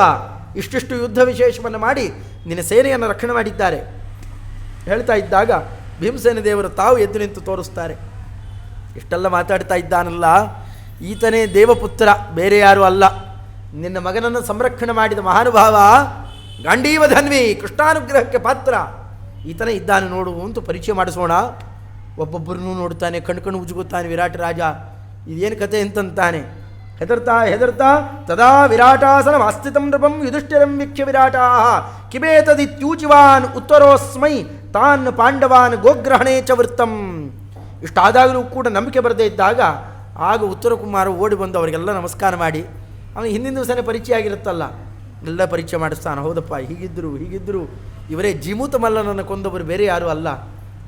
ಇಷ್ಟಿಷ್ಟು ಯುದ್ಧ ವಿಶೇಷವನ್ನು ಮಾಡಿ ನಿನ್ನ ಸೇನೆಯನ್ನು ರಕ್ಷಣೆ ಮಾಡಿದ್ದಾರೆ ಹೇಳ್ತಾ ಇದ್ದಾಗ ಭೀಮಸೇನ ದೇವರು ತಾವು ಎದ್ದು ನಿಂತು ತೋರಿಸ್ತಾರೆ. ಇಷ್ಟೆಲ್ಲ ಮಾತಾಡ್ತಾ ಇದ್ದಾನಲ್ಲ, ಈತನೇ ದೇವಪುತ್ರ, ಬೇರೆ ಯಾರೂ ಅಲ್ಲ. ನಿನ್ನ ಮಗನನ್ನು ಸಂರಕ್ಷಣೆ ಮಾಡಿದ ಮಹಾನುಭಾವ, ಗಾಂಡೀವ ಧನ್ವಿ, ಕೃಷ್ಣಾನುಗ್ರಹಕ್ಕೆ ಪಾತ್ರ ಈತನೇ ಇದ್ದಾನೆ ನೋಡು ಅಂತ ಪರಿಚಯ ಮಾಡಿಸೋಣ. ಒಬ್ಬೊಬ್ಬರನ್ನೂ ನೋಡ್ತಾನೆ, ಕಣ್ಣು ಉಜ್ಗುತ್ತಾನೆ ವಿರಾಟ ರಾಜ. ಇದೇನು ಕತೆ ಅಂತಂತಾನೆ. ಹೆದರ್ತಾ ತದಾ ವಿರಾಟಾಸನ ವಾಸ್ಥಿತಂ ನೃಪಂ ಯುಧಿಷ್ಠಿರಂ ವೀಕ್ಷ್ಯ ವಿರಾಟ ಕಿಮೇತದಿತ್ಯೂಚಿವಾನ್ ಉತ್ತರೋಸ್ಮೈ ತಾನ್ ಪಾಂಡವಾನ್ ಗೋಗ್ರಹಣೇ ಚ ವೃತ್ತಂ. ಇಷ್ಟಾದಾಗಲೂ ಕೂಡ ನಂಬಿಕೆ ಬರದೇ ಇದ್ದಾಗ ಆಗ ಉತ್ತರ ಕುಮಾರ ಓಡಿ ಬಂದು ಅವರಿಗೆಲ್ಲ ನಮಸ್ಕಾರ ಮಾಡಿ, ಅವನು ಹಿಂದಿನ ದಿವಸನೇ ಪರಿಚಯ ಆಗಿರುತ್ತಲ್ಲ, ಎಲ್ಲ ಪರಿಚಯ ಮಾಡಿಸ್ತಾನೆ. ಹೌದಪ್ಪ, ಹೀಗಿದ್ದರು ಇವರೇ ಜೀಮೂತ ಮಲ್ಲನನ್ನು ಕೊಂದವರು, ಬೇರೆ ಯಾರೂ ಅಲ್ಲ.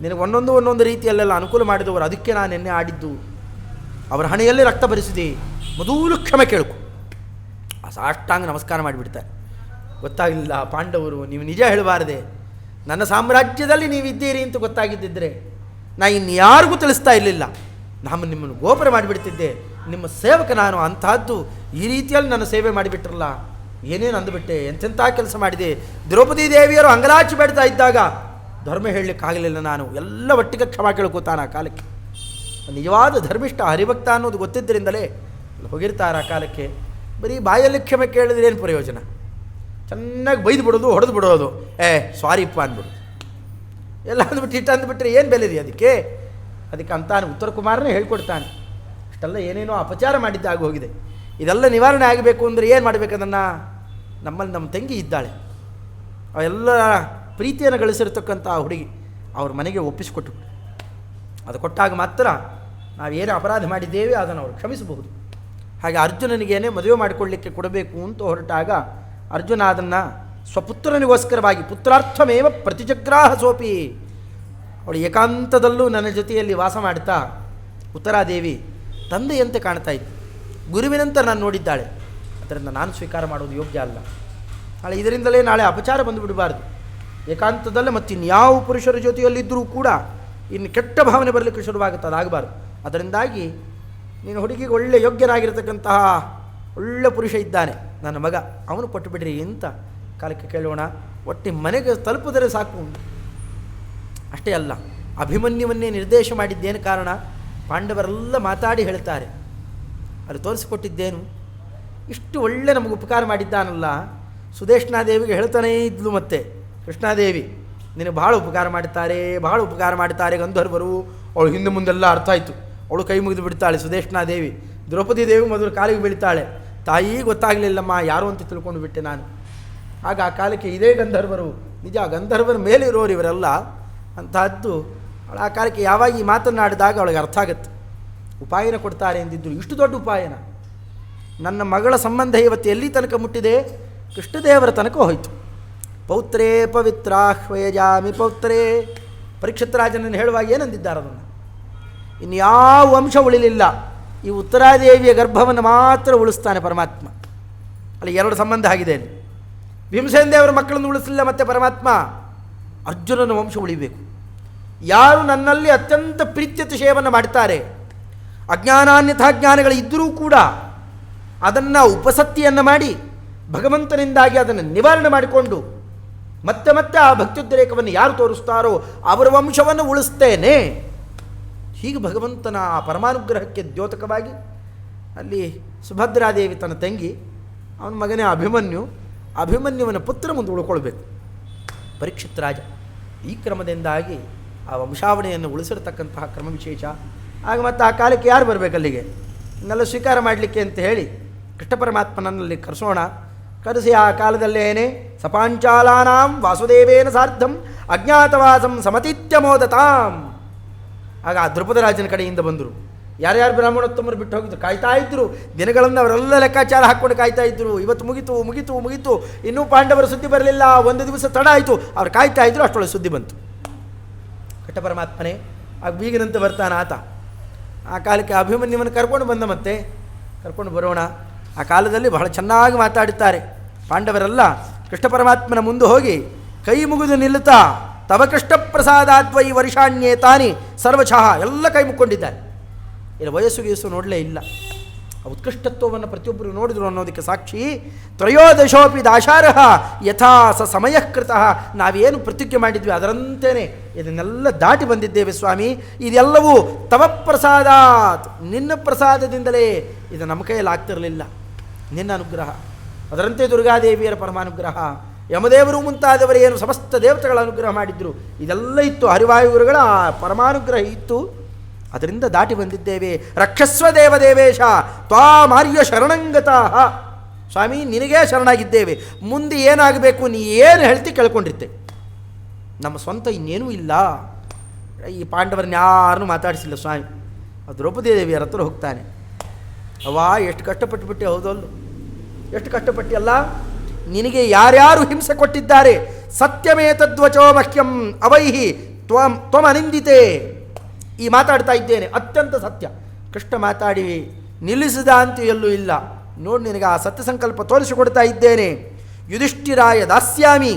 ನಿನಗೆ ಒಂದೊಂದು ರೀತಿಯಲ್ಲೆಲ್ಲ ಅನುಕೂಲ ಮಾಡಿದವರು, ಅದಕ್ಕೆ ನಾನು ಎನ್ನೆ ಆಡಿದ್ದು. ಅವರ ಹಣೆಯಲ್ಲಿ ರಕ್ತ ಭರಿಸಿದೆ, ಮೊದಲು ಕ್ಷಮೆ ಕೇಳ್ಕು. ಆ ಸಾಷ್ಟಾಂಗ ನಮಸ್ಕಾರ ಮಾಡಿಬಿಡ್ತಾರೆ. ಗೊತ್ತಾಗಲಿಲ್ಲ ಪಾಂಡವರು, ನೀವು ನಿಜ ಹೇಳಬಾರದೆ, ನನ್ನ ಸಾಮ್ರಾಜ್ಯದಲ್ಲಿ ನೀವಿದ್ದೀರಿ ಅಂತ ಗೊತ್ತಾಗಿದ್ದಿದ್ರೆ ನಾ ಇನ್ಯಾರಿಗೂ ತಿಳಿಸ್ತಾ ಇರಲಿಲ್ಲ, ನಿಮ್ಮನ್ನು ಗೋಪುರ ಮಾಡಿಬಿಡ್ತಿದ್ದೆ, ನಿಮ್ಮ ಸೇವಕ ನಾನು. ಅಂತಹದ್ದು ಈ ರೀತಿಯಲ್ಲಿ ನನ್ನ ಸೇವೆ ಮಾಡಿಬಿಟ್ರಲ್ಲ, ಏನೇನು ಅಂದುಬಿಟ್ಟೆ, ಎಂತೆಂಥ ಕೆಲಸ ಮಾಡಿದೆ. ದ್ರೌಪದಿ ದೇವಿಯರು ಅಂಗಲಾಚಿ ಬೇಡ್ತಾ ಇದ್ದಾಗ ಧರ್ಮ ಹೇಳಲಿಕ್ಕಾಗಲಿಲ್ಲ ನಾನು. ಎಲ್ಲ ಒಟ್ಟಿಗೆ ಕ್ಷಮಾ ಕೇಳ್ಕೋತಾನೆ ಆ ಕಾಲಕ್ಕೆ. ನಿಜವಾದ ಧರ್ಮಿಷ್ಠ ಹರಿಭಕ್ತ ಅನ್ನೋದು ಗೊತ್ತಿದ್ದರಿಂದಲೇ ಹೋಗಿರ್ತಾರೆ ಆ ಕಾಲಕ್ಕೆ. ಬರೀ ಬಾಯಲ್ಲಿ ಕ್ಷಮೆ ಕೇಳಿದ್ರೆ ಏನು ಪ್ರಯೋಜನ? ಚೆನ್ನಾಗಿ ಬೈದು ಬಿಡೋದು, ಹೊಡೆದು ಬಿಡೋದು, ಸಾರಿಪ್ಪ ಅಂದ್ಬಿಡೋದು, ಎಲ್ಲ ಅಂದ್ಬಿಟ್ಟು ಅಂದ್ಬಿಟ್ರೆ ಏನು ಬೆಲೆ ಇದೆ ಅದಕ್ಕೆ ಅಂತಾನೆ ಉತ್ತರ ಕುಮಾರನೇ ಹೇಳ್ಕೊಡ್ತಾನೆ. ಇಷ್ಟೆಲ್ಲ ಏನೇನೋ ಅಪಚಾರ ಮಾಡಿದ್ದಾಗ ಹೋಗಿದೆ. ಇದೆಲ್ಲ ನಿವಾರಣೆ ಆಗಬೇಕು ಅಂದರೆ ಏನು ಮಾಡಬೇಕು? ಅದನ್ನು ನಮ್ಮಲ್ಲಿ ನಮ್ಮ ತಂಗಿ ಇದ್ದಾಳೆ, ಅವೆಲ್ಲ ಪ್ರೀತಿಯನ್ನು ಗಳಿಸಿರ್ತಕ್ಕಂಥ ಹುಡುಗಿ ಅವ್ರ ಮನೆಗೆ ಒಪ್ಪಿಸಿಕೊಟ್ಟು, ಅದು ಕೊಟ್ಟಾಗ ಮಾತ್ರ ನಾವೇನು ಅಪರಾಧ ಮಾಡಿದ್ದೇವೆ ಅದನ್ನು ಅವರು ಕ್ಷಮಿಸಬಹುದು. ಹಾಗೆ ಅರ್ಜುನನಿಗೇನೆ ಮದುವೆ ಮಾಡಿಕೊಳ್ಳಿಕ್ಕೆ ಕೊಡಬೇಕು ಅಂತ ಹೊರಟಾಗ ಅರ್ಜುನ ಅದನ್ನು ಸ್ವಪುತ್ರನಿಗೋಸ್ಕರವಾಗಿ ಪುತ್ರಾರ್ಥಮೇವ ಪ್ರತಿಜಗ್ರಾಹ ಸೋಪಿ, ಅವಳು ಏಕಾಂತದಲ್ಲೂ ನನ್ನ ಜೊತೆಯಲ್ಲಿ ವಾಸ ಮಾಡ್ತಾ ಉತ್ತರಾದೇವಿ ತಂದೆಯಂತೆ ಕಾಣ್ತಾ ಇತ್ತು, ಗುರುವಿನಂತೆ ನಾನು ನೋಡಿದ್ದಾಳೆ, ಅದರಿಂದ ನಾನು ಸ್ವೀಕಾರ ಮಾಡೋದು ಯೋಗ್ಯ ಅಲ್ಲ. ನಾಳೆ ಇದರಿಂದಲೇ ನಾಳೆ ಅಪಚಾರ ಬಂದು ಬಿಡಬಾರ್ದು. ಏಕಾಂತದಲ್ಲೇ ಮತ್ತು ಇನ್ಯಾವ ಪುರುಷರ ಜೊತೆಯಲ್ಲಿದ್ದರೂ ಕೂಡ ಇನ್ನು ಕೆಟ್ಟ ಭಾವನೆ ಬರಲಿಕ್ಕೆ ಶುರುವಾಗುತ್ತೆ, ಅದಾಗಬಾರ್ದು. ಅದರಿಂದಾಗಿ ನೀನು ಹುಡುಗಿಗೆ ಒಳ್ಳೆ ಯೋಗ್ಯನಾಗಿರ್ತಕ್ಕಂತಹ ಒಳ್ಳೆ ಪುರುಷ ಇದ್ದಾನೆ ನನ್ನ ಮಗ, ಅವನು ಕೊಟ್ಟು ಬಿಡ್ರಿ ಅಂತ ಕಾಲಕ್ಕೆ ಕೇಳೋಣ. ಒಟ್ಟು ಮನೆಗೆ ತಲುಪಿದರೆ ಸಾಕು. ಅಷ್ಟೇ ಅಲ್ಲ, ಅಭಿಮನ್ಯುವನ್ನೇ ನಿರ್ದೇಶ ಮಾಡಿದ್ದೇನು ಕಾರಣ, ಪಾಂಡವರೆಲ್ಲ ಮಾತಾಡಿ ಹೇಳ್ತಾರೆ, ಅದು ತೋರಿಸಿಕೊಟ್ಟಿದ್ದೇನು, ಇಷ್ಟು ಒಳ್ಳೆ ನಮಗೆ ಉಪಕಾರ ಮಾಡಿದ್ದಾನಲ್ಲ. ಸುದೇಶ್ನಾದೇವಿಗೆ ಹೇಳ್ತಾನೇ ಇದ್ಲು ಮತ್ತೆ ಕೃಷ್ಣಾದೇವಿ, ನಿನಗೆ ಭಾಳ ಉಪಕಾರ ಮಾಡ್ತಾರೆ, ಭಾಳ ಉಪಕಾರ ಮಾಡ್ತಾರೆ ಗಂಧರ್ವರು. ಅವಳು ಹಿಂದೆ ಮುಂದೆಲ್ಲ ಅರ್ಥ ಆಯಿತು. ಅವಳು ಕೈ ಮುಗಿದು ಬಿಡ್ತಾಳೆ ಸುದೇಶ್ನಾದೇವಿ. ದ್ರೌಪದಿ ದೇವಿ ಮೊದಲು ಕಾಲಿಗೆ ಬೀಳ್ತಾಳೆ, ತಾಯಿ ಗೊತ್ತಾಗಲಿಲ್ಲಮ್ಮ ಯಾರು ಅಂತ ತಿಳ್ಕೊಂಡು ಬಿಟ್ಟೆ ನಾನು. ಆಗ ಆ ಕಾಲಕ್ಕೆ ಇದೇ ಗಂಧರ್ವರು, ನಿಜ ಗಂಧರ್ವರ ಮೇಲಿರೋರು ಇವರೆಲ್ಲ ಅಂತಹದ್ದು. ಅವಳು ಆ ಕಾಲಕ್ಕೆ ಯಾವಾಗ ಈ ಮಾತನ್ನಾಡಿದಾಗ ಅವಳಿಗೆ ಅರ್ಥ ಆಗುತ್ತೆ. ಉಪಾಯನ ಕೊಡ್ತಾರೆ ಎಂದಿದ್ದರು, ಇಷ್ಟು ದೊಡ್ಡ ಉಪಾಯನ. ನನ್ನ ಮಗಳ ಸಂಬಂಧ ಇವತ್ತು ಎಲ್ಲಿ ತನಕ ಮುಟ್ಟಿದೆ, ಕೃಷ್ಣದೇವರ ತನಕ ಹೋಯಿತು. ಪೌತ್ರೇ ಪವಿತ್ರಾಹ್ವಯಜಾಮಿ ಪೌತ್ರೇ, ಪರೀಕ್ಷಿತರಾಜನನ್ನು ಹೇಳುವಾಗ ಏನಂದಿದ್ದಾರೆ ಅದನ್ನು, ಇನ್ಯಾವ ವಂಶ ಉಳಿಲಿಲ್ಲ, ಈ ಉತ್ತರಾದೇವಿಯ ಗರ್ಭವನ್ನು ಮಾತ್ರ ಉಳಿಸ್ತಾನೆ ಪರಮಾತ್ಮ. ಅಲ್ಲಿ ಎರಡು ಸಂಬಂಧ ಆಗಿದೆ. ಅಲ್ಲಿ ಭೀಮಸೇನ ದೇವರ ಮಕ್ಕಳನ್ನು ಉಳಿಸಲಿಲ್ಲ ಮತ್ತೆ ಪರಮಾತ್ಮ, ಅರ್ಜುನನ ವಂಶ ಉಳಿಬೇಕು. ಯಾರು ನನ್ನಲ್ಲಿ ಅತ್ಯಂತ ಪ್ರೀತ್ಯತಿಶಯವನ್ನು ಮಾಡ್ತಾರೆ, ಅಜ್ಞಾನಾನ್ಯಥಾಜ್ಞಾನಗಳು ಇದ್ದರೂ ಕೂಡ ಅದನ್ನು ಉಪಸತ್ತಿಯನ್ನು ಮಾಡಿ ಭಗವಂತನಿಂದಾಗಿ ಅದನ್ನು ನಿವಾರಣೆ ಮಾಡಿಕೊಂಡು ಮತ್ತೆ ಮತ್ತೆ ಆ ಭಕ್ತ್ಯುದ್ರೇಕವನ್ನು ಯಾರು ತೋರಿಸ್ತಾರೋ ಅವರ ವಂಶವನ್ನು ಉಳಿಸ್ತೇನೆ. ಹೀಗೆ ಭಗವಂತನ ಆ ಪರಮಾನುಗ್ರಹಕ್ಕೆ ದ್ಯೋತಕವಾಗಿ ಅಲ್ಲಿ ಸುಭದ್ರಾದೇವಿ ತನ್ನ ತಂಗಿ, ಅವನ ಮಗನೇ ಅಭಿಮನ್ಯುವನ ಪುತ್ರ ಮುಂದೆ ಉಳ್ಕೊಳ್ಬೇಕು ಪರೀಕ್ಷಿತ್ ರಾಜ. ಈ ಕ್ರಮದಿಂದಾಗಿ ಆ ವಂಶಾವಣೆಯನ್ನು ಉಳಿಸಿರ್ತಕ್ಕಂತಹ ಕ್ರಮ ವಿಶೇಷ. ಆಗ ಮತ್ತು ಆ ಕಾಲಕ್ಕೆ ಯಾರು ಬರಬೇಕು ಅಲ್ಲಿಗೆ, ಇನ್ನೆಲ್ಲ ಸ್ವೀಕಾರ ಮಾಡಲಿಕ್ಕೆ ಅಂತ ಹೇಳಿ ಕೃಷ್ಣ ಪರಮಾತ್ಮನಲ್ಲಿ ಕರೆಸೋಣ. ಕರೆಸಿ ಆ ಕಾಲದಲ್ಲೇನೆ ಸಪಾಂಚಾಲಾನಾಂ ವಾಸುದೇವೇನ ಸಾರ್ಧಂ ಅಜ್ಞಾತವಾಸಂ ಸಮತೀತ್ಯ ಮೋದತಾಂ. ಆಗ ಆ ದ್ರುಪದರಾಜನ ಕಡೆಯಿಂದ ಬಂದರು. ಯಾರ್ಯಾರು ಬ್ರಾಹ್ಮಣೋತ್ತಮರು ಬಿಟ್ಟು ಹೋಗಿದ್ರು, ಕಾಯ್ತಾ ಇದ್ದರು ದಿನಗಳನ್ನು, ಅವರೆಲ್ಲ ಲೆಕ್ಕಾಚಾರ ಹಾಕ್ಕೊಂಡು ಕಾಯ್ತಾ ಇದ್ದರು. ಇವತ್ತು ಮುಗಿತು, ಇನ್ನೂ ಪಾಂಡವರ ಸುದ್ದಿ ಬರಲಿಲ್ಲ, ಒಂದು ದಿವಸ ತಡ ಆಯಿತು, ಅವ್ರು ಕಾಯ್ತಾ ಇದ್ದರು. ಅಷ್ಟೊಳಗೆ ಸುದ್ದಿ ಬಂತು, ಕೃಷ್ಣ ಪರಮಾತ್ಮನೇ ಆಗ ಬೀಗನಂತೆ ಬರ್ತಾನೆ ಆತ. ಆ ಕಾಲಕ್ಕೆ ಅಭಿಮನ್ಯುವನ್ನು ಕರ್ಕೊಂಡು ಬಂದ, ಮತ್ತೆ ಕರ್ಕೊಂಡು ಬರೋಣ. ಆ ಕಾಲದಲ್ಲಿ ಬಹಳ ಚೆನ್ನಾಗಿ ಮಾತಾಡುತ್ತಾರೆ ಪಾಂಡವರೆಲ್ಲ. ಕೃಷ್ಣ ಪರಮಾತ್ಮನ ಮುಂದೆ ಹೋಗಿ ಕೈ ಮುಗಿದು ನಿಲ್ಲುತ್ತಾ, ತವ ಕೃಷ್ಣ ಪ್ರಸಾದಾದ್ವೈ ವರ್ಷಾಣ್ಯೇ ತಾನಿ ಸರ್ವಶಃ, ಎಲ್ಲ ಕೈ ಮುಕ್ಕೊಂಡಿದ್ದಾರೆ. ಇಲ್ಲಿ ವಯಸ್ಸು ನೋಡಲೇ ಇಲ್ಲ. ಉತ್ಕೃಷ್ಟತ್ವವನ್ನು ಪ್ರತಿಯೊಬ್ಬರು ನೋಡಿದ್ರು ಅನ್ನೋದಕ್ಕೆ ಸಾಕ್ಷಿ ತ್ರಯೋದಶೋಪಿ ದಾಶಾರಹ ಯಥಾ ಸ ಸಮಯ ಕೃತಃ. ನಾವೇನು ಪ್ರತಿಜ್ಞೆ ಮಾಡಿದ್ವಿ ಅದರಂತೆಯೇ ಇದನ್ನೆಲ್ಲ ದಾಟಿ ಬಂದಿದ್ದೇವೆ ಸ್ವಾಮಿ. ಇದೆಲ್ಲವೂ ತವ ಪ್ರಸಾದಾತ್, ನಿನ್ನ ಪ್ರಸಾದದಿಂದಲೇ. ಇದು ನಮ್ಮ ಕೈಯಲ್ಲಿ ಆಗ್ತಿರಲಿಲ್ಲ, ನಿನ್ನ ಅನುಗ್ರಹ. ಅದರಂತೆ ದುರ್ಗಾದೇವಿಯರ ಪರಮಾನುಗ್ರಹ, ಯಮದೇವರು ಮುಂತಾದವರು ಏನು ಸಮಸ್ತ ದೇವತೆಗಳ ಅನುಗ್ರಹ ಮಾಡಿದ್ರು, ಇದೆಲ್ಲ ಇತ್ತು. ಹರಿವಾಯುಗುರುಗಳ ಪರಮಾನುಗ್ರಹ ಇತ್ತು, ಅದರಿಂದ ದಾಟಿ ಬಂದಿದ್ದೇವೆ. ರಕ್ಷಸ್ವ ದೇವದೇವೇಶ ತ್ವಾಮಾರ್ಯ ಶರಣಂಗತಾ. ಸ್ವಾಮಿ ನಿನಗೇ ಶರಣಾಗಿದ್ದೇವೆ, ಮುಂದೆ ಏನಾಗಬೇಕು ನೀ ಏನು ಹೇಳ್ತಿ ಕೇಳ್ಕೊಂಡಿರ್ತೆ, ನಮ್ಮ ಸ್ವಂತ ಇನ್ನೇನೂ ಇಲ್ಲ. ಈ ಪಾಂಡವರನ್ನ ಯಾರನ್ನೂ ಮಾತಾಡಿಸಿಲ್ಲ ಸ್ವಾಮಿ. ದ್ರೌಪದಿ ದೇವಿಯರ ಹತ್ರ ಹೋಗ್ತಾನೆ. ಅವ್ವಾ ಎಷ್ಟು ಕಷ್ಟಪಟ್ಟುಬಿಟ್ಟೆ, ಹೌದಲ್ಲು ಎಷ್ಟು ಕಷ್ಟಪಟ್ಟಿಯಲ್ಲ. ನಿನಗೆ ಯಾರ್ಯಾರು ಹಿಂಸೆ ಕೊಟ್ಟಿದ್ದಾರೆ, ಸತ್യമೇ ತದ್ವಚೋ ಮಹ್ಯಂ ಅವೈಹಿ ತ್ವಮನಿಂದಿತೆ. ಈ ಮಾತಾಡ್ತಾ ಇದ್ದೇನೆ ಅತ್ಯಂತ ಸತ್ಯ. ಕೃಷ್ಣ ಮಾತಾಡಿ ನಿಲ್ಲಿಸಿದ ಅಂತೂ ಎಲ್ಲೂ ಇಲ್ಲ. ನೋಡಿ ನಿನಗೆ ಆ ಸತ್ಯ ಸಂಕಲ್ಪ ತೋರಿಸಿಕೊಡ್ತಾ ಇದ್ದೇನೆ. ಯುಧಿಷ್ಠಿರಾಯ ದಾಸ್ಯಾಮಿ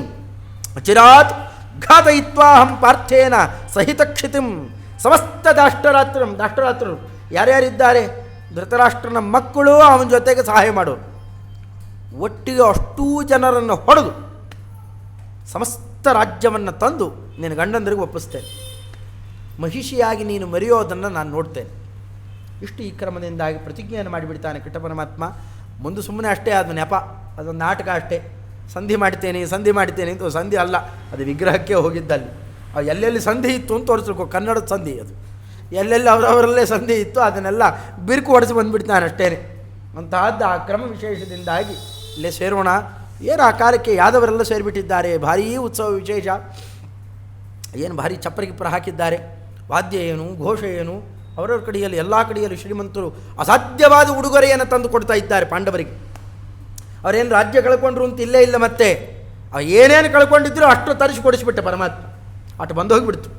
ಚಿರಾತ್ ಘಾತಯಿತ್ವಾಹಂ ಪಾರ್ಥೇನ ಸಹಿತ ಕ್ಷಿತಿಂ. ಸಮಸ್ತ ದಾಷ್ಟ್ರರಾತ್ರರು ಯಾರ್ಯಾರಿದ್ದಾರೆ, ಧೃತರಾಷ್ಟ್ರನ ಮಕ್ಕಳು ಅವನ ಜೊತೆಗೆ ಸಹಾಯ ಮಾಡೋರು, ಒಟ್ಟಿಗೆ ಅಷ್ಟೂ ಜನರನ್ನು ಹೊಡೆದು ಸಮಸ್ತ ರಾಜ್ಯವನ್ನು ತಂದು ನಿನ್ನ ಗಂಡಂದರಿಗೆ ಒಪ್ಪಿಸ್ತೇನೆ. ಮಹಿಷಿಯಾಗಿ ನೀನು ಮರೆಯೋದನ್ನು ನಾನು ನೋಡ್ತೇನೆ. ಇಷ್ಟು ಈ ಕ್ರಮದಿಂದಾಗಿ ಪ್ರತಿಜ್ಞೆಯನ್ನು ಮಾಡಿಬಿಡ್ತಾನೆ ಕೃಷ್ಣ ಪರಮಾತ್ಮ. ಮುಂದೆ ಸುಮ್ಮನೆ ಅಷ್ಟೇ ಆದ ನೆಪ, ಅದೊಂದು ನಾಟಕ ಅಷ್ಟೇ. ಸಂಧಿ ಮಾಡ್ತೇನೆ ಅಂತ, ಸಂಧಿ ಅಲ್ಲ, ಅದು ವಿಗ್ರಹಕ್ಕೆ ಹೋಗಿದ್ದಲ್ಲಿ. ಎಲ್ಲೆಲ್ಲಿ ಸಂಧಿ ಇತ್ತು ಅಂತ ತೋರಿಸ್ಬೇಕು, ಕನ್ನಡದ ಸಂಧಿ ಅದು. ಎಲ್ಲೆಲ್ಲಿ ಅವರವರಲ್ಲೇ ಸಂಧಿ ಇತ್ತು ಅದನ್ನೆಲ್ಲ ಬಿರುಕು ಹೊಡೆಸಿ ಬಂದುಬಿಡ್ತಾನೆ ಅಷ್ಟೇ. ಅಂತಹದ್ದು ಆ ಕ್ರಮ ವಿಶೇಷದಿಂದಾಗಿ ಇಲ್ಲೇ ಸೇರೋಣ. ಏನು ಆ ಕಾಲಕ್ಕೆ ಯಾದವರೆಲ್ಲ ಸೇರಿಬಿಟ್ಟಿದ್ದಾರೆ, ಭಾರೀ ಉತ್ಸವ ವಿಶೇಷ, ಏನು ಭಾರಿ ಚಪ್ಪರ ಗಿಪ್ಪರ ಹಾಕಿದ್ದಾರೆ, ವಾದ್ಯ ಏನು, ಘೋಷ ಏನು, ಅವರವ್ರ ಕಡೆಯಲ್ಲಿ ಎಲ್ಲ ಕಡೆಯಲ್ಲಿ ಶ್ರೀಮಂತರು ಅಸಾಧ್ಯವಾದ ಉಡುಗೊರೆಯನ್ನು ತಂದು ಕೊಡ್ತಾ ಇದ್ದಾರೆ ಪಾಂಡವರಿಗೆ. ಅವರೇನು ರಾಜ್ಯ ಕಳ್ಕೊಂಡ್ರು ಅಂತ ಇಲ್ಲೇ ಇಲ್ಲ, ಮತ್ತೆ ಏನೇನು ಕಳ್ಕೊಂಡಿದ್ರು ಅಷ್ಟು ತರಿಸಿ ಕೊಡಿಸಿಬಿಟ್ಟೆ ಪರಮಾತ್ಮ. ಅಷ್ಟು ಬಂದು ಹೋಗಿಬಿಡ್ತು.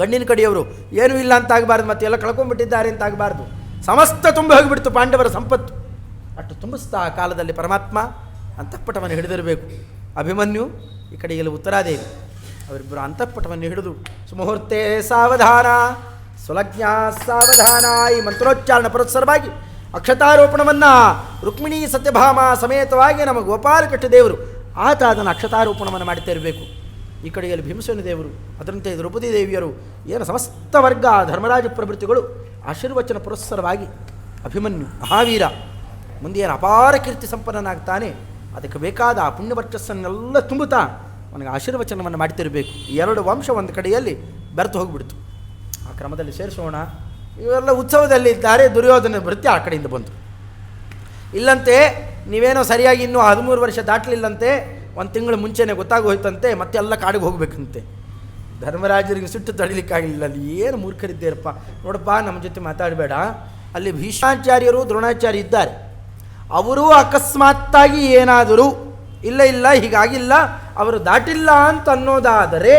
ಗಂಡಿನ ಕಡೆಯವರು ಏನೂ ಇಲ್ಲ ಅಂತ ಆಗಬಾರ್ದು, ಮತ್ತೆ ಎಲ್ಲ ಕಳ್ಕೊಂಡ್ಬಿಟ್ಟಿದ್ದಾರೆ ಅಂತ ಆಗಬಾರ್ದು, ಸಮಸ್ತ ತುಂಬ ಹೋಗಿಬಿಡ್ತು ಪಾಂಡವರ ಸಂಪತ್ತು. ಅಷ್ಟು ತುಂಬಿಸ್ತಾ ಆ ಕಾಲದಲ್ಲಿ ಪರಮಾತ್ಮ ಅಂತಃಪಟವನ್ನು ಹಿಡಿದಿರಬೇಕು. ಅಭಿಮನ್ಯು ಈ ಕಡೆಯಲ್ಲಿ ಉತ್ತರಾದೇವಿ ಅವರಿಬ್ಬರು ಅಂತಃಪಟವನ್ನು ಹಿಡಿದು ಸುಮುಹೂರ್ತೆ ಸಾವಧಾನ ಸುಲಜ್ಞ ಸಾವಧಾನ ಈ ಮಂತ್ರೋಚ್ಚಾರಣ ಪುರಸ್ಸರವಾಗಿ ಅಕ್ಷತಾರೋಪಣವನ್ನು ರುಕ್ಮಿಣೀ ಸತ್ಯಭಾಮ ಸಮೇತವಾಗಿ ನಮ್ಮ ಗೋಪಾಲಕೃಷ್ಣ ದೇವರು ಆತ ಅದನ್ನು ಅಕ್ಷತಾರೋಪಣವನ್ನು ಮಾಡುತ್ತಾ ಇರಬೇಕು. ಈ ಕಡೆಯಲ್ಲಿ ಭೀಮಸೇನ ದೇವರು, ಅದರಂತೆ ದ್ರೌಪದಿ ದೇವಿಯರು, ಏನು ಸಮಸ್ತ ವರ್ಗ ಧರ್ಮರಾಜ ಪ್ರಭೃತಿಗಳು ಆಶೀರ್ವಚನ ಪುರಸ್ಸರವಾಗಿ ಅಭಿಮನ್ಯು ಮಹಾವೀರ ಮುಂದೆ ಏನು ಅಪಾರ ಕೀರ್ತಿ ಸಂಪನ್ನನಾಗ್ತಾನೆ, ಅದಕ್ಕೆ ಬೇಕಾದ ಆ ಪುಣ್ಯವರ್ಚಸ್ಸನ್ನೆಲ್ಲ ತುಂಬುತ್ತಾ ಅವನಿಗೆ ಆಶೀರ್ವಚನವನ್ನು ಮಾಡ್ತಿರಬೇಕು. ಎರಡು ವಂಶ ಒಂದು ಕಡೆಯಲ್ಲಿ ಬೆರೆತು ಹೋಗಿಬಿಡ್ತು. ಆ ಕ್ರಮದಲ್ಲಿ ಸೇರಿಸೋಣ. ಇವೆಲ್ಲ ಉತ್ಸವದಲ್ಲಿ ಇದ್ದಾರೆ. ದುರ್ಯೋಧನ ವೃತ್ತಿ ಆ ಕಡೆಯಿಂದ ಬಂತು. ಇಲ್ಲಂತೆ ನೀವೇನೋ ಸರಿಯಾಗಿ ಇನ್ನೂ 13 ವರ್ಷ ದಾಟಲಿಲ್ಲಂತೆ, ಒಂದು ತಿಂಗಳು ಮುಂಚೆನೇ ಗೊತ್ತಾಗೋಯ್ತಂತೆ, ಮತ್ತೆ ಎಲ್ಲ ಕಾಡಿಗೆ ಹೋಗಬೇಕಂತೆ. ಧರ್ಮರಾಜರಿಗೆ ಸಿಟ್ಟು ತಡಿಲಿಕ್ಕಾಗಲಿಲ್ಲ. ಅಲ್ಲಿ ಏನು ಮೂರ್ಖರಿದ್ದೇರಪ್ಪ, ನೋಡಪ್ಪ ನಮ್ಮ ಜೊತೆ ಮಾತಾಡಬೇಡ, ಅಲ್ಲಿ ಭೀಷ್ಮಾಚಾರ್ಯರು ದ್ರೋಣಾಚಾರ್ಯ ಇದ್ದಾರೆ, ಅವರು ಅಕಸ್ಮಾತ್ತಾಗಿ ಏನಾದರೂ ಇಲ್ಲ ಹೀಗಾಗಿಲ್ಲ ಅವರು ದಾಟಿಲ್ಲ ಅಂತ ಅನ್ನೋದಾದರೆ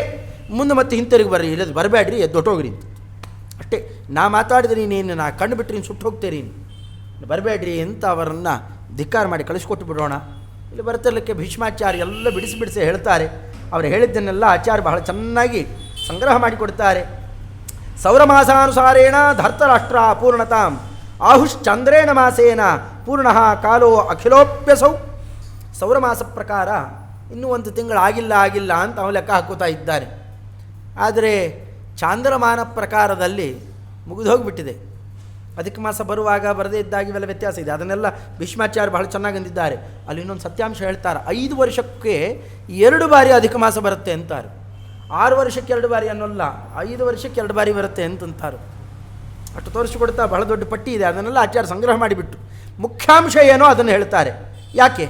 ಮುಂದೆ ಮತ್ತೆ ಹಿಂತಿರುಗಿ ಬರ್ರಿ, ಇಲ್ಲದು ಬರಬೇಡ್ರಿ, ಎದ್ದೊಟ್ಟೋಗ್ರಿ ಅಂತ ಅಷ್ಟೇ. ನಾ ಮಾತಾಡಿದ್ರೆ ನೀನು ನಾ ಕಣ್ಣು ಬಿಟ್ಟರೆ ನೀನು ಸುಟ್ಟು ಹೋಗ್ತೀರಿ, ಬರಬೇಡ್ರಿ ಅಂತ ಅವರನ್ನು ಧಿಕ್ಕಾರ ಮಾಡಿ ಕಳಿಸ್ಕೊಟ್ಟು ಬಿಡೋಣ. ಇಲ್ಲಿ ಬರ್ತಿರ್ಲಿಕ್ಕೆ ಭೀಷ್ಮಾಚಾರ್ಯ ಎಲ್ಲ ಬಿಡಿಸಿ ಹೇಳ್ತಾರೆ. ಅವರು ಹೇಳಿದ್ದನ್ನೆಲ್ಲ ಆಚಾರ್ಯ ಬಹಳ ಚೆನ್ನಾಗಿ ಸಂಗ್ರಹ ಮಾಡಿಕೊಡ್ತಾರೆ. ಸೌರಮಾಸಾನುಸಾರೇಣ ಧರ್ತರಾಷ್ಟ್ರ ಅಪೂರ್ಣತಾಂ ಆಹುಶ್ಚಂದ್ರೇಣ ಮಾಸೇನ ಪೂರ್ಣ ಕಾಲೋ ಅಖಿಲೋಪ್ಯಸೌ. ಸೌರಮಾಸ ಪ್ರಕಾರ ಇನ್ನೂ ಒಂದು ತಿಂಗಳು ಆಗಿಲ್ಲ ಅಂತ ಅವನು ಲೆಕ್ಕ ಹಾಕೋತಾ ಇದ್ದಾರೆ. ಆದರೆ ಚಾಂದ್ರಮಾನ ಪ್ರಕಾರದಲ್ಲಿ ಮುಗಿದು ಹೋಗಿಬಿಟ್ಟಿದೆ. ಅಧಿಕ ಮಾಸ ಬರುವಾಗ ಬರದೇ ಇದ್ದಾಗ ಇವೆಲ್ಲ ವ್ಯತ್ಯಾಸ ಇದೆ. ಅದನ್ನೆಲ್ಲ ಭೀಷ್ಮಾಚಾರ್ಯ ಬಹಳ ಚೆನ್ನಾಗಿ ಅಂದಿದ್ದಾರೆ. ಅಲ್ಲಿ ಇನ್ನೊಂದು ಸತ್ಯಾಂಶ ಹೇಳ್ತಾರೆ, 5 ವರ್ಷಕ್ಕೆ 2 ಬಾರಿ ಅಧಿಕ ಮಾಸ ಬರುತ್ತೆ ಅಂತಾರೆ. 6 ವರ್ಷಕ್ಕೆ 2 ಬಾರಿ ಅನ್ನೋಲ್ಲ, 5 ವರ್ಷಕ್ಕೆ 2 ಬಾರಿ ಬರುತ್ತೆ ಅಂತಂತಾರೆ. ಅಷ್ಟು ತೋರಿಸಿಕೊಡ್ತಾ ಬಹಳ ದೊಡ್ಡ ಪಟ್ಟಿ ಇದೆ. ಅದನ್ನೆಲ್ಲ ಆಚಾರ್ಯ ಸಂಗ್ರಹ ಮಾಡಿಬಿಟ್ಟು ಮುಖ್ಯಾಂಶ ಏನೋ ಅದನ್ನು ಹೇಳ್ತಾರೆ. ಯಾಕೆ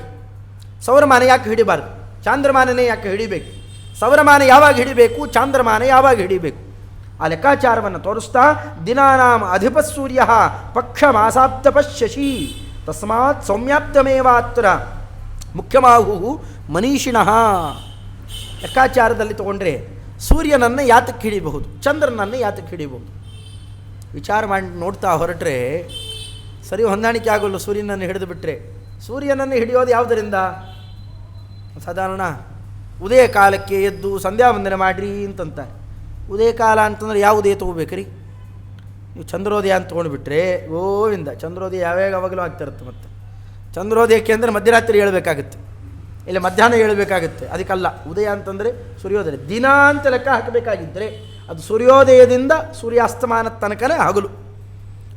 ಸೌರಮಾನ ಯಾಕೆ ಹಿಡಿಬಾರ್ದು, ಚಾಂದ್ರಮಾನನೇ ಯಾಕೆ ಹಿಡಿಬೇಕು, ಸೌರಮಾನ ಯಾವಾಗ ಹಿಡಿಬೇಕು, ಚಾಂದ್ರಮಾನ ಯಾವಾಗ ಹಿಡಿಬೇಕು, ಆ ಲೆಕ್ಕಾಚಾರವನ್ನು ತೋರಿಸ್ತಾ ದಿನಾನಾಂ ಅಧಿಪ ಸೂರ್ಯ ಪಕ್ಷ ಮಾಸಾಪ್ತಪ ಶಶಿ ತಸ್ಮಾತ್ ಸೌಮ್ಯಾಪ್ತಮೇವಾತ್ರ ಮುಖ್ಯಮಾಹು ಮನೀಷಿಣಃ. ಲೆಕ್ಕಾಚಾರದಲ್ಲಿ ತಗೊಂಡ್ರೆ ಸೂರ್ಯನನ್ನು ಯಾತಕ್ಕೆ ಹಿಡಿಬಹುದು, ಚಂದ್ರನನ್ನು ಯಾತಕ್ಕೆ ಹಿಡಿಬಹುದು, ವಿಚಾರ ಮಾಡಿ ನೋಡ್ತಾ ಹೊರಟ್ರೆ ಸರಿ ಹೊಂದಾಣಿಕೆ ಆಗೋಲ್ಲ. ಸೂರ್ಯನನ್ನು ಹಿಡಿದು ಬಿಟ್ಟರೆ ಸೂರ್ಯನನ್ನು ಹಿಡಿಯೋದು ಯಾವುದರಿಂದ, ಸಾಧಾರಣ ಉದಯ ಕಾಲಕ್ಕೆ ಎದ್ದು ಸಂಧ್ಯಾ ವಂದನೆ ಮಾಡಿರಿ ಅಂತಂತಾರೆ. ಉದಯ ಕಾಲ ಅಂತಂದ್ರೆ ಯಾವ ಉದಯ ತೊಗೋಬೇಕ್ರಿ, ನೀವು ಚಂದ್ರೋದಯ ಅಂತ ತೊಗೊಂಡುಬಿಟ್ರೆ ಗೋವಿಂದ, ಚಂದ್ರೋದಯ ಯಾವಾಗಲೂ ಆಗ್ತಿರುತ್ತೆ. ಮತ್ತು ಚಂದ್ರೋದಯಕ್ಕೆ ಅಂದರೆ ಮಧ್ಯರಾತ್ರಿ ಹೇಳಬೇಕಾಗುತ್ತೆ, ಇಲ್ಲ ಮಧ್ಯಾಹ್ನ ಹೇಳಬೇಕಾಗುತ್ತೆ. ಅದಕ್ಕಲ್ಲ, ಉದಯ ಅಂತಂದರೆ ಸೂರ್ಯೋದಯ. ದಿನ ಅಂತ ಲೆಕ್ಕ ಹಾಕಬೇಕಾಗಿದ್ದರೆ ಅದು ಸೂರ್ಯೋದಯದಿಂದ ಸೂರ್ಯಾಸ್ತಮಾನದ ತನಕನೇ ಹಗಲು.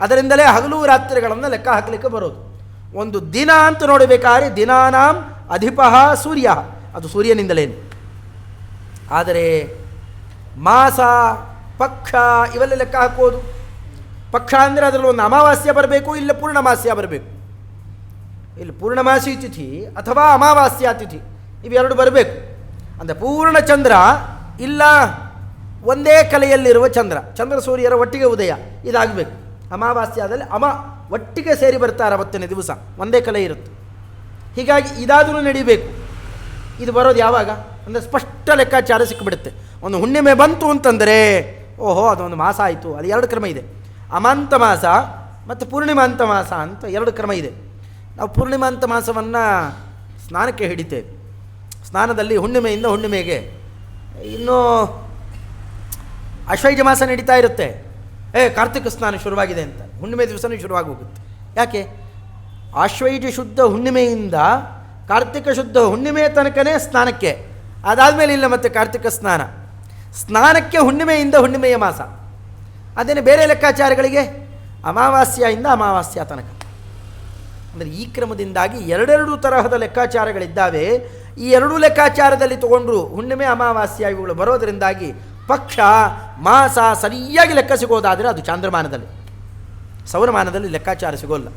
ಅದರಿಂದಲೇ ಹಗಲು ರಾತ್ರಿಗಳನ್ನು ಲೆಕ್ಕ ಹಾಕಲಿಕ್ಕೆ ಬರೋದು. ಒಂದು ದಿನ ಅಂತ ನೋಡಬೇಕಾದ್ರೆ ದಿನಾನಾಂ ಅಧಿಪಃ ಸೂರ್ಯ, ಅದು ಸೂರ್ಯನಿಂದಲೇನು. ಆದರೆ ಮಾಸ ಪಕ್ಷ ಇವೆಲ್ಲ ಲೆಕ್ಕ ಹಾಕೋದು. ಪಕ್ಷ ಅಂದರೆ ಅದರಲ್ಲಿ ಒಂದು ಅಮಾವಾಸ್ಯ ಬರಬೇಕು, ಇಲ್ಲ ಪೂರ್ಣಮಾಸ್ಯ ಬರಬೇಕು. ಇಲ್ಲಿ ಪೂರ್ಣಮಾಸಿ ತಿಥಿ ಅಥವಾ ಅಮಾವಾಸ್ಯ ತಿಥಿ ಇವೆರಡು ಬರಬೇಕು. ಅಂದರೆ ಪೂರ್ಣ ಚಂದ್ರ ಇಲ್ಲ ಒಂದೇ ಕಲೆಯಲ್ಲಿರುವ ಚಂದ್ರ, ಚಂದ್ರ ಸೂರ್ಯರ ಒಟ್ಟಿಗೆ ಉದಯ ಇದಾಗಬೇಕು. ಅಮಾವಾಸ್ಯದಲ್ಲಿ ಒಟ್ಟಿಗೆ ಸೇರಿ ಬರ್ತಾರೆ ಅವತ್ತಿನ ದಿವಸ, ಒಂದೇ ಕಲೆ ಇರುತ್ತೆ. ಹೀಗಾಗಿ ಇದಾದರೂ ನಡೀಬೇಕು. ಇದು ಬರೋದು ಯಾವಾಗ ಅಂದರೆ ಸ್ಪಷ್ಟ ಲೆಕ್ಕಾಚಾರ ಸಿಕ್ಕಿಬಿಡುತ್ತೆ. ಒಂದು ಹುಣ್ಣಿಮೆ ಬಂತು ಅಂತಂದರೆ ಓಹೋ ಅದೊಂದು ಮಾಸ ಆಯಿತು. ಅದು 2 ಕ್ರಮ ಇದೆ, ಅಮಾಂತ ಮಾಸ ಮತ್ತು ಪೂರ್ಣಿಮಾಂತ ಮಾಸ ಅಂತ 2 ಕ್ರಮ ಇದೆ. ನಾವು ಪೂರ್ಣಿಮಾಂತ ಮಾಸವನ್ನು ಸ್ನಾನಕ್ಕೆ ಹಿಡಿತೇವೆ. ಸ್ನಾನದಲ್ಲಿ ಹುಣ್ಣಿಮೆಯಿಂದ ಹುಣ್ಣಿಮೆಗೆ ಇನ್ನೂ ಆಶ್ವಯುಜ ಮಾಸ ನಡೀತಾ ಇರುತ್ತೆ. ಕಾರ್ತಿಕ ಸ್ನಾನ ಶುರುವಾಗಿದೆ ಅಂತ ಹುಣ್ಣಿಮೆ ದಿವಸನೂ ಶುರುವಾಗಿ ಹೋಗುತ್ತೆ. ಯಾಕೆ, ಆಶ್ವಯುಜ ಶುದ್ಧ ಹುಣ್ಣಿಮೆಯಿಂದ ಕಾರ್ತಿಕ ಶುದ್ಧ ಹುಣ್ಣಿಮೆ ತನಕನೇ ಸ್ನಾನಕ್ಕೆ, ಅದಾದಮೇಲೆ ಇಲ್ಲ ಮತ್ತೆ ಕಾರ್ತಿಕ ಸ್ನಾನ. ಸ್ನಾನಕ್ಕೆ ಹುಣ್ಣಿಮೆಯಿಂದ ಹುಣ್ಣಿಮೆಯ ಮಾಸ. ಅದೇನೇ ಬೇರೆ ಲೆಕ್ಕಾಚಾರಗಳಿಗೆ ಅಮಾವಾಸ್ಯೆಯಿಂದ ಅಮಾವಾಸ್ಯ ತನಕ. ಅಂದರೆ ಈ ಕ್ರಮದಿಂದಾಗಿ 2 ತರಹದ ಲೆಕ್ಕಾಚಾರಗಳಿದ್ದಾವೆ. ಈ 2 ಲೆಕ್ಕಾಚಾರದಲ್ಲಿ ತಗೊಂಡ್ರು ಹುಣ್ಣಿಮೆ ಅಮಾವಾಸ್ಯ ಇವುಗಳು ಬರೋದರಿಂದಾಗಿ ಪಕ್ಷ ಮಾಸ ಸರಿಯಾಗಿ ಲೆಕ್ಕ ಸಿಗೋದಾದರೆ ಅದು ಚಾಂದ್ರಮಾನದಲ್ಲಿ, ಸೌರಮಾನದಲ್ಲಿ ಲೆಕ್ಕಾಚಾರ ಸಿಗೋಲ್ಲ.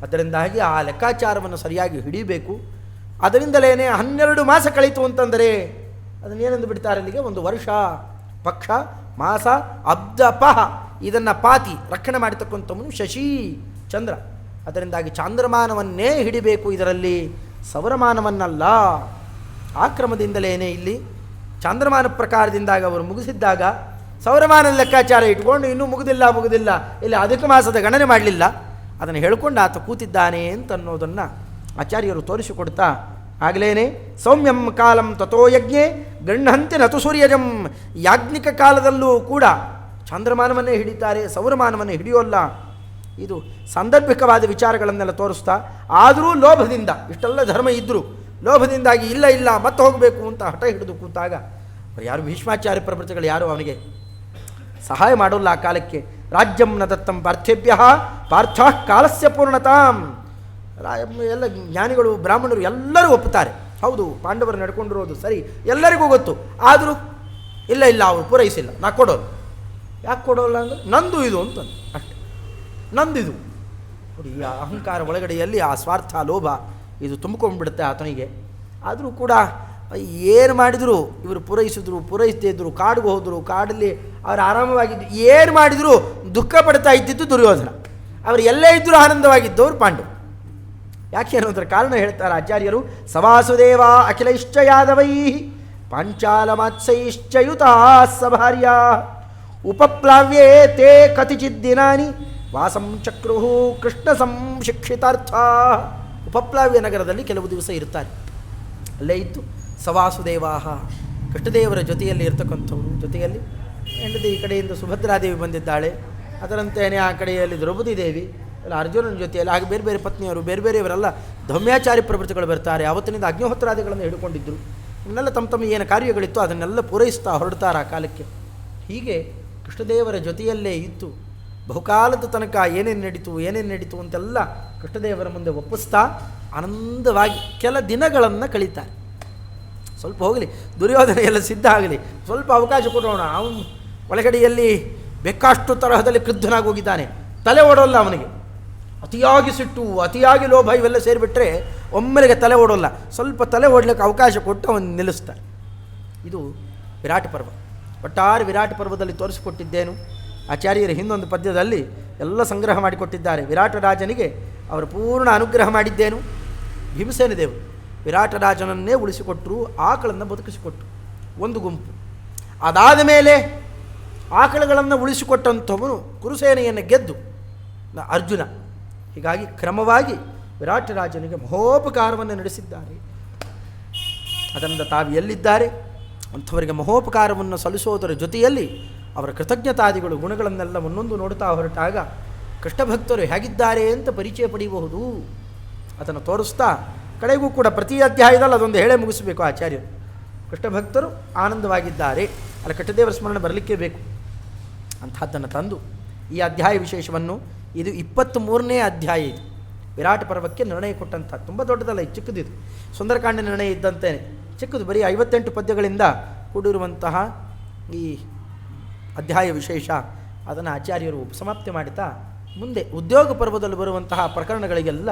ಅದರಿಂದಾಗಿ ಆ ಲೆಕ್ಕಾಚಾರವನ್ನು ಸರಿಯಾಗಿ ಹಿಡಿಬೇಕು. ಅದರಿಂದಲೇ 12 ಮಾಸ ಕಳೀತು ಅಂತಂದರೆ ಅದನ್ನೇನೆಂದು ಬಿಡ್ತಾರೆ ಅಲ್ಲಿಗೆ? ಒಂದು ವರ್ಷ, ಪಕ್ಷ, ಮಾಸ, ಅಬ್ದಪಹ, ಇದನ್ನು ಪಾತಿ ರಕ್ಷಣೆ ಮಾಡಿತಕ್ಕಂಥವನು ಶಶಿ, ಚಂದ್ರ. ಅದರಿಂದಾಗಿ ಚಾಂದ್ರಮಾನವನ್ನೇ ಹಿಡಿಬೇಕು ಇದರಲ್ಲಿ, ಸೌರಮಾನವನ್ನಲ್ಲ. ಆ ಕ್ರಮದಿಂದಲೇ ಇಲ್ಲಿ ಚಾಂದ್ರಮಾನ ಪ್ರಕಾರದಿಂದಾಗ ಅವರು ಮುಗಿಸಿದ್ದಾಗ ಸೌರಮಾನದ ಲೆಕ್ಕಾಚಾರ ಇಟ್ಕೊಂಡು ಇನ್ನೂ ಮುಗುದಿಲ್ಲ ಇಲ್ಲಿ ಅಧಿಕ ಮಾಸದ ಗಣನೆ ಮಾಡಲಿಲ್ಲ. ಅದನ್ನು ಹೇಳ್ಕೊಂಡು ಆತ ಕೂತಿದ್ದಾನೆ ಅಂತ ಅನ್ನೋದನ್ನು ಆಚಾರ್ಯರು ತೋರಿಸಿಕೊಡ್ತಾ ಆಗಲೇನೆ ಸೌಮ್ಯಂ ಕಾಲಂ ತಥೋ ಯಜ್ಞೆ ಗೃಹಂತಿ ನತು ಸೂರ್ಯಜಂ. ಯಾಜ್ಞಿಕ ಕಾಲದಲ್ಲೂ ಕೂಡ ಚಾಂದ್ರಮಾನವನ್ನೇ ಹಿಡಿತಾರೆ, ಸೌರಮಾನವನ್ನೇ ಹಿಡಿಯೋಲ್ಲ. ಇದು ಸಾಂದರ್ಭಿಕವಾದ ವಿಚಾರಗಳನ್ನೆಲ್ಲ ತೋರಿಸ್ತಾ, ಆದರೂ ಲೋಭದಿಂದ, ಇಷ್ಟೆಲ್ಲ ಧರ್ಮ ಇದ್ದರೂ ಲೋಭದಿಂದಾಗಿ ಇಲ್ಲ ಮತ್ತೆ ಹೋಗಬೇಕು ಅಂತ ಹಠ ಹಿಡಿದು ಕೂತಾಗ ಯಾರು ಭೀಷ್ಮಾಚಾರ್ಯ ಪ್ರವೃತ್ತಿಗಳು ಯಾರು ಅವನಿಗೆ ಸಹಾಯ ಮಾಡೋಲ್ಲ ಆ ಕಾಲಕ್ಕೆ. ರಾಜ್ಯಂ ನ ದತ್ತಂ ಪಾರ್ಥೇಭ್ಯ ಪಾರ್ಥ ಕಾಲಸ್ಯ ಪೂರ್ಣತಾಂ. ಎಲ್ಲ ಜ್ಞಾನಿಗಳು ಬ್ರಾಹ್ಮಣರು ಎಲ್ಲರೂ ಒಪ್ಪುತ್ತಾರೆ, ಹೌದು ಪಾಂಡವರು ನಡ್ಕೊಂಡಿರೋದು ಸರಿ, ಎಲ್ಲರಿಗೂ ಗೊತ್ತು. ಆದರೂ ಇಲ್ಲ ಅವರು ಪೂರೈಸಿಲ್ಲ, ನಾ ಕೊಡೋದು. ಯಾಕೆ ಕೊಡೋಲ್ಲ ಅಂದರೆ ನಂದು ಇದು ಅಂತ ಅಷ್ಟೆ, ನಂದಿದು. ನೋಡಿ, ಈ ಅಹಂಕಾರ ಒಳಗಡೆಯಲ್ಲಿ ಆ ಸ್ವಾರ್ಥ, ಲೋಭ ಇದು ತುಂಬಿಕೊಂಡ್ಬಿಡುತ್ತೆ ಆತನಿಗೆ. ಆದರೂ ಕೂಡ ಏನು ಮಾಡಿದ್ರು ಇವರು ಪೂರೈಸದೇ ಇದ್ದರು, ಕಾಡಿಗೆ ಹೋದರು, ಕಾಡಲ್ಲಿ ಅವರು ಆರಾಮವಾಗಿದ್ದು, ಏನು ಮಾಡಿದರೂ ದುಃಖ ಪಡ್ತಾ ಇದ್ದಿದ್ದು ದುರ್ಯೋಧನ. ಅವರು ಎಲ್ಲೇ ಇದ್ದರೂ ಆನಂದವಾಗಿದ್ದವರು ಪಾಂಡವರು. ಯಾಕೆ ಅನ್ನೋದ್ರ ಕಾರಣ ಹೇಳ್ತಾರೆ ಆಚಾರ್ಯರು, ಸವಾಸುದೇವ ಅಖಿಲೈಶ್ಚ ಯಾದವೈ ಪಾಂಚಾಲ ಮಾತ್ಸೈಶ್ಚಯುತ ಸಭಾರ್ಯ ಉಪಪ್ಲಾವ್ಯೇ ತೇ ಕತಿಚಿತ್ ದಿನಾನಿ ವಾಸಂ ಚಕ್ರುಹು ಕೃಷ್ಣ ಸಂಶಿಕ್ಷಿತಾರ್ಥ. ಉಪಪ್ಲಾವ್ಯ ನಗರದಲ್ಲಿ ಕೆಲವು ದಿವಸ ಇರ್ತಾರೆ. ಅಲ್ಲೇ ಇತ್ತು ಸವಾಸುದೇವಾಹ, ಕೃಷ್ಣದೇವರ ಜೊತೆಯಲ್ಲಿ ಇರ್ತಕ್ಕಂಥವ್ರು. ಜೊತೆಯಲ್ಲಿ ಹೆಂಡತಿ ಈ ಕಡೆಯಿಂದ ಸುಭದ್ರಾದೇವಿ ಬಂದಿದ್ದಾಳೆ, ಅದರಂತೆಯೇ ಆ ಕಡೆಯಲ್ಲಿ ದ್ರೌಪದಿ ದೇವಿ, ಇಲ್ಲ ಅರ್ಜುನನ ಜೊತೆಯಲ್ಲಿ, ಹಾಗೆ ಬೇರೆ ಬೇರೆ ಪತ್ನಿಯರು, ಬೇರೆ ಬೇರೆಯವರೆಲ್ಲ ಧೌಮ್ಯಾಚಾರಿ ಪ್ರವೃತ್ತಿಗಳು ಬರ್ತಾರೆ. ಆವತ್ತಿನಿಂದ ಅಗ್ನಿಹೋತ್ರಾದಿಗಳನ್ನು ಹಿಡ್ಕೊಂಡಿದ್ದರು. ಇವನ್ನೆಲ್ಲ ತಮ್ಮ ಏನು ಕಾರ್ಯಗಳಿತ್ತು ಅದನ್ನೆಲ್ಲ ಪೂರೈಸ್ತಾ ಹೊರಡ್ತಾರೆ ಆ ಕಾಲಕ್ಕೆ. ಹೀಗೆ ಕೃಷ್ಣದೇವರ ಜೊತೆಯಲ್ಲೇ ಇತ್ತು ಬಹುಕಾಲದ ತನಕ ಏನೇನು ನಡೀತು ಅಂತೆಲ್ಲ ಕೃಷ್ಣದೇವರ ಮುಂದೆ ಒಪ್ಪಿಸ್ತಾ ಆನಂದವಾಗಿ ಕೆಲ ದಿನಗಳನ್ನು ಕಳೀತಾರೆ. ಸ್ವಲ್ಪ ಹೋಗಲಿ, ದುರ್ಯೋಧನ ಎಲ್ಲ ಸಿದ್ಧ ಆಗಲಿ, ಸ್ವಲ್ಪ ಅವಕಾಶ ಕೊಡೋಣ. ಅವನು ಒಳಗಡೆಯಲ್ಲಿ ಬೇಕಾಷ್ಟು ತರಹದಲ್ಲಿ ಕ್ರುದ್ಧನಾಗಿ ಹೋಗಿದ್ದಾನೆ, ತಲೆ ಓಡೋಲ್ಲ ಅವನಿಗೆ. ಅತಿಯಾಗಿ ಸಿಟ್ಟು, ಅತಿಯಾಗಿ ಲೋಭ ಇವೆಲ್ಲ ಸೇರಿಬಿಟ್ರೆ ಒಮ್ಮೆಲೆಗೆ ತಲೆ ಓಡೋಲ್ಲ. ಸ್ವಲ್ಪ ತಲೆ ಓಡಲಿಕ್ಕೆ ಅವಕಾಶ ಕೊಟ್ಟು ಅವನು ನಿಲ್ಲಿಸ್ತಾರೆ. ಇದು ವಿರಾಟ ಪರ್ವ. ಒಟ್ಟಾರೆ ವಿರಾಟ ಪರ್ವದಲ್ಲಿ ತೋರಿಸಿಕೊಟ್ಟಿದ್ದೇನು ಆಚಾರ್ಯರ ಹಿಂದೊಂದು ಪದ್ಯದಲ್ಲಿ ಎಲ್ಲ ಸಂಗ್ರಹ ಮಾಡಿಕೊಟ್ಟಿದ್ದಾರೆ. ವಿರಾಟ ರಾಜನಿಗೆ ಅವರು ಪೂರ್ಣ ಅನುಗ್ರಹ ಮಾಡಿದ್ದೇನು. ಭೀಮಸೇನ ದೇವರು ವಿರಾಟ ರಾಜನನ್ನೇ ಉಳಿಸಿಕೊಟ್ಟರು, ಆಕಳನ್ನು ಬದುಕಿಸಿಕೊಟ್ಟರು ಒಂದು ಗುಂಪು. ಅದಾದ ಮೇಲೆ ಆಕಳುಗಳನ್ನು ಉಳಿಸಿಕೊಟ್ಟಂಥವನು ಕುರುಸೇನೆಯನ್ನು ಗೆದ್ದು ಅರ್ಜುನ. ಹೀಗಾಗಿ ಕ್ರಮವಾಗಿ ವಿರಾಟ ರಾಜನಿಗೆ ಮಹೋಪಕಾರವನ್ನು ನಡೆಸಿದ್ದಾರೆ. ಅದರಿಂದ ತಾವು ಎಲ್ಲಿದ್ದಾರೆ ಅಂಥವರಿಗೆ ಮಹೋಪಕಾರವನ್ನು ಸಲ್ಲಿಸೋದರ ಜೊತೆಯಲ್ಲಿ ಅವರ ಕೃತಜ್ಞತಾದಿಗಳು ಗುಣಗಳನ್ನೆಲ್ಲ ಒಂದೊಂದು ನೋಡ್ತಾ ಹೊರಟಾಗ ಕೃಷ್ಣಭಕ್ತರು ಹೇಗಿದ್ದಾರೆ ಅಂತ ಪರಿಚಯ ಪಡೆಯಬಹುದು. ಅದನ್ನು ತೋರಿಸ್ತಾ ಕಡೆಗೂ ಕೂಡ ಪ್ರತಿ ಅಧ್ಯಾಯದಲ್ಲಿ ಅದೊಂದು ಹೇಳೇ ಮುಗಿಸಬೇಕು ಆಚಾರ್ಯರು. ಕೃಷ್ಣಭಕ್ತರು ಆನಂದವಾಗಿದ್ದಾರೆ, ಅಲ್ಲಿ ಕೃಷ್ಣದೇವರ ಸ್ಮರಣೆ ಬರಲಿಕ್ಕೆ ಬೇಕು ಅಂಥದ್ದನ್ನು ತಂದು ಈ ಅಧ್ಯಾಯ ವಿಶೇಷವನ್ನು, ಇದು 23ನೇ ಅಧ್ಯಾಯ. ಇದು ವಿರಾಟ ಪರ್ವಕ್ಕೆ ನಿರ್ಣಯ ಕೊಟ್ಟಂಥ, ತುಂಬ ದೊಡ್ಡದಲ್ಲ, ಇದು ಚಿಕ್ಕದಿದು. ಸುಂದರಕಾಂಡ ನಿರ್ಣಯ ಇದ್ದಂತೇನೆ ಚಿಕ್ಕದು, ಬರೀ 58 ಪದ್ಯಗಳಿಂದ ಕೂಡಿರುವಂತಹ ಈ ಅಧ್ಯಾಯ ವಿಶೇಷ. ಅದನ್ನು ಆಚಾರ್ಯರು ಉಪಸಮಾಪ್ತಿ ಮಾಡುತ್ತಾ ಮುಂದೆ ಉದ್ಯೋಗ ಪರ್ವದಲ್ಲಿ ಬರುವಂತಹ ಪ್ರಕರಣಗಳಿಗೆಲ್ಲ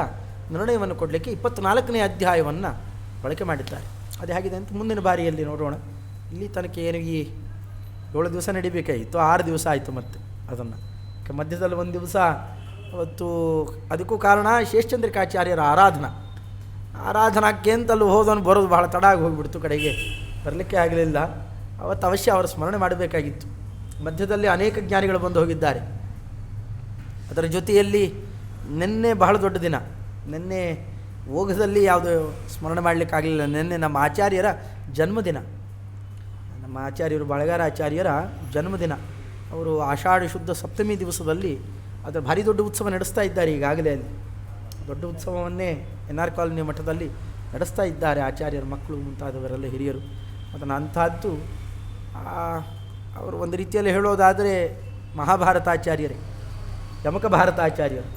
ನಿರ್ಣಯವನ್ನು ಕೊಡಲಿಕ್ಕೆ 24ನೇ ಅಧ್ಯಾಯವನ್ನು ಬಳಕೆ ಮಾಡಿದ್ದಾರೆ. ಅದು ಹೇಗಿದೆ ಅಂತ ಮುಂದಿನ ಬಾರಿಯಲ್ಲಿ ನೋಡೋಣ. ಇಲ್ಲಿ ತನಕ ಏನು ಈ 7 ದಿವಸ ನಡಿಬೇಕಾಗಿತ್ತು, 6 ದಿವಸ ಆಯಿತು. ಮತ್ತು ಅದನ್ನು ಮಧ್ಯದಲ್ಲಿ ಒಂದು ದಿವಸ ಅವತ್ತು, ಅದಕ್ಕೂ ಕಾರಣ ಶೇಷಚಂದ್ರಿಕಾಚಾರ್ಯರ ಆರಾಧನಾಕ್ಕೆ ಅಂತಲ್ಲೂ ಹೋದವನು ಬರೋದು ಬಹಳ ತಡ ಆಗಿ ಹೋಗಿಬಿಡ್ತು, ಕಡೆಗೆ ಬರಲಿಕ್ಕೆ ಆಗಲಿಲ್ಲ. ಅವತ್ತು ಅವಶ್ಯ ಅವರು ಸ್ಮರಣೆ ಮಾಡಬೇಕಾಗಿತ್ತು. ಮಧ್ಯದಲ್ಲಿ ಅನೇಕ ಜ್ಞಾನಿಗಳು ಬಂದು ಹೋಗಿದ್ದಾರೆ. ಅದರ ಜೊತೆಯಲ್ಲಿ ನಿನ್ನೆ ಬಹಳ ದೊಡ್ಡ ದಿನ. ನಿನ್ನೆ ಓಘದಲ್ಲಿ ಯಾವುದೋ ಸ್ಮರಣೆ ಮಾಡಲಿಕ್ಕಾಗಲಿಲ್ಲ. ನಿನ್ನೆ ನಮ್ಮ ಆಚಾರ್ಯರ ಜನ್ಮದಿನ, ನಮ್ಮ ಆಚಾರ್ಯರು ಬಳಗಾರ ಆಚಾರ್ಯರ ಜನ್ಮದಿನ. ಅವರು ಆಷಾಢ ಶುದ್ಧ ಸಪ್ತಮಿ ದಿವಸದಲ್ಲಿ ಅದರ ಭಾರಿ ದೊಡ್ಡ ಉತ್ಸವ ನಡೆಸ್ತಾ ಇದ್ದಾರೆ. ಈಗಾಗಲೇ ಅಲ್ಲಿ ದೊಡ್ಡ ಉತ್ಸವವನ್ನೇ NR ಕಾಲೋನಿ ಮಠದಲ್ಲಿ ನಡೆಸ್ತಾ ಇದ್ದಾರೆ ಆಚಾರ್ಯರ ಮಕ್ಕಳು ಮುಂತಾದವರೆಲ್ಲ ಹಿರಿಯರು. ಅದನ್ನು ಅಂಥದ್ದು ಅವರು ಒಂದು ರೀತಿಯಲ್ಲಿ ಹೇಳೋದಾದರೆ ಮಹಾಭಾರತಾಚಾರ್ಯರೇ, ಯಮಕ ಭಾರತಾಚಾರ್ಯರು.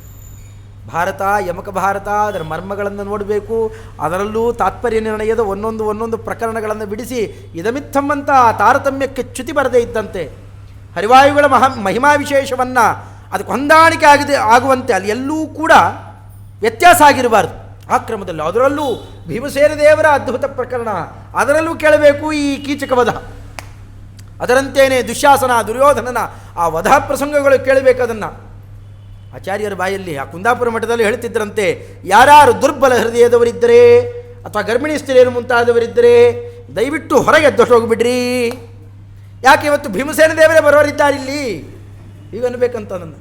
ಭಾರತ, ಯಮಕ ಭಾರತ, ಅದರ ಮರ್ಮಗಳನ್ನು ನೋಡಬೇಕು. ಅದರಲ್ಲೂ ತಾತ್ಪರ್ಯ ನಿರ್ಣಯದ ಒಂದೊಂದು ಪ್ರಕರಣಗಳನ್ನು ಬಿಡಿಸಿ ಇದಮಿತ್ತಮ್ಮಂತ ತಾರತಮ್ಯಕ್ಕೆ ಚ್ಯುತಿ ಬರದೇ ಇದ್ದಂತೆ ಹರಿವಾಯುಗಳ ಮಹಿಮಾ ವಿಶೇಷವನ್ನು ಅದಕ್ಕೆ ಹೊಂದಾಣಿಕೆ ಆಗುವಂತೆ ಅಲ್ಲಿ ಎಲ್ಲೂ ಕೂಡ ವ್ಯತ್ಯಾಸ ಆಗಿರಬಾರ್ದು. ಆ ಕ್ರಮದಲ್ಲಿ ಅದರಲ್ಲೂ ಭೀಮಸೇನ ದೇವರ ಅದ್ಭುತ ಪ್ರಕರಣ, ಅದರಲ್ಲೂ ಕೇಳಬೇಕು ಈ ಕೀಚಕ ವಧ. ಅದರಂತೇನೆ ದುಶ್ಯಾಸನ ದುರ್ಯೋಧನನ ಆ ವಧಾ ಪ್ರಸಂಗಗಳು ಕೇಳಬೇಕು. ಅದನ್ನು ಆಚಾರ್ಯರ ಬಾಯಲ್ಲಿ ಆ ಕುಂದಾಪುರ ಮಠದಲ್ಲಿ ಹೇಳ್ತಿದ್ದರಂತೆ, ಯಾರು ದುರ್ಬಲ ಹೃದಯದವರಿದ್ದರೆ ಅಥವಾ ಗರ್ಭಿಣಿ ಸ್ತ್ರೀಯರು ಮುಂತಾದವರಿದ್ದರೆ ದಯವಿಟ್ಟು ಹೊರಗೆ ಎದ್ದೋಗ್ಬಿಡ್ರಿ, ಯಾಕೆ ಇವತ್ತು ಭೀಮಸೇನ ದೇವರೇ ಬರೋರಿದ್ದಾರೆ ಇಲ್ಲಿ, ಈಗ ಅನ್ಬೇಕಂತ ನನ್ನ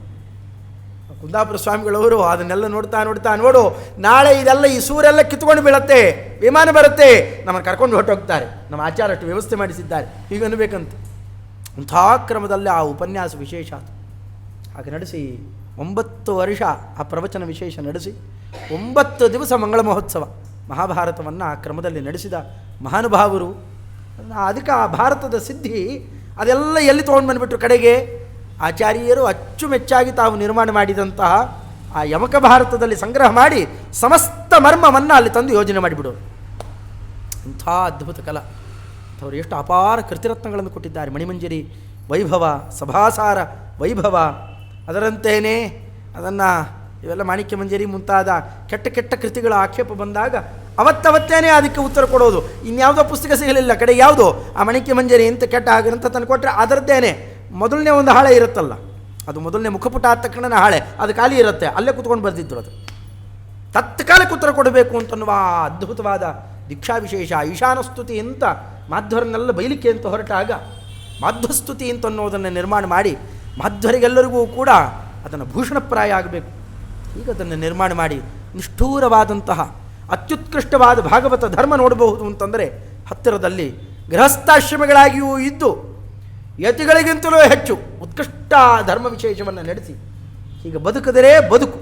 ಕುಂದಾಪುರ ಸ್ವಾಮಿಗಳವರು ಅದನ್ನೆಲ್ಲ ನೋಡ್ತಾ ನೋಡು, ನಾಳೆ ಇದೆಲ್ಲ ಈ ಸೂರೆಲ್ಲ ಕಿತ್ಕೊಂಡು ಬೀಳತ್ತೆ, ವಿಮಾನ ಬರುತ್ತೆ, ನಮ್ಮನ್ನು ಕರ್ಕೊಂಡು ಹೊರಟೋಗ್ತಾರೆ, ನಮ್ಮ ಆಚಾರ ಅಷ್ಟು ವ್ಯವಸ್ಥೆ ಮಾಡಿಸಿದ್ದಾರೆ, ಈಗ ಅನ್ಬೇಕಂತ. ಅಂಥ ಕ್ರಮದಲ್ಲಿ ಆ ಉಪನ್ಯಾಸ ವಿಶೇಷ ಹಾಗೆ ನಡೆಸಿ 9 ವರ್ಷ ಆ ಪ್ರವಚನ ವಿಶೇಷ ನಡೆಸಿ 9 ದಿವಸ ಮಂಗಳ ಮಹೋತ್ಸವ ಮಹಾಭಾರತವನ್ನು ಆ ಕ್ರಮದಲ್ಲಿ ನಡೆಸಿದ ಮಹಾನುಭಾವರು. ಅದಕ್ಕೆ ಆ ಭಾರತದ ಸಿದ್ಧಿ ಅದೆಲ್ಲ ಎಲ್ಲಿ ತೊಗೊಂಡು ಬಂದುಬಿಟ್ರು ಕಡೆಗೆ ಆಚಾರ್ಯರು ಅಚ್ಚುಮೆಚ್ಚಾಗಿ ತಾವು ನಿರ್ಮಾಣ ಮಾಡಿದಂತಹ ಆ ಯಮಕ ಭಾರತದಲ್ಲಿ ಸಂಗ್ರಹ ಮಾಡಿ ಸಮಸ್ತ ಮರ್ಮವನ್ನು ಅಲ್ಲಿ ತಂದು ಯೋಜನೆ ಮಾಡಿಬಿಡೋರು. ಇಂಥ ಅದ್ಭುತ ಕಲಾ ಅವರು ಎಷ್ಟು ಅಪಾರ ಕೃತಿರತ್ನಗಳನ್ನು ಕೊಟ್ಟಿದ್ದಾರೆ. ಮಣಿಮಂಜರಿ ವೈಭವ, ಸಭಾಸಾರ ವೈಭವ, ಅದರಂತೆಯೇ ಅದನ್ನು ಇವೆಲ್ಲ ಮಾಣಿಕ್ಯ ಮಂಜರಿ ಮುಂತಾದ ಕೆಟ್ಟ ಕೆಟ್ಟ ಕೃತಿಗಳ ಆಕ್ಷೇಪ ಬಂದಾಗ ಅವತ್ತವತ್ತೇನೆ ಅದಕ್ಕೆ ಉತ್ತರ ಕೊಡೋದು. ಇನ್ಯಾವುದೋ ಪುಸ್ತಕ ಸಿಗಲಿಲ್ಲ ಕಡೆ ಯಾವುದೋ ಆ ಮಾಣಿಕ್ಯ ಮಂಜರಿ ಇಂಥ ಕೆಟ್ಟ ಹಾಗಂತ ತಂದು ಕೊಟ್ಟರೆ ಅದರದ್ದೇನೆ ಮೊದಲನೇ ಒಂದು ಹಾಳೆ ಇರುತ್ತಲ್ಲ, ಅದು ಮೊದಲನೇ ಮುಖಪುಟ ಆದ ತಕ್ಷಣ ಹಾಳೆ ಅದು ಖಾಲಿ ಇರುತ್ತೆ, ಅಲ್ಲೇ ಕೂತ್ಕೊಂಡು ಬರೆದಿದ್ರು. ಅದು ತತ್ಕಾಲಕ್ಕೆ ಉತ್ತರ ಕೊಡಬೇಕು ಅಂತನ್ನುವ ಅದ್ಭುತವಾದ ದೀಕ್ಷಾ ವಿಶೇಷ. ಈಶಾನಸ್ತುತಿ ಅಂತ ಮಾಧ್ವರನ್ನೆಲ್ಲ ಬೈಲಿಕ್ಕೆ ಅಂತ ಹೊರಟಾಗ ಮಾಧ್ವಸ್ತುತಿ ಅಂತನ್ನೋದನ್ನು ನಿರ್ಮಾಣ ಮಾಡಿ ಮಾಧ್ವರಿಗೆಲ್ಲರಿಗೂ ಕೂಡ ಅದನ್ನು ಭೂಷಣಪ್ರಾಯ ಆಗಬೇಕು. ಈಗ ಅದನ್ನು ನಿರ್ಮಾಣ ಮಾಡಿ ನಿಷ್ಠೂರವಾದಂತಹ ಅತ್ಯುತ್ಕೃಷ್ಟವಾದ ಭಾಗವತ ಧರ್ಮ ನೋಡಬಹುದು ಅಂತಂದರೆ ಹತ್ತಿರದಲ್ಲಿ ಗೃಹಸ್ಥಾಶ್ರಮಗಳಾಗಿಯೂ ಇದ್ದು ಯತಿಗಳಿಗಿಂತಲೂ ಹೆಚ್ಚು ಉತ್ಕೃಷ್ಟ ಧರ್ಮ ವಿಶೇಷವನ್ನು ನಡೆಸಿ ಹೀಗೆ ಬದುಕಿದರೆ ಬದುಕು,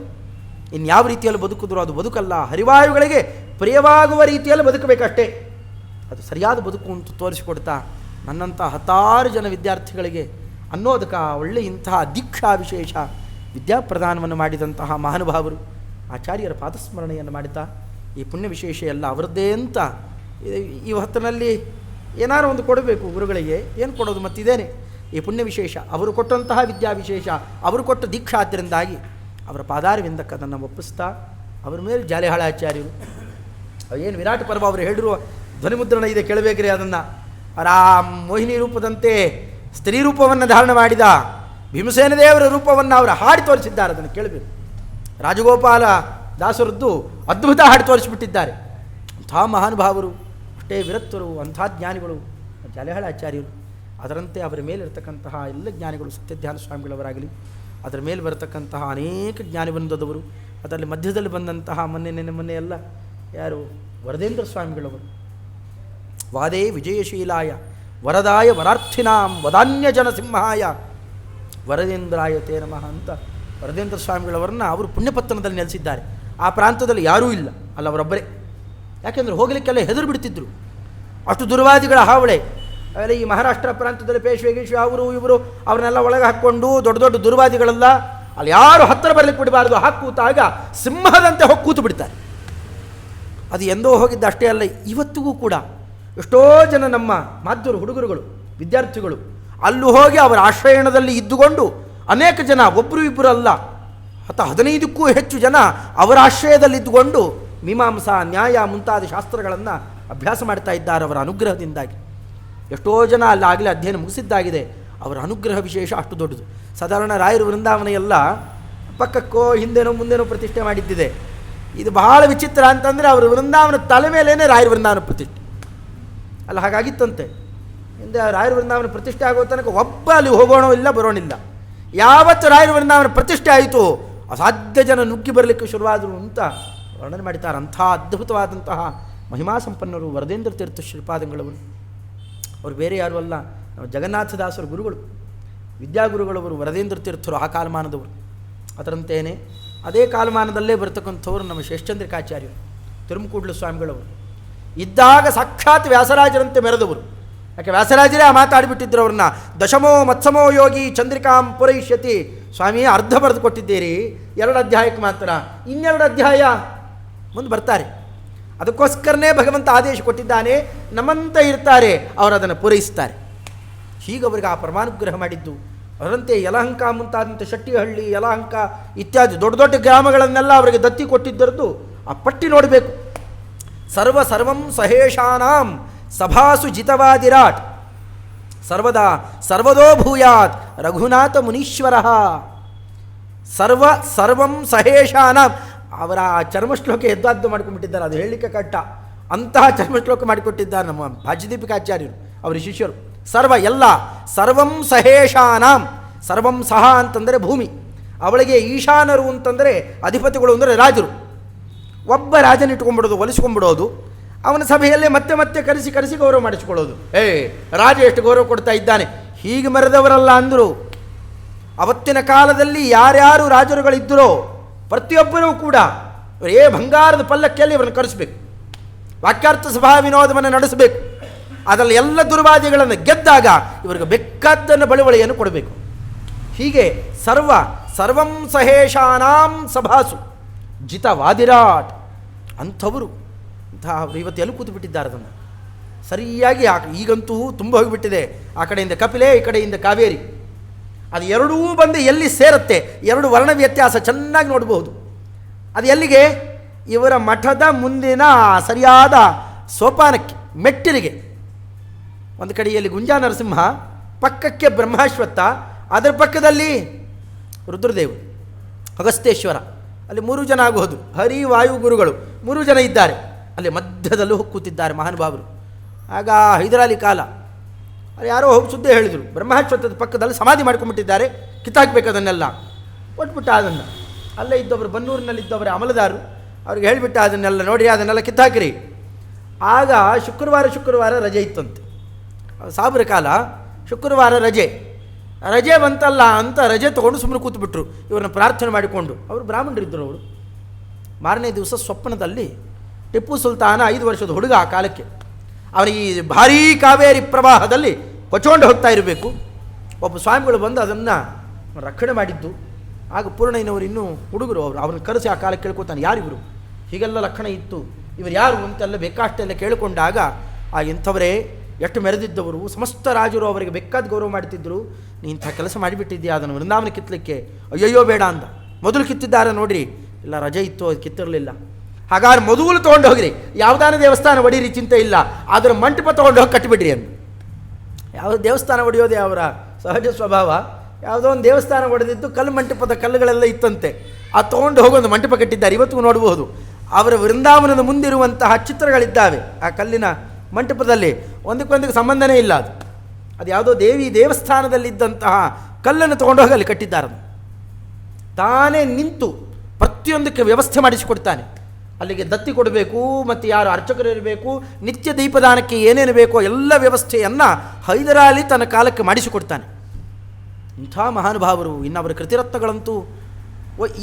ಇನ್ಯಾವ ರೀತಿಯಲ್ಲಿ ಬದುಕಿದ್ರು ಅದು ಬದುಕಲ್ಲ, ಹರಿವಾಯುಗಳಿಗೆ ಪ್ರಿಯವಾಗುವ ರೀತಿಯಲ್ಲಿ ಬದುಕಬೇಕಷ್ಟೇ, ಅದು ಸರಿಯಾದ ಬದುಕು ಅಂತ ತೋರಿಸಿಕೊಡ್ತಾ ನನ್ನಂಥ 10 ಜನ ವಿದ್ಯಾರ್ಥಿಗಳಿಗೆ ಅನ್ನೋದಕ್ಕೆ ಒಳ್ಳೆ ಇಂತಹ ದೀಕ್ಷಾ ವಿಶೇಷ ವಿದ್ಯಾಪ್ರದಾನವನ್ನು ಮಾಡಿದಂತಹ ಮಹಾನುಭಾವರು ಆಚಾರ್ಯರ ಪಾದಸ್ಮರಣೆಯನ್ನು ಮಾಡುತ್ತಾ ಈ ಪುಣ್ಯ ವಿಶೇಷ ಎಲ್ಲ ಅವರದ್ದೇ ಅಂತ ಈ ಹೊತ್ತಿನಲ್ಲಿ ಏನಾರು ಒಂದು ಕೊಡಬೇಕು ಗುರುಗಳಿಗೆ. ಏನು ಕೊಡೋದು ಮತ್ತಿದ್ದೇನೆ ಈ ಪುಣ್ಯ ವಿಶೇಷ, ಅವರು ಕೊಟ್ಟಂತಹ ವಿದ್ಯಾ ವಿಶೇಷ, ಅವರು ಕೊಟ್ಟ ದೀಕ್ಷಾ ಆದ್ದರಿಂದಾಗಿ ಅವರ ಪಾದಾರವಿಂದಕ್ಕೆ ಅದನ್ನು ಒಪ್ಪಿಸ್ತಾ ಅವರ ಮೇಲೆ ಜಾಲಿಹಾಳ ಆಚಾರ್ಯರು ಏನು ವಿರಾಟ್ ಪರ್ವ ಅವರು ಹೇಳಿರುವ ಧ್ವನಿಮುದ್ರಣ ಇದೆ ಕೇಳಬೇಕ್ರಿ. ಅದನ್ನು ಆ ಮೋಹಿನಿ ರೂಪದಂತೆ ಸ್ತ್ರೀ ರೂಪವನ್ನು ಧಾರಣ ಮಾಡಿದ ಭೀಮಸೇನ ದೇವರ ರೂಪವನ್ನು ಅವರು ಹಾಡಿ ತೋರಿಸಿದ್ದಾರೆ, ಅದನ್ನು ಕೇಳಬೇಕು. ರಾಜಗೋಪಾಲ ದಾಸರದ್ದು ಅದ್ಭುತ ಹಾಡಿ ತೋರಿಸಿಬಿಟ್ಟಿದ್ದಾರೆ. ಅಂಥ ಮಹಾನುಭಾವರು, ಅಷ್ಟೇ ವಿರಕ್ತರು, ಅಂಥ ಜ್ಞಾನಿಗಳು ಜಾಲಿಹಾಳ ಆಚಾರ್ಯರು. ಅದರಂತೆ ಅವರ ಮೇಲಿರ್ತಕ್ಕಂತಹ ಎಲ್ಲ ಜ್ಞಾನಿಗಳು ಸತ್ಯಧ್ಯಾನ ಸ್ವಾಮಿಗಳವರಾಗಲಿ, ಅದರ ಮೇಲೆ ಬರತಕ್ಕಂತಹ ಅನೇಕ ಜ್ಞಾನಿವೃಂದದವರು, ಅದರಲ್ಲಿ ಮಧ್ಯದಲ್ಲಿ ಬಂದಂತಹ ಮೊನ್ನೆ ಎಲ್ಲ ಯಾರು ವರದೇಂದ್ರ ಸ್ವಾಮಿಗಳವರು, ವಾದೇ ವಿಜಯಶೀಲಾಯ ವರದಾಯ ವರಾರ್ಥಿನಾಂ ವದಾನ್ಯ ಜನ ಸಿಂಹಾಯ ವರದೇಂದ್ರಾಯ ತೇ ನಮಃ ಅಂತ ವರದೇಂದ್ರ ಸ್ವಾಮಿಗಳವರನ್ನು ಅವರು ಪುಣ್ಯಪತ್ತನದಲ್ಲಿ ನೆಲೆಸಿದ್ದಾರೆ. ಆ ಪ್ರಾಂತದಲ್ಲಿ ಯಾರೂ ಇಲ್ಲ, ಅಲ್ಲ ಅವರೊಬ್ಬರೇ. ಯಾಕೆಂದರೆ ಹೋಗಲಿಕ್ಕೆಲ್ಲ ಹೆದರು ಬಿಡ್ತಿದ್ರು, ಅಷ್ಟು ದುರ್ವಾದಿಗಳ ಹಾವಳೆ. ಆಮೇಲೆ ಈ ಮಹಾರಾಷ್ಟ್ರ ಪ್ರಾಂತದಲ್ಲಿ ಪೇಶ್ವೆ ಅವರು ಇವರು ಅವ್ರನ್ನೆಲ್ಲ ಒಳಗೆ ಹಾಕ್ಕೊಂಡು ದೊಡ್ಡ ದೊಡ್ಡ ದುರ್ವಾದಿಗಳೆಲ್ಲ ಅಲ್ಲಿ ಯಾರು ಹತ್ತಿರ ಬರಲಿಕ್ಕೆ ಬಿಡಬಾರ್ದು, ಹಾಕಿ ಕೂತಾಗ ಸಿಂಹದಂತೆ ಹೋಗಿ ಕೂತು ಬಿಡ್ತಾರೆ. ಅದು ಎಂದೋ ಹೋಗಿದ್ದ ಅಷ್ಟೇ ಅಲ್ಲ, ಇವತ್ತಿಗೂ ಕೂಡ ಎಷ್ಟೋ ಜನ ನಮ್ಮ ಮಾಧ್ಯವರು ಹುಡುಗರುಗಳು ವಿದ್ಯಾರ್ಥಿಗಳು ಅಲ್ಲೂ ಹೋಗಿ ಅವರ ಆಶ್ರಯಣದಲ್ಲಿ ಇದ್ದುಕೊಂಡು ಅನೇಕ ಜನ, ಒಬ್ಬರು ಇಬ್ಬರು ಅಲ್ಲ 15ಕ್ಕೂ ಹೆಚ್ಚು ಜನ ಅವರ ಆಶ್ರಯದಲ್ಲಿದ್ದುಕೊಂಡು ಮೀಮಾಂಸಾ ನ್ಯಾಯ ಮುಂತಾದ ಶಾಸ್ತ್ರಗಳನ್ನು ಅಭ್ಯಾಸ ಮಾಡ್ತಾ ಇದ್ದಾರೆ ಅವರ ಅನುಗ್ರಹದಿಂದಾಗಿ. ಎಷ್ಟೋ ಜನ ಅಲ್ಲಾಗಲೇ ಅಧ್ಯಯನ ಮುಗಿಸಿದ್ದಾಗಿದೆ. ಅವರ ಅನುಗ್ರಹ ವಿಶೇಷ ಅಷ್ಟು ದೊಡ್ಡದು. ಸಾಧಾರಣ ರಾಯರು ವೃಂದಾವನ ಎಲ್ಲ ಪಕ್ಕಕ್ಕೋ ಹಿಂದೆನೋ ಮುಂದೆನೋ ಪ್ರತಿಷ್ಠೆ ಮಾಡಿದ್ದಿದೆ. ಇದು ಬಹಳ ವಿಚಿತ್ರ ಅಂತಂದರೆ ಅವರ ವೃಂದಾವನ ತಲೆ ಮೇಲೇ ರಾಯರ ವೃಂದಾವನ ಪ್ರತಿಷ್ಠೆ ಅಲ್ಲ, ಹಾಗಾಗಿತ್ತಂತೆ. ಹಿಂದೆ ರಾಯರ ವೃಂದಾವನ ಪ್ರತಿಷ್ಠೆ ಆಗೋ ತನಕ ಒಬ್ಬ ಅಲ್ಲಿ ಹೋಗೋಣೋ ಇಲ್ಲ ಬರೋಣಿಲ್ಲ. ಯಾವತ್ತು ರಾಯರ ವೃಂದಾವನ ಪ್ರತಿಷ್ಠೆ ಆಯಿತು ಅಸಾಧ್ಯ ಜನ ನುಗ್ಗಿ ಬರಲಿಕ್ಕೆ ಶುರುವಾದರು ಅಂತ ವರ್ಣನೆ ಮಾಡಿದ್ದಾರೆ. ಅಂಥ ಅದ್ಭುತವಾದಂತಹ ಮಹಿಮಾ ಸಂಪನ್ನರು ವರದೇಂದ್ರ ತೀರ್ಥ ಶ್ರೀಪಾದಂಗಳವರು. ಅವರು ಬೇರೆ ಯಾರು ಅಲ್ಲ, ನಮ್ಮ ಜಗನ್ನಾಥದಾಸರ ಗುರುಗಳು, ವಿದ್ಯಾಗುರುಗಳವರು ವರದೇಂದ್ರ ತೀರ್ಥರು ಆ ಕಾಲಮಾನದವರು. ಅದರಂತೆಯೇ ಅದೇ ಕಾಲಮಾನದಲ್ಲೇ ಬರ್ತಕ್ಕಂಥವ್ರು ನಮ್ಮ ಶೇಷಚಂದ್ರಿಕಾಚಾರ್ಯರು, ತಿರುಮಕೂಡ್ಲು ಸ್ವಾಮಿಗಳವರು. ಇದ್ದಾಗ ಸಾಕ್ಷಾತ್ ವ್ಯಾಸರಾಜರಂತೆ ಮೆರೆದವರು. ಯಾಕೆ ವ್ಯಾಸರಾಜರೇ ಆ ಮಾತಾಡಿಬಿಟ್ಟಿದ್ರು ಅವ್ರನ್ನ, ದಶಮೋ ಮತ್ಸಮೋ ಯೋಗಿ ಚಂದ್ರಿಕಾಂ ಪುರೈಷ್ಯತಿ. ಸ್ವಾಮಿ ಅರ್ಧ ಬರೆದು ಕೊಟ್ಟಿದ್ದೀರಿ 2 ಅಧ್ಯಾಯಕ್ಕೆ ಮಾತ್ರ, 2 ಅಧ್ಯಾಯ ಮುಂದೆ ಬರ್ತಾರೆ. ಅದಕ್ಕೋಸ್ಕರನೇ ಭಗವಂತ ಆದೇಶ ಕೊಟ್ಟಿದ್ದಾನೆ, ನಮ್ಮಂತ ಇರ್ತಾರೆ ಅವರು ಅದನ್ನು ಪೂರೈಸ್ತಾರೆ. ಹೀಗೆ ಅವರಿಗೆ ಆ ಪರಮಾನುಗ್ರಹ ಮಾಡಿದ್ದು. ಅದರಂತೆ ಯಲಹಂಕ ಮುಂತಾದಂಥ ಶೆಟ್ಟಿಹಳ್ಳಿ, ಯಲಹಂಕ ಇತ್ಯಾದಿ ದೊಡ್ಡ ದೊಡ್ಡ ಗ್ರಾಮಗಳನ್ನೆಲ್ಲ ಅವರಿಗೆ ದತ್ತಿ ಕೊಟ್ಟಿದ್ದರದ್ದು ಆ ಪಟ್ಟಿ ನೋಡಬೇಕು. ಸರ್ವಂ ಸಹೇಶಾನಾಂ ಸಭಾಸು ಜಿತವಾದಿರಾಟ್ ಸರ್ವದೋ ಭೂಯಾತ್ ರಘುನಾಥ ಮುನೀಶ್ವರ. ಸರ್ವಂ ಸಹೇಶಾನಾಂ ಅವರ ಚರ್ಮಶ್ಲೋಕ ಎದ್ದಾದ್ದು ಮಾಡಿಕೊಂಡ್ಬಿಟ್ಟಿದ್ದಾರೆ, ಅದು ಹೇಳಲಿಕ್ಕೆ ಕಟ್ಟ. ಅಂತಹ ಚರ್ಮಶ್ಲೋಕ ಮಾಡಿಕೊಟ್ಟಿದ್ದಾರೆ ನಮ್ಮ ಭಾಜ್ಯದೀಪಿಕಾಚಾರ್ಯರು, ಅವರ ಶಿಷ್ಯರು. ಸರ್ವಂ ಸಹೇಶಾನಾಂ, ಸರ್ವಂ ಸಹ ಅಂತಂದರೆ ಭೂಮಿ, ಅವಳಿಗೆ ಈಶಾನರು ಅಂತಂದರೆ ಅಧಿಪತಿಗಳು ಅಂದರೆ ರಾಜರು. ಒಬ್ಬ ರಾಜನ ಇಟ್ಕೊಂಡ್ಬಿಡೋದು, ಒಲಿಸ್ಕೊಂಡ್ಬಿಡೋದು, ಅವನ ಸಭೆಯಲ್ಲೇ ಮತ್ತೆ ಮತ್ತೆ ಕರೆಸಿ ಗೌರವ ಮಾಡಿಸ್ಕೊಳ್ಳೋದು. ರಾಜ ಎಷ್ಟು ಗೌರವ ಕೊಡ್ತಾ ಇದ್ದಾನೆ, ಹೀಗೆ ಮೆರೆದವರಲ್ಲ ಅಂದರು. ಅವತ್ತಿನ ಕಾಲದಲ್ಲಿ ಯಾರ್ಯಾರು ರಾಜರುಗಳಿದ್ದರೋ ಪ್ರತಿಯೊಬ್ಬರೂ ಕೂಡ ಬಂಗಾರದ ಪಲ್ಲಕ್ಕಿಯಲ್ಲಿ ಇವರನ್ನು ಕರೆಸಬೇಕು, ವಾಕ್ಯಾರ್ಥ ಸಭಾ ವಿನೋದವನ್ನು ನಡೆಸಬೇಕು. ಅದರಲ್ಲಿ ಎಲ್ಲ ದುರ್ವಾದಿಗಳನ್ನು ಗೆದ್ದಾಗ ಇವರಿಗೆ ಬೇಕಾದ್ದನ್ನು ಬಳುವಳಿಯನ್ನು ಕೊಡಬೇಕು. ಹೀಗೆ ಸರ್ವಂ ಸಹೇಶಾನಾಂ ಸಭಾಸು ಜಿತವಾದಿರಾಟ್ ಅಂಥವರು ಇವತ್ತು ಎಲ್ಲಿ ಕೂತುಬಿಟ್ಟಿದ್ದಾರೆ. ಅದನ್ನು ಸರಿಯಾಗಿ ಈಗಂತೂ ತುಂಬ ಹೋಗಿಬಿಟ್ಟಿದೆ. ಆ ಕಡೆಯಿಂದ ಕಪಿಲೆ, ಈ ಕಡೆಯಿಂದ ಕಾವೇರಿ, ಅದು ಎರಡೂ ಬಂದು ಎಲ್ಲಿ ಸೇರುತ್ತೆ, ಎರಡು ವರ್ಣ ವ್ಯತ್ಯಾಸ ಚೆನ್ನಾಗಿ ನೋಡಬಹುದು. ಅದು ಎಲ್ಲಿಗೆ? ಇವರ ಮಠದ ಮುಂದಿನ ಸರಿಯಾದ ಸೋಪಾನಕ್ಕೆ, ಮೆಟ್ಟಿಲಿಗೆ. ಒಂದು ಕಡೆಯಲ್ಲಿ ಗುಂಜಾ ನರಸಿಂಹ, ಪಕ್ಕಕ್ಕೆ ಬ್ರಹ್ಮಾಶ್ವತ್ಥ, ಅದರ ಪಕ್ಕದಲ್ಲಿ ರುದ್ರದೇವರು, ಅಗಸ್ತೇಶ್ವರ. ಅಲ್ಲಿ 3 ಜನ ಆಗಬಹುದು, ಹರಿ ವಾಯು ಗುರುಗಳು 3 ಜನ ಇದ್ದಾರೆ. ಅಲ್ಲಿ ಮಧ್ಯದಲ್ಲೂ ಕೂತಿದ್ದಾರೆ ಮಹಾನುಭಾವರು. ಆಗ ಹೈದರಾಲಿ ಕಾಲ, ಅಲ್ಲಿ ಯಾರೋ ಹೋಗಿ ಸುದ್ದಿ ಹೇಳಿದರು, ಬ್ರಹ್ಮಾಶ್ವತ್ಥದ ಪಕ್ಕದಲ್ಲಿ ಸಮಾಧಿ ಮಾಡ್ಕೊಂಡ್ಬಿಟ್ಟಿದ್ದಾರೆ, ಕಿತ್ತಾಕಬೇಕು ಅದನ್ನೆಲ್ಲ. ಕೊಟ್ಬಿಟ್ಟ ಅದನ್ನು. ಅಲ್ಲೇ ಇದ್ದವರು, ಬನ್ನೂರಿನಲ್ಲಿದ್ದವರೇ ಅಮಲದಾರರು, ಅವ್ರಿಗೆ ಹೇಳಿಬಿಟ್ಟ ಅದನ್ನೆಲ್ಲ ನೋಡಿ ಅದನ್ನೆಲ್ಲ ಕಿತ್ತಾಕಿರಿ. ಆಗ ಶುಕ್ರವಾರ ರಜೆ ಇತ್ತಂತೆ, ಸಾಬರ ಕಾಲ, ಶುಕ್ರವಾರ ರಜೆ ಬಂತಲ್ಲ ಅಂತ ರಜೆ ತೊಗೊಂಡು ಸುಮ್ಮನೆ ಕೂತ್ಬಿಟ್ರು. ಇವ್ರನ್ನ ಪ್ರಾರ್ಥನೆ ಮಾಡಿಕೊಂಡು, ಅವರು ಬ್ರಾಹ್ಮಣರಿದ್ದರು. ಅವರು ಮಾರನೇ ದಿವಸ ಸ್ವಪ್ನದಲ್ಲಿ ಟಿಪ್ಪು ಸುಲ್ತಾನ 5 ವರ್ಷದ ಹುಡುಗ ಆ ಕಾಲಕ್ಕೆ, ಅವನಿಗೆ ಈ ಭಾರೀ ಕಾವೇರಿ ಪ್ರವಾಹದಲ್ಲಿ ಕೊಚ್ಕೊಂಡು ಹೋಗ್ತಾ ಇರಬೇಕು. ಒಬ್ಬ ಸ್ವಾಮಿಗಳು ಬಂದು ಅದನ್ನು ರಕ್ಷಣೆ ಮಾಡಿದ್ದು. ಆಗ ಪೂರ್ಣಯ್ಯನವರು ಇನ್ನೂ ಹುಡುಗರು, ಅವ್ರನ್ನ ಕರೆಸಿ ಆ ಕಾಲಕ್ಕೆ ಕೇಳ್ಕೊತಾನೆ, ಯಾರಿವರು, ಹೀಗೆಲ್ಲ ಲಕ್ಷಣ ಇತ್ತು, ಇವರು ಯಾರು ಅಂತೆಲ್ಲ ಬೇಕಾಷ್ಟೆಲ್ಲ ಕೇಳಿಕೊಂಡಾಗ, ಆ ಇಂಥವರೇ ಎಷ್ಟು ಮೆರೆದಿದ್ದವರು, ಸಮಸ್ತ ರಾಜರು ಅವರಿಗೆ ಬೇಕಾದ ಗೌರವ ಮಾಡ್ತಿದ್ದರು, ನೀ ಇಂಥ ಕೆಲಸ ಮಾಡಿಬಿಟ್ಟಿದ್ದೀಯಾ ಅದನ್ನು ವೃಂದಾವನ ಕಿತ್ತಲಿಕ್ಕೆ. ಅಯ್ಯಯ್ಯೋ ಬೇಡ ಅಂದ. ಮೊದಲು ಕಿತ್ತಿದ್ದಾರೆ ನೋಡ್ರಿ, ಇಲ್ಲ ರಜೆ ಇತ್ತು, ಅದು ಕಿತ್ತಿರಲಿಲ್ಲ. ಹಾಗಾದ್ರೆ ಮೊದಲು ತೊಗೊಂಡು ಹೋಗಿರಿ, ಯಾವುದಾನ ದೇವಸ್ಥಾನ ಒಡೀರಿ, ಚಿಂತೆ ಇಲ್ಲ, ಅದರ ಮಂಟಪ ತೊಗೊಂಡು ಹೋಗಿ ಕಟ್ಟಿಬಿಡ್ರಿ ಅಂದು. ಯಾವ ದೇವಸ್ಥಾನ ಒಡೆಯೋದೇ ಅವರ ಸಹಜ ಸ್ವಭಾವ. ಯಾವುದೋ ಒಂದು ದೇವಸ್ಥಾನ ಒಡೆದಿದ್ದು ಕಲ್ಲು ಮಂಟಪದ ಕಲ್ಲುಗಳೆಲ್ಲ ಇತ್ತಂತೆ, ಅದು ತೊಗೊಂಡು ಹೋಗೊಂದು ಮಂಟಪ ಕಟ್ಟಿದ್ದಾರೆ. ಇವತ್ತು ನೋಡಬಹುದು ಅವರ ವೃಂದಾವನದ ಮುಂದಿರುವಂತಹ ಚಿತ್ರಗಳಿದ್ದಾವೆ ಆ ಕಲ್ಲಿನ ಮಂಟಪದಲ್ಲಿ, ಒಂದಕ್ಕೊಂದಕ್ಕೆ ಸಂಬಂಧನೇ ಇಲ್ಲ. ಅದು ಯಾವುದೋ ದೇವಸ್ಥಾನದಲ್ಲಿದ್ದಂತಹ ಕಲ್ಲನ್ನು ತೊಗೊಂಡೋಗಿ ಅಲ್ಲಿ ಕಟ್ಟಿದ್ದಾರೆ. ತಾನೇ ನಿಂತು ಪ್ರತಿಯೊಂದಕ್ಕೆ ವ್ಯವಸ್ಥೆ ಮಾಡಿಸಿಕೊಡ್ತಾನೆ. ಅಲ್ಲಿಗೆ ದತ್ತಿ ಕೊಡಬೇಕು, ಮತ್ತು ಯಾರು ಅರ್ಚಕರು ಇರಬೇಕು, ನಿತ್ಯ ದೀಪದಾನಕ್ಕೆ ಏನೇನು ಬೇಕೋ ಎಲ್ಲ ವ್ಯವಸ್ಥೆಯನ್ನು ಹೈದರಾಲಿ ತನ್ನ ಕಾಲಕ್ಕೆ ಮಾಡಿಸಿಕೊಡ್ತಾನೆ. ಇಂಥ ಮಹಾನುಭಾವರು. ಇನ್ನು ಅವರ ಕೃತಿರತ್ನಗಳಂತೂ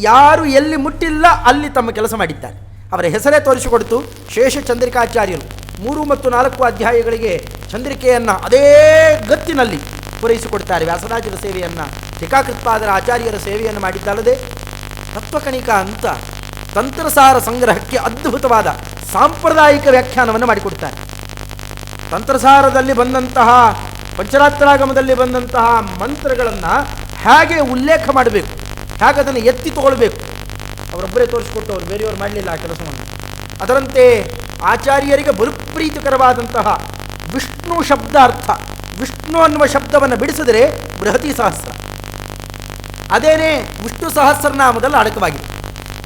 ಯಾರು ಎಲ್ಲಿ ಮುಟ್ಟಿಲ್ಲ ಅಲ್ಲಿ ತಮ್ಮ ಕೆಲಸ ಮಾಡಿದ್ದಾರೆ. ಅವರ ಹೆಸರೇ ತೋರಿಸಿಕೊಡ್ತು. ಶೇಷಚಂದ್ರಿಕಾಚಾರ್ಯರು 3 ಮತ್ತು 4 ಅಧ್ಯಾಯಗಳಿಗೆ ಚಂದ್ರಿಕೆಯನ್ನು ಅದೇ ಗತ್ತಿನಲ್ಲಿ ಪೂರೈಸಿಕೊಡ್ತಾರೆ. ವ್ಯಾಸರಾಜರ ಸೇವೆಯನ್ನು, ಟೀಕಾಕೃತ್ಪಾದರ ಆಚಾರ್ಯರ ಸೇವೆಯನ್ನು ಮಾಡಿದ್ದಲ್ಲದೆ, ತತ್ವಕಣಿಕ ಅಂತ ತಂತ್ರಸಾರ ಸಂಗ್ರಹಕ್ಕೆ ಅದ್ಭುತವಾದ ಸಾಂಪ್ರದಾಯಿಕ ವ್ಯಾಖ್ಯಾನವನ್ನು ಮಾಡಿಕೊಡ್ತಾರೆ. ತಂತ್ರಸಾರದಲ್ಲಿ ಬಂದಂತಹ, ಪಂಚರಾತ್ರಾಗಮದಲ್ಲಿ ಬಂದಂತಹ ಮಂತ್ರಗಳನ್ನು ಹೇಗೆ ಉಲ್ಲೇಖ ಮಾಡಬೇಕು, ಹೇಗೆ ಅದನ್ನು ಎತ್ತಿ ತಗೊಳ್ಬೇಕು, ಅವರೊಬ್ಬರೇ ತೋರಿಸಿಕೊಟ್ಟು, ಅವರು ಬೇರೆಯವರು ಮಾಡಲಿಲ್ಲ ಆ ಕೆಲಸವನ್ನು. ಅದರಂತೆ ಆಚಾರ್ಯರಿಗೆ ಬರುಪ್ರೀತಿಕರವಾದಂತಹ ವಿಷ್ಣು ಶಬ್ದಾರ್ಥ, ವಿಷ್ಣು ಅನ್ನುವ ಶಬ್ದವನ್ನು ಬಿಡಿಸಿದರೆ ಬೃಹತಿ ಸಹಸ್ರ, ಅದೇನೇ ವಿಷ್ಣು ಸಹಸ್ರನಾಮದಲ್ಲಿ ಅಡಕವಾಗಿದೆ.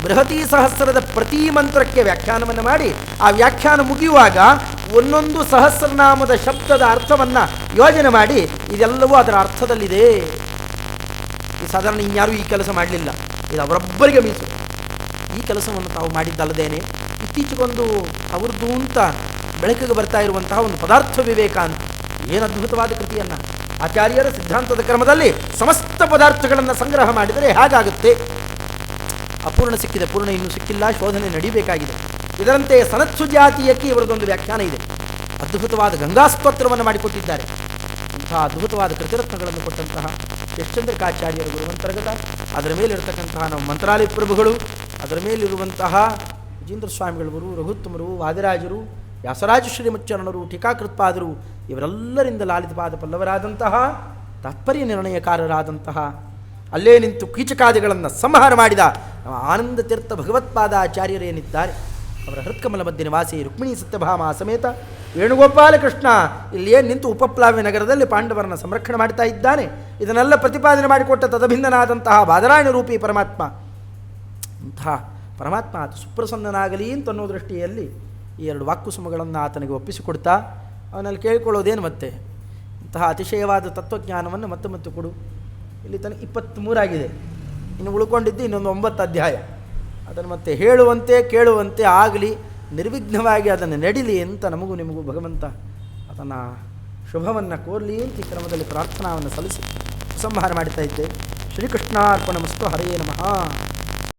ಬೃಹತಿ ಸಹಸ್ರದ ಪ್ರತಿ ಮಂತ್ರಕ್ಕೆ ವ್ಯಾಖ್ಯಾನವನ್ನು ಮಾಡಿ, ಆ ವ್ಯಾಖ್ಯಾನ ಮುಗಿಯುವಾಗ ಒಂದೊಂದು ಸಹಸ್ರನಾಮದ ಶಬ್ದದ ಅರ್ಥವನ್ನು ಯೋಜನೆ ಮಾಡಿ, ಇದೆಲ್ಲವೂ ಅದರ ಅರ್ಥದಲ್ಲಿದೆ. ಈ ಸಾಧಾರಣ ಇನ್ಯಾರೂ ಈ ಕೆಲಸ ಮಾಡಲಿಲ್ಲ, ಇದು ಅವರೊಬ್ಬರಿಗೆ ಮೀಸಲು. ಈ ಕೆಲಸವನ್ನು ತಾವು ಮಾಡಿದ್ದಲ್ಲದೇನೆ ಇತ್ತೀಚೆಗೊಂದು ಅವ್ರದ್ದು ಅಂತ ಬೆಳಕಿಗೆ ಬರ್ತಾ ಇರುವಂತಹ ಒಂದು ಪದಾರ್ಥ ವಿವೇಕ ಅಂತ, ಏನು ಅದ್ಭುತವಾದ ಕೃತಿಯನ್ನು ಆಚಾರ್ಯರ ಸಿದ್ಧಾಂತದ ಕ್ರಮದಲ್ಲಿ ಸಮಸ್ತ ಪದಾರ್ಥಗಳನ್ನು ಸಂಗ್ರಹ ಮಾಡಿದರೆ ಹೇಗಾಗುತ್ತೆ. ಅಪೂರ್ಣ ಸಿಕ್ಕಿದೆ, ಪೂರ್ಣ ಇನ್ನೂ ಸಿಕ್ಕಿಲ್ಲ, ಶೋಧನೆ ನಡೀಬೇಕಾಗಿದೆ. ಇದರಂತೆ ಸನತ್ಸು ಜಾತೀಯಕ್ಕೆ ಇವರದೊಂದು ವ್ಯಾಖ್ಯಾನ ಇದೆ. ಅದ್ಭುತವಾದ ಗಂಗಾಸ್ತೋತ್ರವನ್ನು ಮಾಡಿಕೊಟ್ಟಿದ್ದಾರೆ. ಇಂಥ ಅದ್ಭುತವಾದ ಕೃತಿರತ್ನಗಳನ್ನು ಕೊಟ್ಟಂತಹ ಯಶ್ಚಂದ್ರಿಕಾಚಾರ್ಯರ ಗುರುವಂತರ್ಗತ, ಅದರ ಮೇಲಿರ್ತಕ್ಕಂತಹ ನಮ್ಮ ಮಂತ್ರಾಲಯ ಪ್ರಭುಗಳು, ಅದರ ಮೇಲಿರುವಂತಹ ವಿಜೇಂದ್ರ ಸ್ವಾಮಿಗಳವರು, ರಘುತ್ತಮರು, ವಾದಿರಾಜರು, ವ್ಯಾಸರಾಜ ಶ್ರೀಮಚ್ಚರಣರು, ಟೀಕಾಕೃತ್ಪಾದರು, ಇವರೆಲ್ಲರಿಂದ ಲಾಲಿತಪಾದ ಪಲ್ಲವರಾದಂತಹ, ತಾತ್ಪರ್ಯ ನಿರ್ಣಯಕಾರರಾದಂತಹ, ಅಲ್ಲೇ ನಿಂತು ಕೀಚಕಾದಿಗಳನ್ನು ಸಂಹಾರ ಮಾಡಿದ ಆನಂದ ತೀರ್ಥ ಭಗವತ್ಪಾದಾಚಾರ್ಯರೇನಿದ್ದಾರೆ ಅವರ ಹೃತ್ಕಮಲ ಮಧ್ಯ ನಿವಾಸಿ ರುಕ್ಮಿಣಿ ಸತ್ಯಭಾಮ ಸಮೇತ ವೇಣುಗೋಪಾಲಕೃಷ್ಣ ಇಲ್ಲಿ ಏನು ನಿಂತು ಉಪಪ್ಲಾವ್ಯ ನಗರದಲ್ಲಿ ಪಾಂಡವರನ್ನು ಸಂರಕ್ಷಣೆ ಮಾಡ್ತಾ ಇದ್ದಾನೆ. ಇದನ್ನೆಲ್ಲ ಪ್ರತಿಪಾದನೆ ಮಾಡಿಕೊಟ್ಟ ತದಭಿನ್ನನಾದಂತಹ ಬಾದರಾಯಣ ರೂಪಿ ಪರಮಾತ್ಮ, ಇಂತಹ ಪರಮಾತ್ಮ ಆತ ಸುಪ್ರಸನ್ನನಾಗಲಿ ಅಂತನ್ನೋ ದೃಷ್ಟಿಯಲ್ಲಿ ಈ 2 ವಾಕ್ಕುಸುಮಗಳನ್ನು ಆತನಿಗೆ ಒಪ್ಪಿಸಿಕೊಡ್ತಾ ಅವನಲ್ಲಿ ಕೇಳಿಕೊಳ್ಳೋದೇನು ಮತ್ತೆ ಇಂತಹ ಅತಿಶಯವಾದ ತತ್ವಜ್ಞಾನವನ್ನು ಮತ್ತೆ ಮತ್ತೆ ಕೊಡು. ಇಲ್ಲಿ ತನಕ 23 ಆಗಿದೆ, ಇನ್ನು ಉಳ್ಕೊಂಡಿದ್ದು ಇನ್ನೊಂದು 9 ಅಧ್ಯಾಯ. ಅದನ್ನು ಮತ್ತೆ ಹೇಳುವಂತೆ ಕೇಳುವಂತೆ ಆಗಲಿ, ನಿರ್ವಿಘ್ನವಾಗಿ ಅದನ್ನು ನಡಿಲಿ ಅಂತ ನಮಗೂ ನಿಮಗೂ ಭಗವಂತ ಅದನ್ನು ಶುಭವನ್ನು ಕೋರಲಿ ಅಂತ ಈ ಕ್ರಮದಲ್ಲಿ ಪ್ರಾರ್ಥನಾವನ್ನು ಸಲ್ಲಿಸಿ ಉಪಸಂಹಾರ ಮಾಡ್ತಾ ಇದ್ದೆ. ಶ್ರೀಕೃಷ್ಣಾರ್ಪಣಮಸ್ತು. ಹರೇ ನಮಃ.